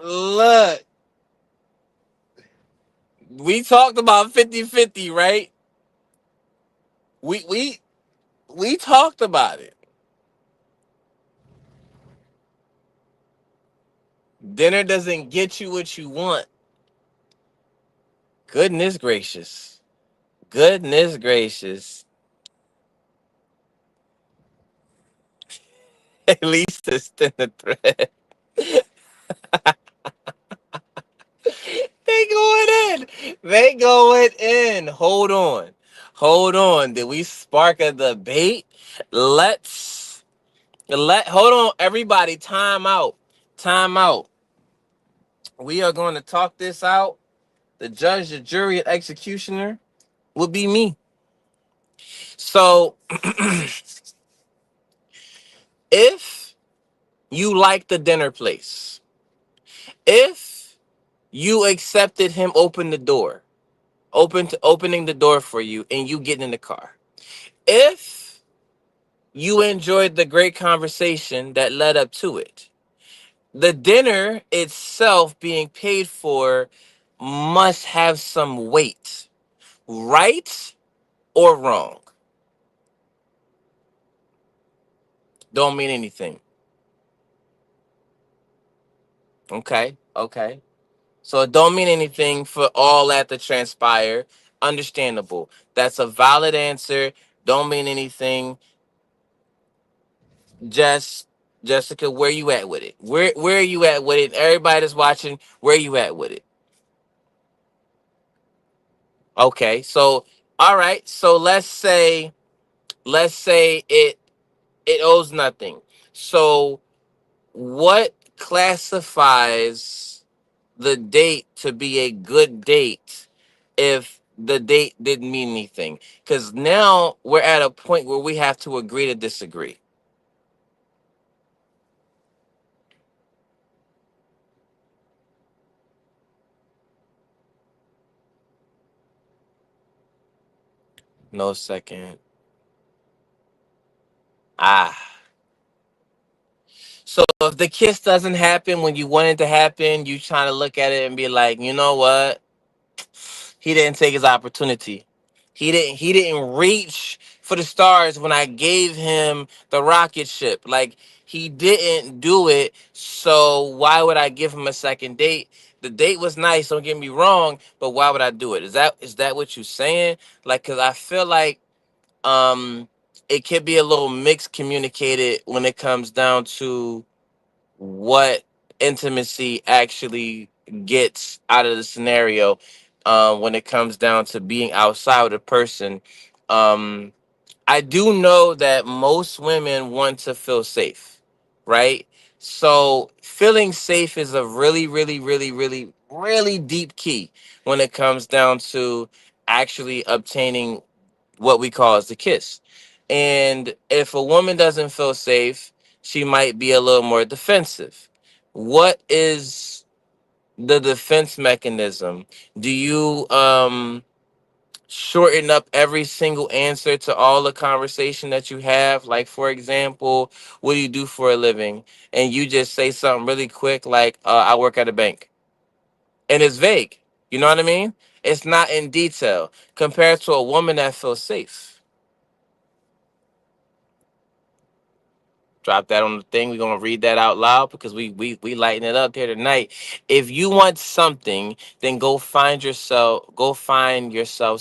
look. We talked about 50-50, right? We we we talked about it. Dinner doesn't get you what you want. Goodness gracious. Goodness gracious. At least it's thin the thread. They going in. They going in. Hold on. Hold on. Did we spark a debate? Let hold on, everybody. Time out. Time out. We are going to talk this out. The judge, the jury, and executioner will be me. So if you like the dinner place, if you accepted him opening the door for you and you getting in the car. If you enjoyed the great conversation that led up to it, the dinner itself being paid for must have some weight. Right or wrong? Don't mean anything. Okay, okay. So it don't mean anything for all that to transpire. Understandable. That's a valid answer. Don't mean anything. Just Jessica, where you at with it? Where are you at with it? Everybody that's watching, where you at with it? Okay, so all right, so let's say it owes nothing. So what classifies the date to be a good date if the date didn't mean anything? Because now we're at a point where we have to agree to disagree. No second. Ah. So if the kiss doesn't happen when you want it to happen, you trying to look at it and be like, you know what? He didn't take his opportunity. He didn't reach for the stars when I gave him the rocket ship. Like he didn't do it. So why would I give him a second date? The date was nice, don't get me wrong, but why would I do it? Is that what you're saying? Like cuz I feel like um it could be a little mixed communicated when it comes down to what intimacy actually gets out of the scenario when it comes down to being outside of the person. Um, I do know that most women want to feel safe, right? So feeling safe is a really, really, really, really, really deep key when it comes down to actually obtaining what we call as the kiss. And if a woman doesn't feel safe, she might be a little more defensive. What is the defense mechanism? Do you shorten up every single answer to all the conversation that you have? Like, for example, what do you do for a living? And you just say something really quick, like, I work at a bank. And it's vague. You know what I mean? It's not in detail compared to a woman that feels safe. Drop that on the thing. We're gonna read that out loud because we lighten it up here tonight. If you want something, then go find yourself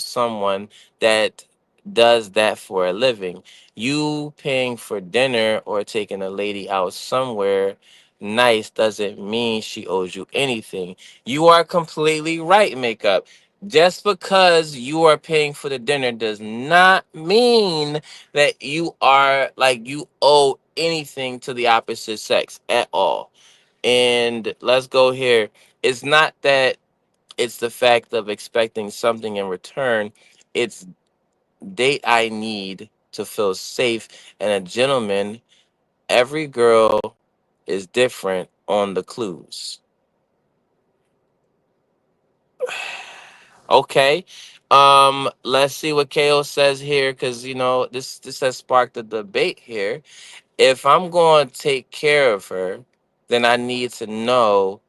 someone that does that for a living. You paying for dinner or taking a lady out somewhere nice doesn't mean she owes you anything. You are completely right, makeup. Just because you are paying for the dinner does not mean that you are like you owe anything to the opposite sex at all. And let's go here. It's not that it's the fact of expecting something in return. It's date I need to feel safe and a gentleman. Every girl is different on the clues. Okay. Let's see what KO says here because this has sparked a debate here. If I'm going to take care of her, then I need to know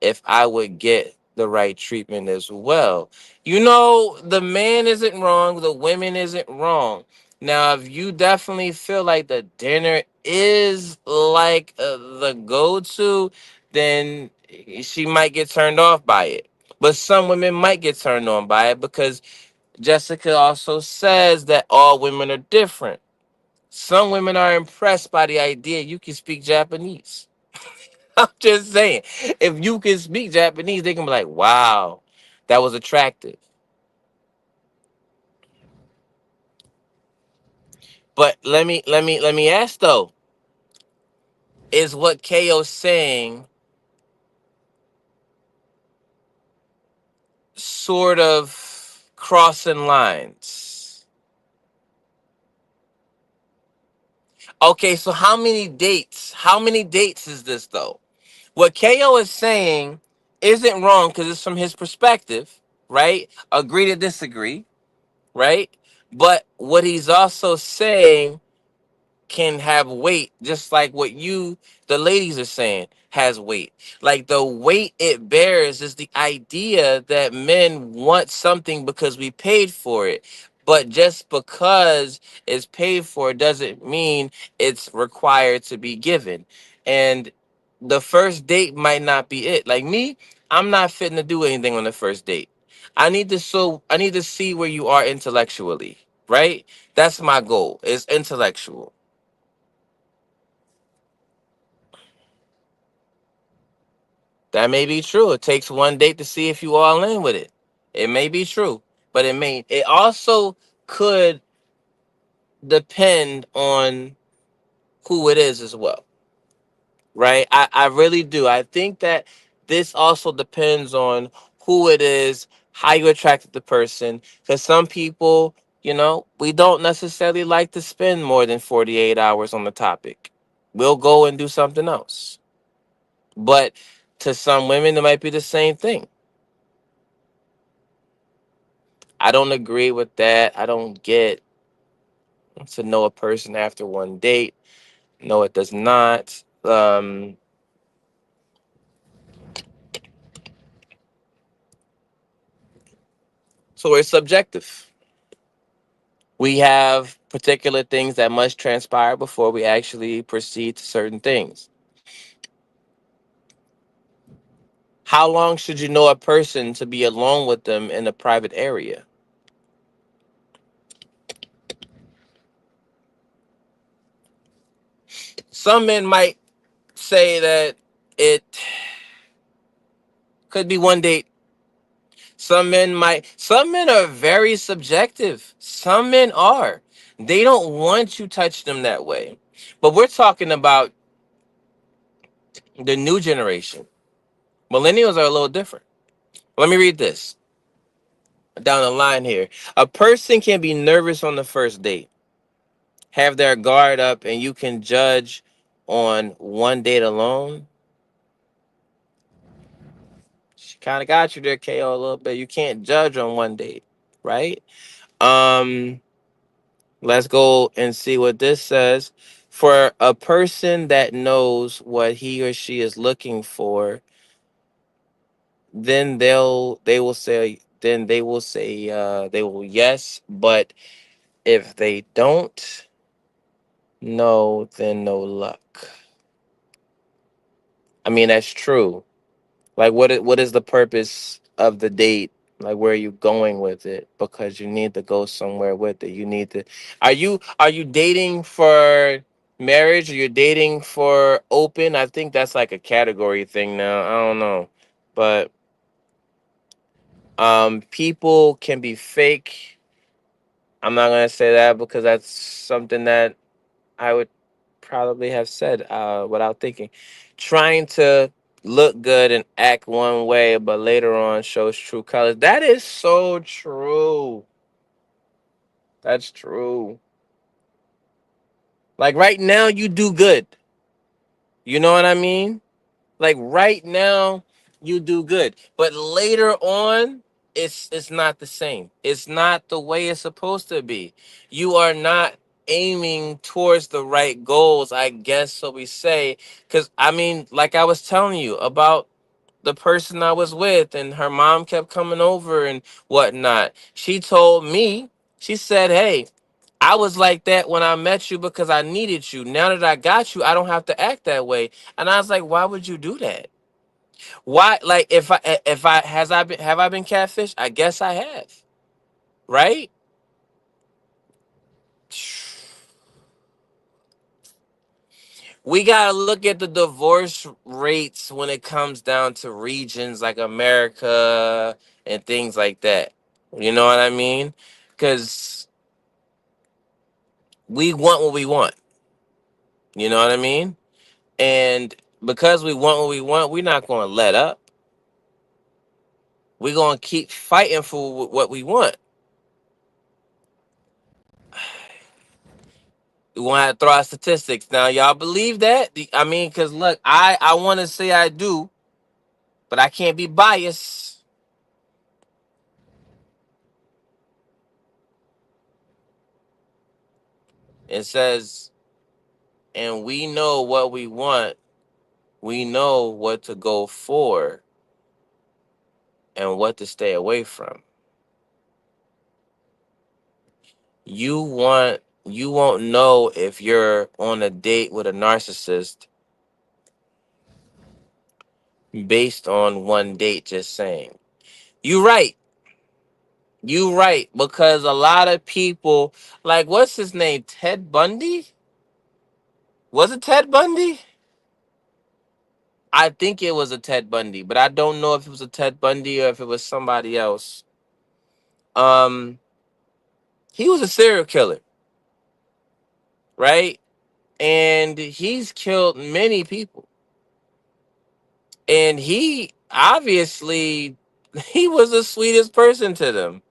if I would get the right treatment as well. The man isn't wrong, the women isn't wrong. Now, if you definitely feel like the dinner is like the go to, then she might get turned off by it. But some women might get turned on by it because Jessica also says that all women are different. Some women are impressed by the idea you can speak Japanese. I'm just saying, if you can speak Japanese, they can be like, "Wow, that was attractive." But let me ask though: is what KO saying sort of crossing lines? Okay, so how many dates? How many dates is this though? What KO is saying isn't wrong because it's from his perspective, right? Agree to disagree, right? But what he's also saying can have weight, just like what the ladies, are saying has weight. Like the weight it bears is the idea that men want something because we paid for it. But just because it's paid for doesn't mean it's required to be given. And the first date might not be it. Like me, I'm not fitting to do anything on the first date. I need to see where you are intellectually, right? That's my goal. Is intellectual. That may be true. It takes one date to see if you all in with it. It may be true, but it also could depend on who it is as well, right? I really do. I think that this also depends on who it is, how you attracted the person, because some people, we don't necessarily like to spend more than 48 hours on the topic. We'll go and do something else. But to some women, it might be the same thing. I don't agree with that. I don't get to know a person after one date. No, it does not. So it's subjective. We have particular things that must transpire before we actually proceed to certain things. How long should you know a person to be alone with them in a private area? Some men might say that it could be one date. Some men are very subjective. Some men are. They don't want you touch them that way. But we're talking about the new generation. Millennials are a little different. Let me read this down the line here. A person can be nervous on the first date, have their guard up, and you can judge on one date alone. She kind of got you there, KO, a little bit. You can't judge on one date, right? Um, Let's go and see what this says. For a person that knows what he or she is looking for, then they will say they will yes, but if they don't, no, then no luck. I mean, that's true. Like, what is the purpose of the date? Like, where are you going with it? Because you need to go somewhere with it. You need to. Are you dating for marriage? Or you're dating for open? I think that's like a category thing now. I don't know, but people can be fake. I'm not gonna say that because that's something that I would probably have said without thinking. Trying to look good and act one way, but later on shows true colors. That is so true. That's true. Like right now, you do good. You know what I mean? Like right now, you do good, but later on, it's not the same. It's not the way it's supposed to be. You are not aiming towards the right goals, I guess. So we say, because I mean, like I was telling you about the person I was with, and her mom kept coming over and whatnot. She told me, she said, "Hey, I was like that when I met you because I needed you. Now that I got you, I don't have to act that way." And I was like, "Why would you do that? Why? Like, if I have I been catfish? I guess I have, right?" We gotta look at the divorce rates when it comes down to regions like America and things like that. You know what I mean? Because we want what we want. You know what I mean? And because we want what we want, we're not going to let up. We're going to keep fighting for what we want. We want to throw out statistics. Now, y'all believe that? I mean, because look, I want to say I do, but I can't be biased. It says, and we know what we want. We know what to go for and what to stay away from. You won't know if you're on a date with a narcissist based on one date, just saying. You right. You right. Because a lot of people, like, what's his name? Ted Bundy? Was it Ted Bundy? I think it was a Ted Bundy, but I don't know if it was a Ted Bundy or if it was somebody else. Um, he was a serial killer, right? And he's killed many people. And he obviously he was the sweetest person to them.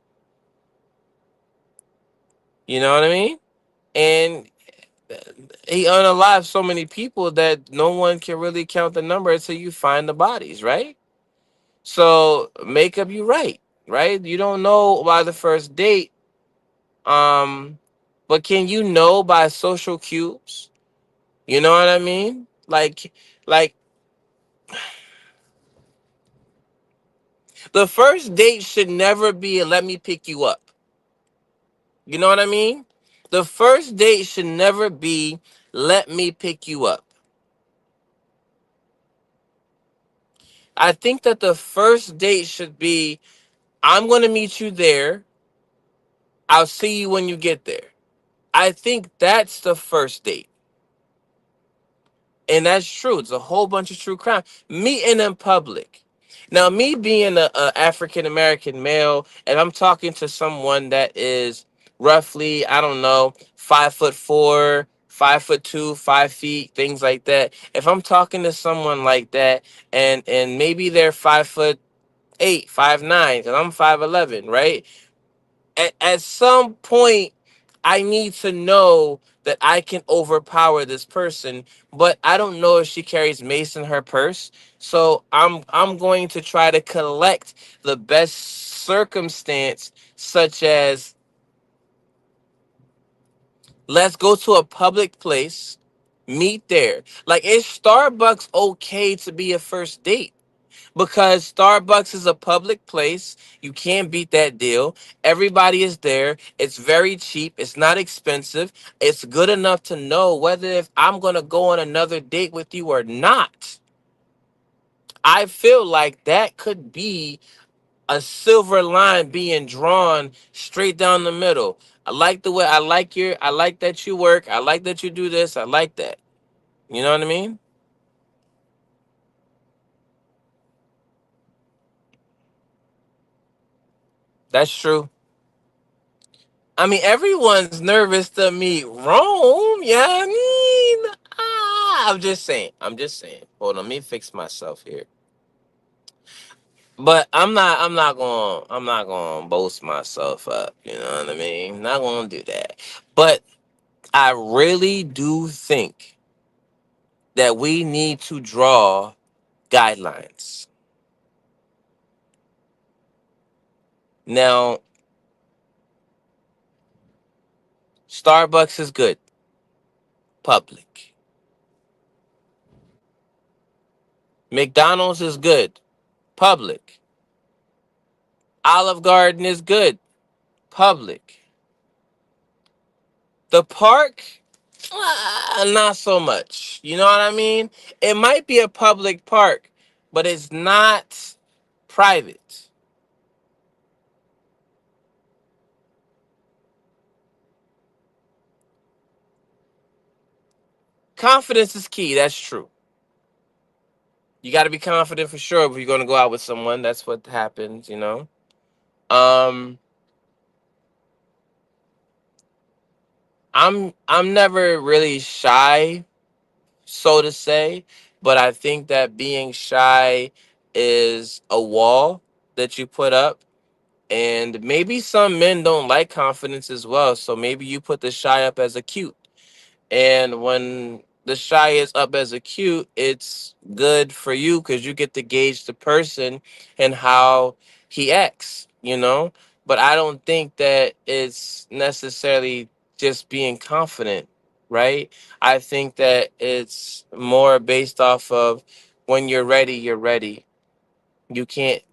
You know what I mean? And he unalived so many people that no one can really count the number until you find the bodies, right? So makeup, you right? You don't know by the first date, um, but can you know by social cues? You know what I mean? Like the first date should never be a let me pick you up. You know what I mean? The first date should never be let me pick you up. I think that the first date should be I'm going to meet you there. I'll see you when you get there. I think that's the first date. And that's true. It's a whole bunch of true crime. Meeting in public. Now, me being a African American male, and I'm talking to someone that is roughly, I don't know, 5'4", 5'2", 5 feet, things like that. If I'm talking to someone like that, and maybe they're 5'8", 5'9", and I'm 5'11", right? At some point I need to know that I can overpower this person, but I don't know if she carries mace in her purse. So I'm going to try to collect the best circumstance, such as let's go to a public place, meet there. Like, is Starbucks okay to be a first date? Because Starbucks is a public place. You can't beat that deal. Everybody is there. It's very cheap. It's not expensive. It's good enough to know whether if I'm going to go on another date with you or not. I feel like that could be a silver line being drawn straight down the middle. I like the way I like that you work. I like that you do this. I like that. You know what I mean? That's true. I mean, everyone's nervous to meet Rome. Yeah, I mean, I'm just saying. I'm just saying. Hold on, let me fix myself here. But I'm not gonna boast myself up. You know what I mean? Not gonna do that. But I really do think that we need to draw guidelines. Now, Starbucks is good, public. McDonald's is good, public. Olive Garden is good, public. The park, not so much. You know what I mean? It might be a public park, but it's not private. Confidence is key. That's true. You got to be confident for sure if you're going to go out with someone. That's what happens, you know. Um, I'm never really shy, so to say, but I think that being shy is a wall that you put up. And maybe some men don't like confidence as well. So maybe you put the shy up as a cute. And when the shy is up as a cute, it's good for you because you get to gauge the person and how he acts, you know? But I don't think that it's necessarily just being confident, right? I think that it's more based off of when you're ready, you're ready. You can't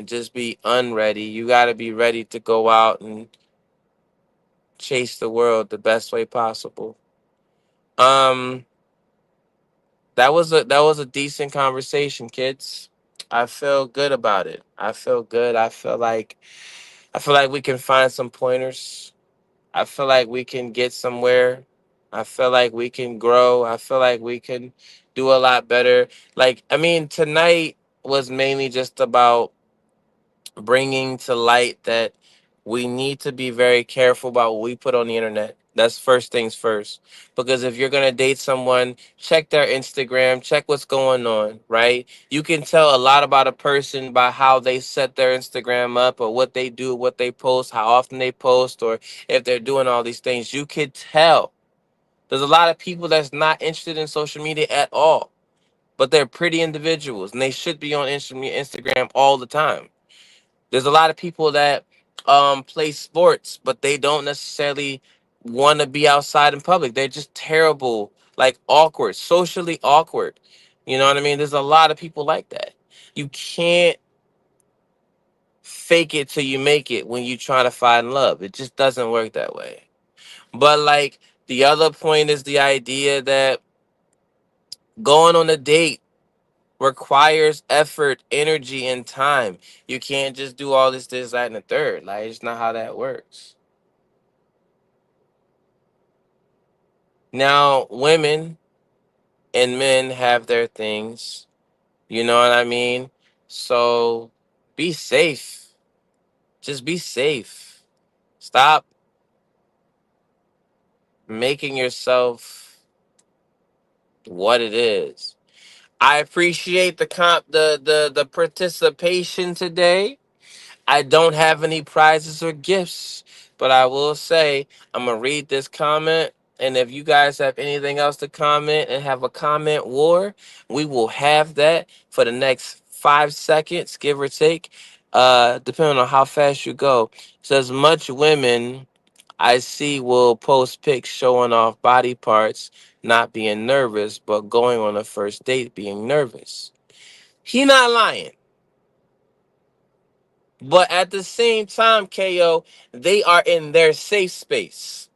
just be unready. You got to be ready to go out and chase the world the best way possible. Um that was a decent conversation, kids. I feel good about it. I feel good. I feel like we can find some pointers. I feel like we can get somewhere. I feel like we can grow. I feel like we can do a lot better. Like, I mean, tonight was mainly just about bringing to light that we need to be very careful about what we put on the internet. That's first things first. Because if you're going to date someone, check their Instagram, check what's going on, right? You can tell a lot about a person by how they set their Instagram up or what they do, what they post, how often they post, or if they're doing all these things. You could tell. There's a lot of people that's not interested in social media at all, but they're pretty individuals and they should be on Instagram all the time. There's a lot of people that play sports, but they don't necessarily want to be outside in public. They're just terrible, like awkward, socially awkward. You know what I mean? There's a lot of people like that. You can't fake it till you make it when you try to find love. It just doesn't work that way. But like the other point is the idea that going on a date requires effort, energy, and time. You can't just do all this, that, and the third. Like, it's not how that works. Now, women and men have their things. You know what I mean? So be safe. Just be safe. Stop making yourself what it is. I appreciate the participation today. I don't have any prizes or gifts, but I will say I'm gonna read this comment, and if you guys have anything else to comment and have a comment war, we will have that for the next 5 seconds, give or take, depending on how fast you go. It says much women I see will post pics showing off body parts, not being nervous, but going on a first date being nervous. He not lying. But at the same time, KO, they are in their safe space,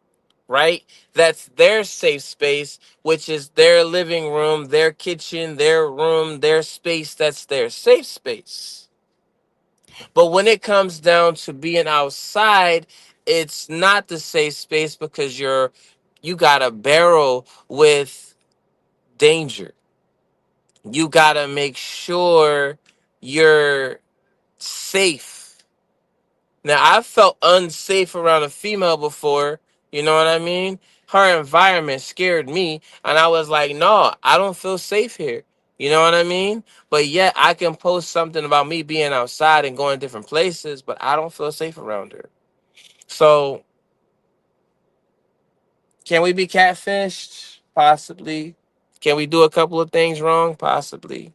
right? That's their safe space, which is their living room, their kitchen, their room, their space. That's their safe space. But when it comes down to being outside, it's not the safe space because you got a barrel with danger. You got to make sure you're safe. Now, I felt unsafe around a female before, you know what I mean? Her environment scared me, and I was like, no, I don't feel safe here. You know what I mean? But yet, I can post something about me being outside and going different places, but I don't feel safe around her. So, can we be catfished? Possibly. Can we do a couple of things wrong? Possibly.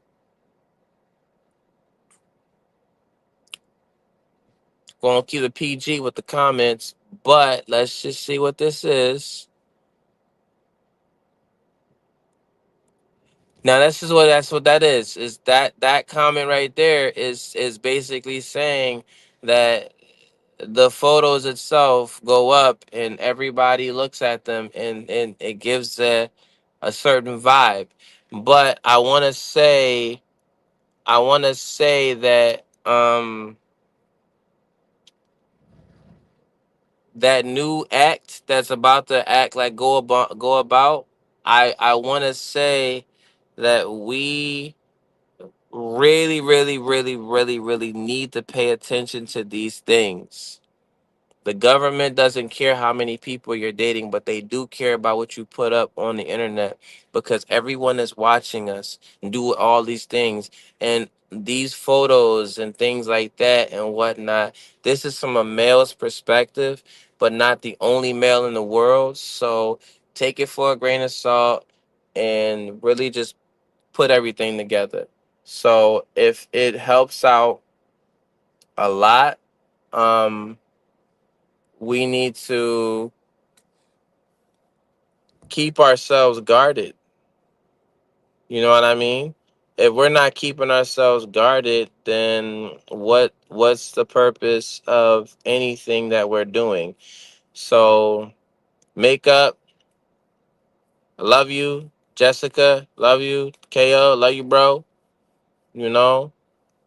Gonna keep the PG with the comments, but let's just see what this is. Now that's what that is. Is that comment right there is basically saying that the photos itself go up and everybody looks at them and it gives a certain vibe. But I wanna say that that new act that's about to act like go about, I wanna say that we really, really, really, really, really need to pay attention to these things. The government doesn't care how many people you're dating, but they do care about what you put up on the internet because everyone is watching us do all these things. And these photos and things like that and whatnot, this is from a male's perspective, but not the only male in the world. So take it for a grain of salt and really just put everything together. So if it helps out a lot, um, we need to keep ourselves guarded. You know what I mean? If we're not keeping ourselves guarded, then what's the purpose of anything that we're doing? So makeup, love you. Jessica, love you. KO, love you, bro. You know?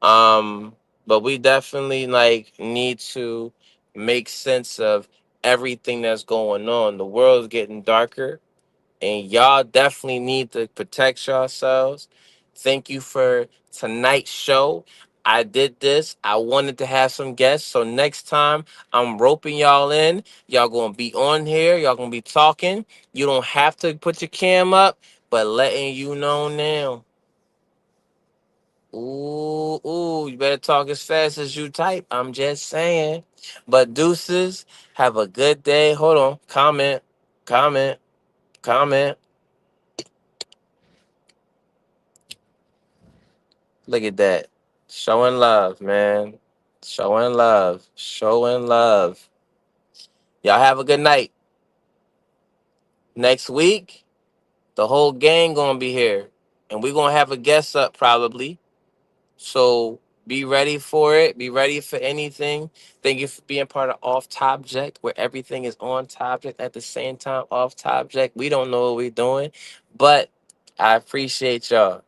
Um, but we definitely like need to make sense of everything that's going on. The world's getting darker, and y'all definitely need to protect yourselves. Thank you for tonight's show. I did this. I wanted to have some guests, so next time I'm roping y'all in. Y'all gonna be on here. Y'all gonna be talking. You don't have to put your cam up, but letting you know now. Ooh, you better talk as fast as you type. I'm just saying. But deuces, have a good day. Hold on. Comment, comment. Look at that. Showing love, man. Showing love. Showing love. Y'all have a good night. Next week, the whole gang gonna be here. And we gonna have a guest up probably. So be ready for it. Be ready for anything. Thank you for being part of Off Topject, where everything is on Topject at the same time. Off Topject. We don't know what we're doing, but I appreciate y'all.